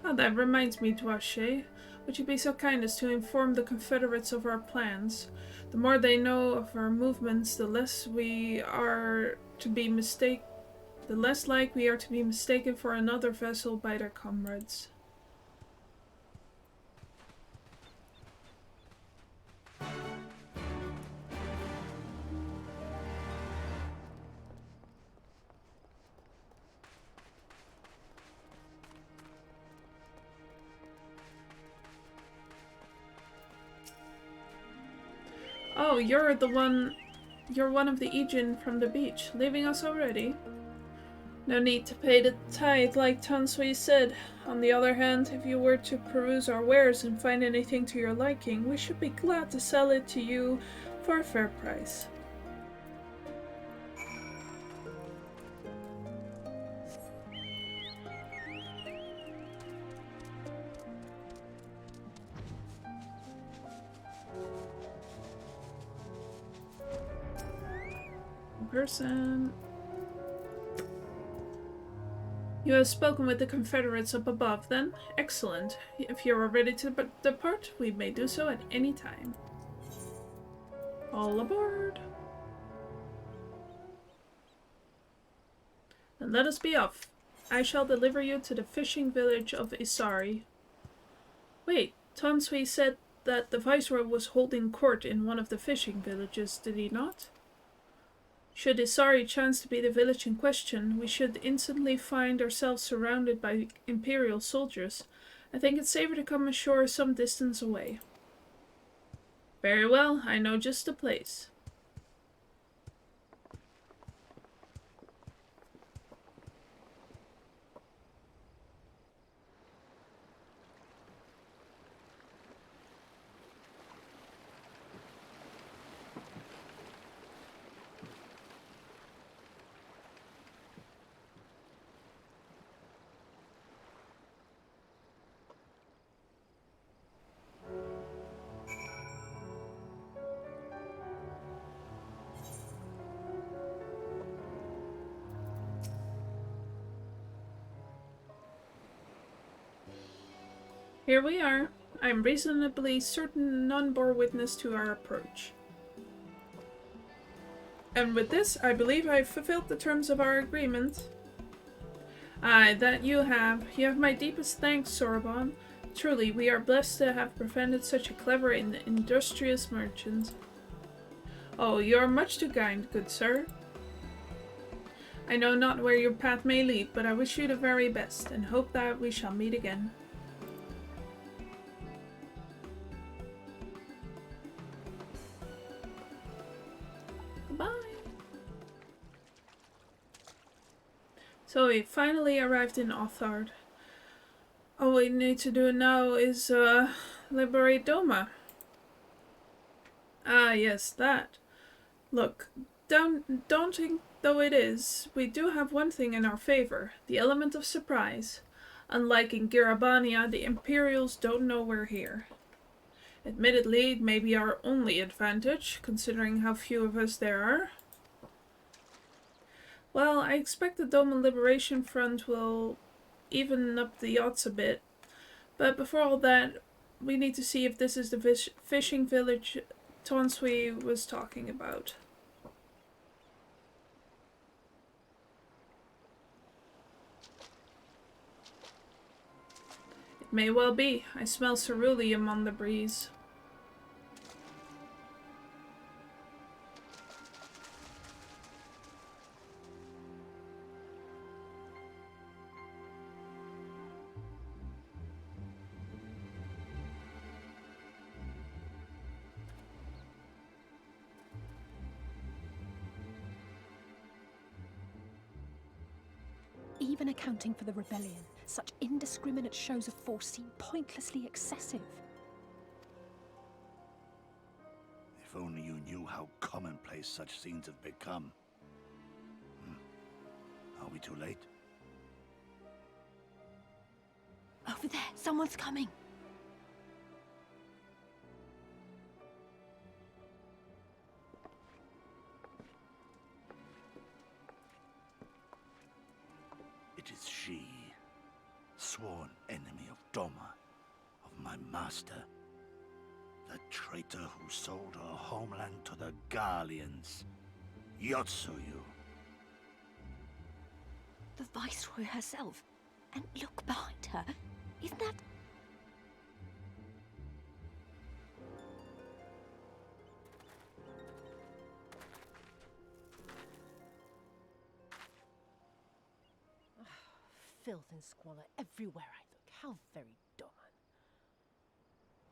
S1: Ah, that reminds me, Duache. Would you be so kind as to inform the Confederates of our plans? The more they know of our movements, the less like we are to be mistaken for another vessel by their comrades. Oh, you're one of the Ijin from the beach, leaving us already? No need to pay the tithe like Tansui said. On the other hand, if you were to peruse our wares and find anything to your liking, we should be glad to sell it to you for a fair price. Person. You have spoken with the Confederates up above, then? Excellent. If you are ready to depart, we may do so at any time. All aboard! Then let us be off. I shall deliver you to the fishing village of Isari. Wait, Tonsui said that the Viceroy was holding court in one of the fishing villages, did he not? Should Isari chance to be the village in question, we should instantly find ourselves surrounded by Imperial soldiers. I think it's safer to come ashore some distance away. Very well, I know just the place. Here we are. I am reasonably certain none bore witness to our approach. And with this, I believe I have fulfilled the terms of our agreement. Aye, that you have. You have my deepest thanks, Sorbonne. Truly, we are blessed to have befriended such a clever and industrious merchant. Oh, you are much too kind, good sir. I know not where your path may lead, but I wish you the very best, and hope that we shall meet again. So we finally arrived in Othard. All we need to do now is liberate Doma. Ah, yes, that. Look, daunting though it is, we do have one thing in our favor, the element of surprise. Unlike in Girabania, the Imperials don't know we're here. Admittedly, it may be our only advantage, considering how few of us there are. Well, I expect the Doma Liberation Front will even up the odds a bit. But before all that, we need to see if this is the fishing village Tonsui was talking about. It may well be. I smell ceruleum on the breeze.
S12: Even accounting for the rebellion, such indiscriminate shows of force seem pointlessly excessive.
S17: If only you knew how commonplace such scenes have become. Are we too late?
S5: Over there, someone's coming.
S17: It is she, sworn enemy of Doma, of my master. The traitor who sold her homeland to the Garleans. Yotsuyu.
S5: The Viceroy herself. And look behind her. Isn't that...
S18: Filth and squalor everywhere I look. How very Doman.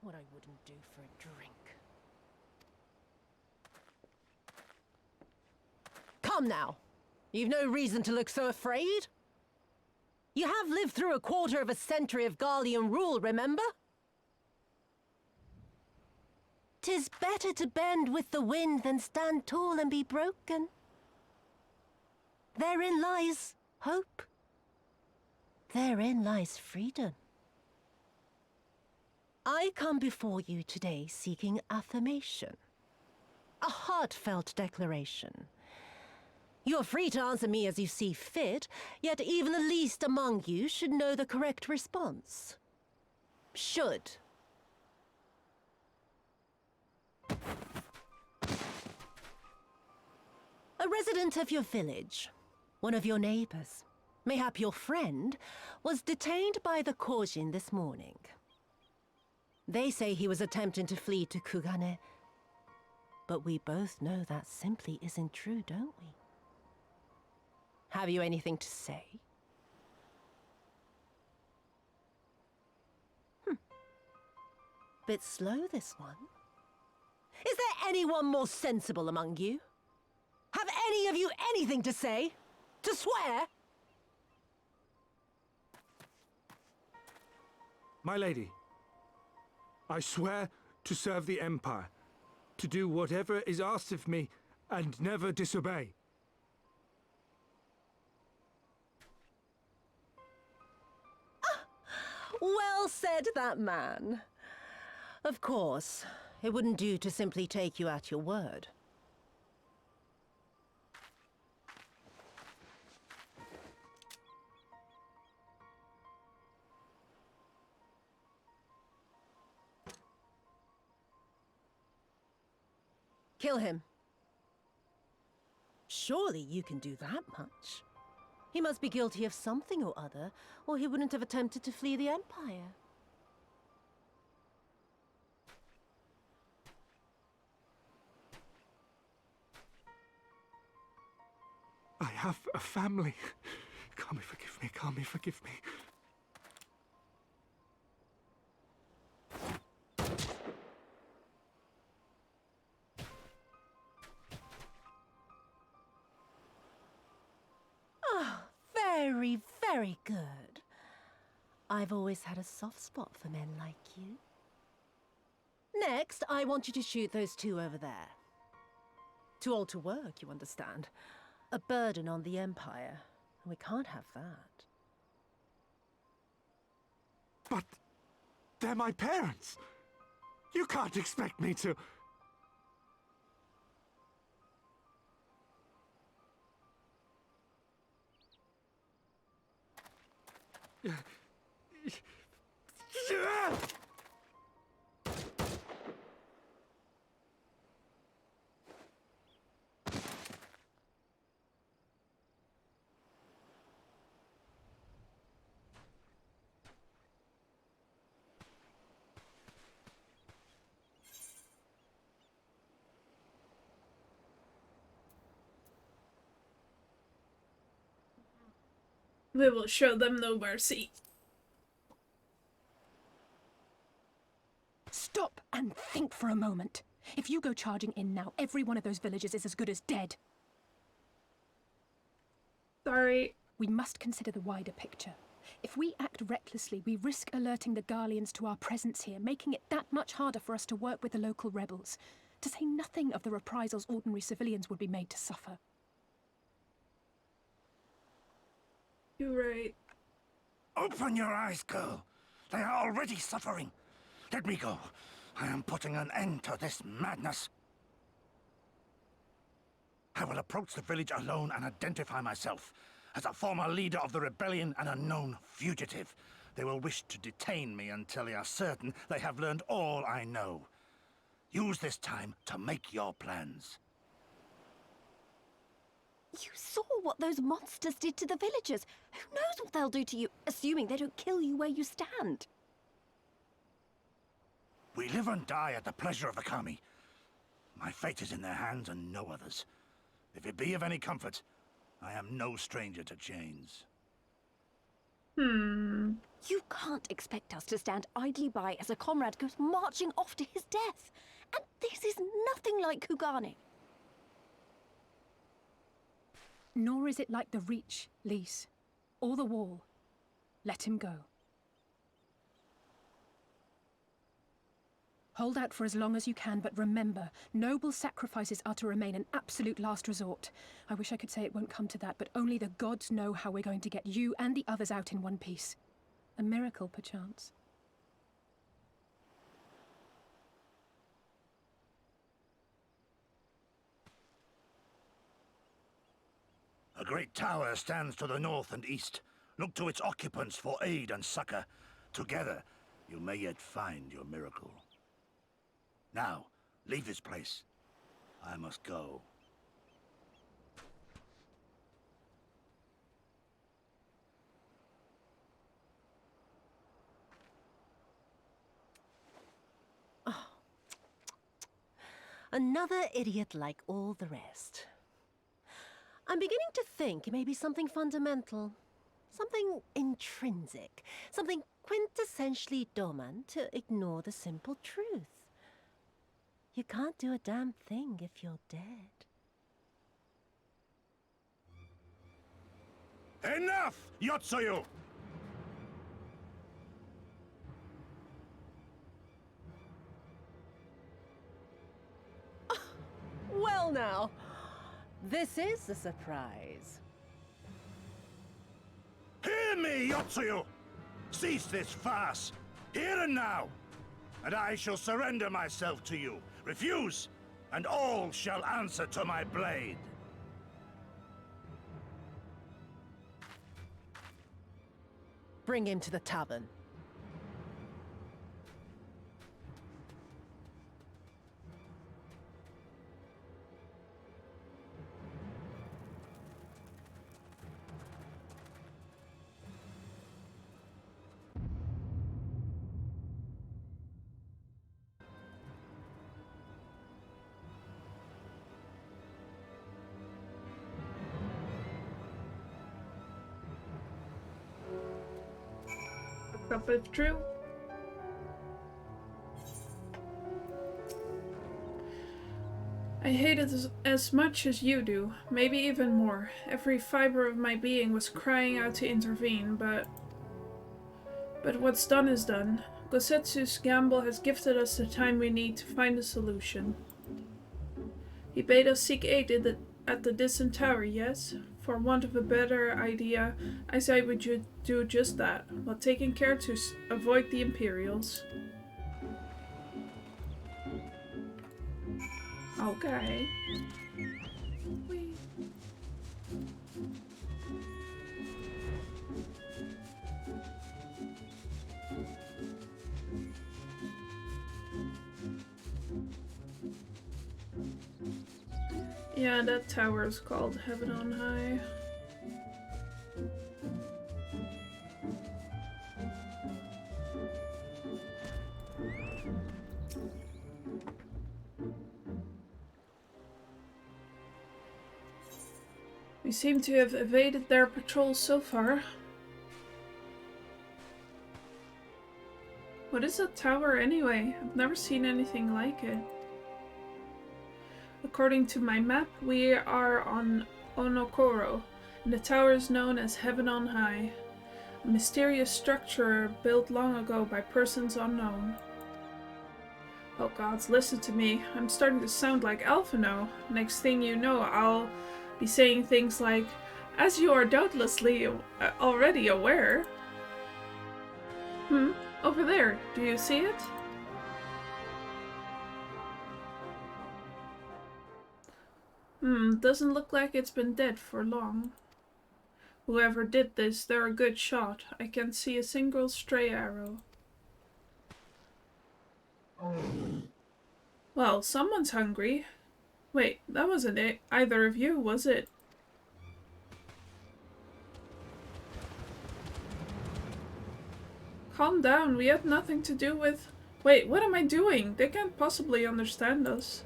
S18: What I wouldn't do for a drink. Come now. You've no reason to look so afraid. You have lived through a quarter of a century of Garlean rule, remember? 'Tis better to bend with the wind than stand tall and be broken. Therein lies hope. Therein lies freedom. I come before you today seeking affirmation. A heartfelt declaration. You are free to answer me as you see fit, yet even the least among you should know the correct response. Should. A resident of your village, one of your neighbors, mayhap your friend, was detained by the Korjin this morning. They say he was attempting to flee to Kugane, but we both know that simply isn't true, don't we? Have you anything to say? Bit slow, this one. Is there anyone more sensible among you? Have any of you anything to say? To swear?
S11: My lady, I swear to serve the Empire, to do whatever is asked of me, and never disobey.
S18: Well said, that man. Of course, it wouldn't do to simply take you at your word. Kill him. Surely you can do that much. He must be guilty of something or other, or he wouldn't have attempted to flee the Empire.
S11: I have a family. Kami, forgive me. Kami, forgive me.
S18: Very, very good. I've always had a soft spot for men like you. Next, I want you to shoot those two over there. Too old to work, you understand. A burden on the Empire. We can't have that.
S11: But they're my parents. You can't expect me to...
S1: We will show them no mercy.
S12: Stop and think for a moment. If you go charging in now, every one of those villagers is as good as dead.
S1: Sorry.
S12: We must consider the wider picture. If we act recklessly, we risk alerting the Garleans to our presence here, making it that much harder for us to work with the local rebels. To say nothing of the reprisals ordinary civilians would be made to suffer.
S1: You're right.
S17: Open your eyes, girl. They are already suffering. Let me go. I am putting an end to this madness. I will approach the village alone and identify myself as a former leader of the rebellion and a known fugitive. They will wish to detain me until they are certain they have learned all I know. Use this time to make your plans.
S5: You saw what those monsters did to the villagers. Who knows what they'll do to you, assuming they don't kill you where you stand?
S17: We live and die at the pleasure of the Kami. My fate is in their hands and no others. If it be of any comfort, I am no stranger to chains.
S5: You can't expect us to stand idly by as a comrade goes marching off to his death. And this is nothing like Kugane.
S12: Nor is it like the Reach, Lys, or the Wall. Let him go. Hold out for as long as you can, but remember, noble sacrifices are to remain an absolute last resort. I wish I could say it won't come to that, but only the gods know how we're going to get you and the others out in one piece. A miracle, perchance.
S17: great tower stands to the north and east. Look to its occupants for aid and succor. Together, you may yet find your miracle. Now, leave this place. I must go.
S18: Another idiot like all the rest. I'm beginning to think it may be something fundamental. Something intrinsic. Something quintessentially Doman to ignore the simple truth. You can't do a damn thing if you're dead.
S17: Enough, Yotsuyu!
S18: Well now, this is a surprise.
S17: Hear me, Yotsuyu! Cease this farce, here and now, and I shall surrender myself to you. Refuse, and all shall answer to my blade.
S18: Bring him to the tavern.
S1: If true. I hate it as much as you do, maybe even more. Every fiber of my being was crying out to intervene, but what's done is done. Gosetsu's gamble has gifted us the time we need to find a solution. He bade us seek aid at the distant tower, yes? For want of a better idea, I say we should do just that, while taking care to avoid the Imperials. Okay. Whee. Yeah, that tower is called Heaven on High. We seem to have evaded their patrols so far. What is a tower anyway? I've never seen anything like it. According to my map, we are on Onokoro, and the tower is known as Heaven on High, a mysterious structure built long ago by persons unknown. Oh gods, listen to me. I'm starting to sound like Alphino. Next thing you know, I'll be saying things like, as you are doubtlessly already aware. Over there, do you see it? Doesn't look like it's been dead for long. Whoever did this, they're a good shot. I can't see a single stray arrow. Well, someone's hungry. Wait, that wasn't either of you, was it? Calm down, we had nothing to do with... Wait, what am I doing? They can't possibly understand us.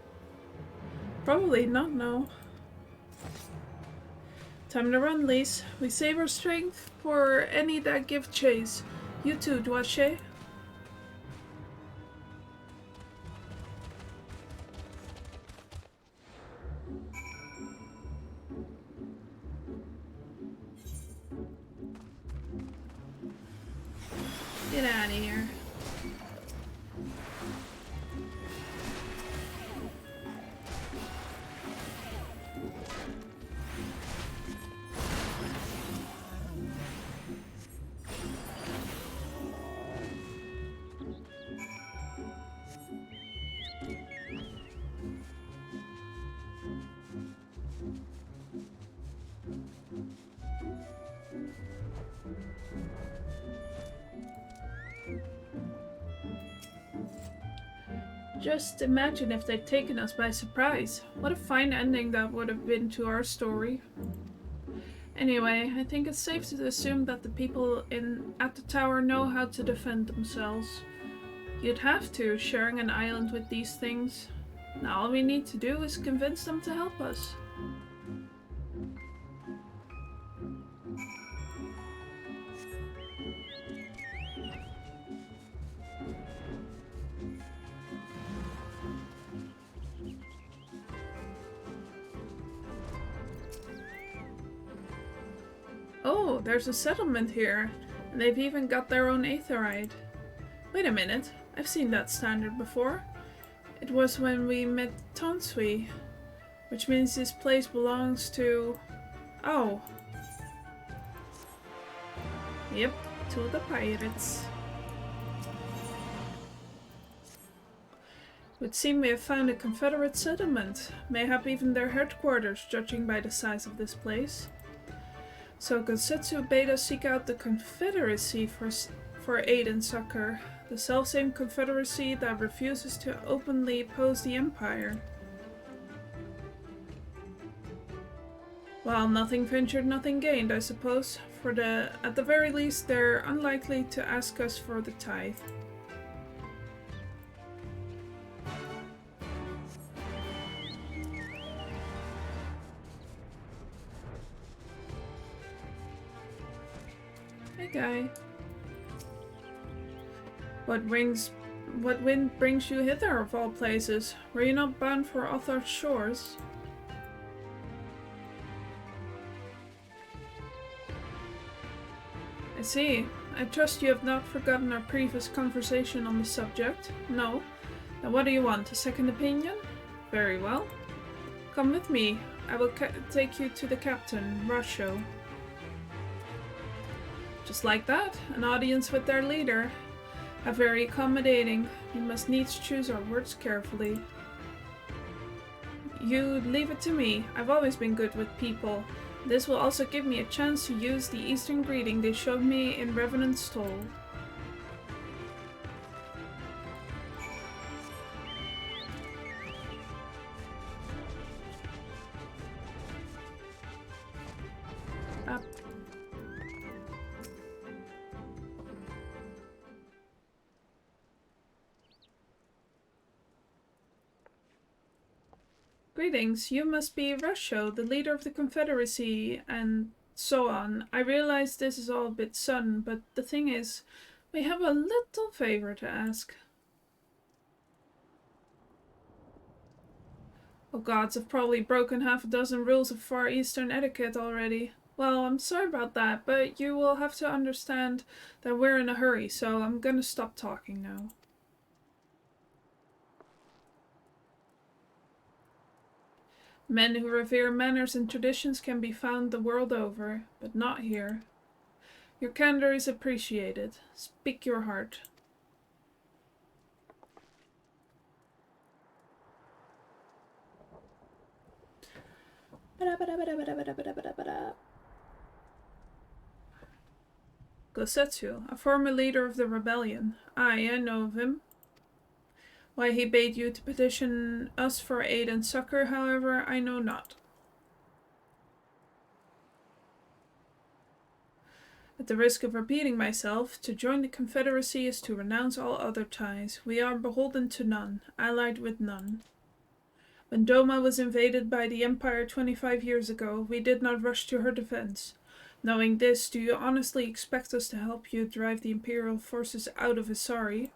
S1: Probably not, no. Time to run, Lise. We save our strength for any that give chase. You too, Dwache. Get out of here. Just imagine if they'd taken us by surprise. What a fine ending that would have been to our story. Anyway, I think it's safe to assume that the people at the tower know how to defend themselves. You'd have to, sharing an island with these things. Now all we need to do is convince them to help us. Oh, there's a settlement here, and they've even got their own aetheryte. Wait a minute, I've seen that standard before. It was when we met Tonsui, which means this place belongs to... Oh. Yep, to the pirates. Would seem we have found a Confederate settlement, mayhap even their headquarters, judging by the size of this place. So Gosetsu bade us seek out the Confederacy for aid and succor, the selfsame Confederacy that refuses to openly oppose the Empire. Well, nothing ventured, nothing gained, I suppose. At the very least, they're unlikely to ask us for the tithe. Hey guy. What wind brings you hither of all places? Were you not bound for Othar's shores? I see. I trust you have not forgotten our previous conversation on the subject. No? Then what do you want? A second opinion? Very well. Come with me. I will take you to the captain, Rasho. Just like that, an audience with their leader. How very accommodating. We must needs choose our words carefully. You leave it to me. I've always been good with people. This will also give me a chance to use the Eastern greeting they showed me in Revenant's Toll. Up. Greetings, you must be Rasho, the leader of the Confederacy, and so on. I realize this is all a bit sudden, but the thing is, we have a little favor to ask. Oh gods, I've probably broken half a dozen rules of Far Eastern etiquette already. Well, I'm sorry about that, but you will have to understand that we're in a hurry, so I'm gonna stop talking now. Men who revere manners and traditions can be found the world over, but not here. Your candor is appreciated. Speak your heart. Gosetsu, a former leader of the rebellion. Aye, I know of him. Why he bade you to petition us for aid and succor, however, I know not. At the risk of repeating myself, to join the Confederacy is to renounce all other ties. We are beholden to none, allied with none. When Doma was invaded by the Empire 25 years ago, we did not rush to her defense. Knowing this, do you honestly expect us to help you drive the Imperial forces out of Isari?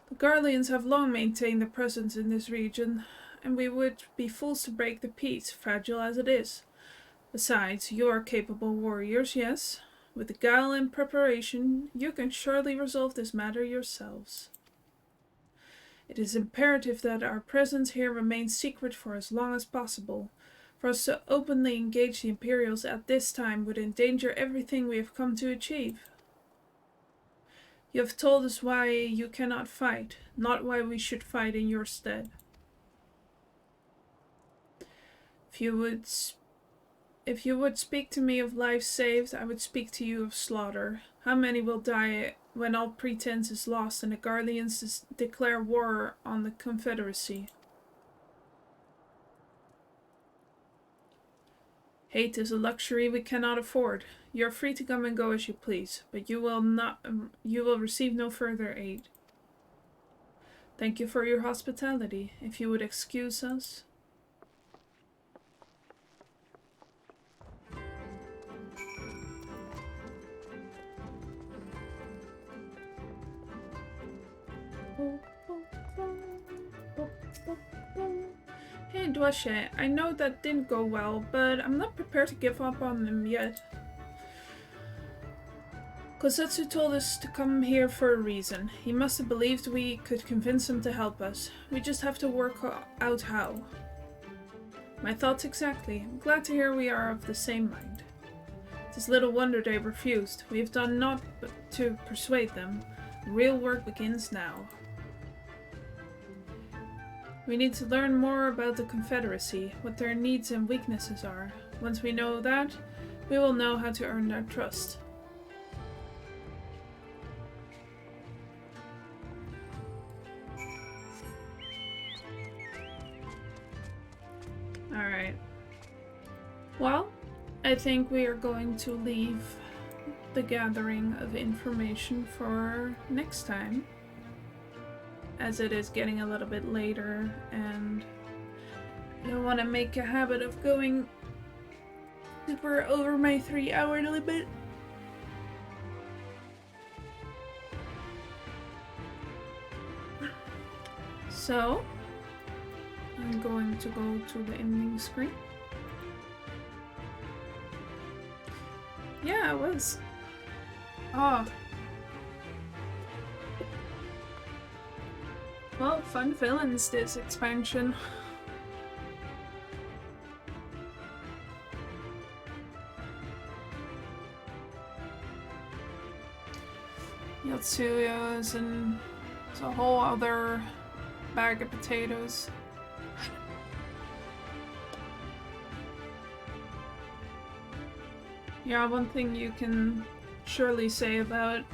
S1: The Garleans have long maintained their presence in this region, and we would be fools to break the peace, fragile as it is. Besides, you are capable warriors, yes? With the guile and preparation, you can surely resolve this matter yourselves. It is imperative that our presence here remains secret for as long as possible. For us to openly engage the Imperials at this time would endanger everything we have come to achieve. You have told us why you cannot fight, not why we should fight in your stead. If you would speak to me of lives saved, I would speak to you of slaughter. How many will die when all pretense is lost and the Guardians declare war on the Confederacy. Hate is a luxury we cannot afford. You are free to come and go as you please, but you will receive no further aid. Thank you for your hospitality. If you would excuse us. Hey Dwashe, I know that didn't go well, but I'm not prepared to give up on him yet. Kosetsu told us to come here for a reason. He must have believed we could convince him to help us. We just have to work out how. My thoughts exactly. I'm glad to hear we are of the same mind. It is little wonder they refused. We have done naught but to persuade them. Real work begins now. We need to learn more about the Confederacy, what their needs and weaknesses are. Once we know that, we will know how to earn their trust. Alright. Well, I think we are going to leave the gathering of information for next time, as it is getting a little bit later and I don't want to make a habit of going super over my 3-hour limit. So I'm going to go to the ending screen. Yeah, it was. Oh. Well, fun villains this expansion. Yotsuya's and it's a whole other bag of potatoes. Yeah, one thing you can surely say about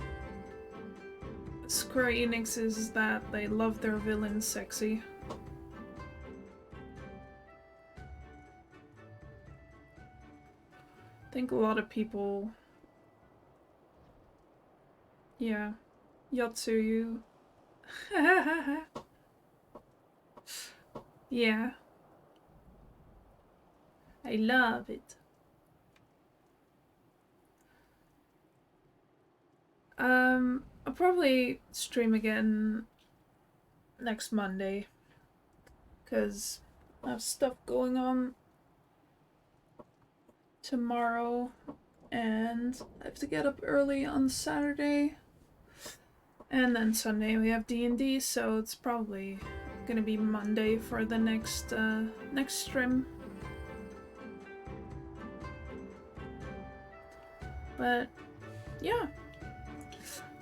S1: Square Enix is that they love their villains sexy. I think a lot of people... Yeah. Yotsuyu. Yeah. I love it. I'll probably stream again next Monday, because I have stuff going on tomorrow, and I have to get up early on Saturday, and then Sunday we have D&D, so it's probably gonna be Monday for the next stream. But yeah.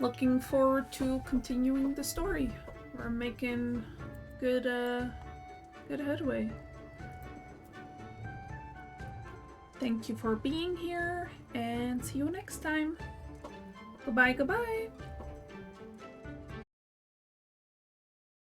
S1: Looking forward to continuing the story. We're making good headway. Thank you for being here, and see you next time. Goodbye, goodbye!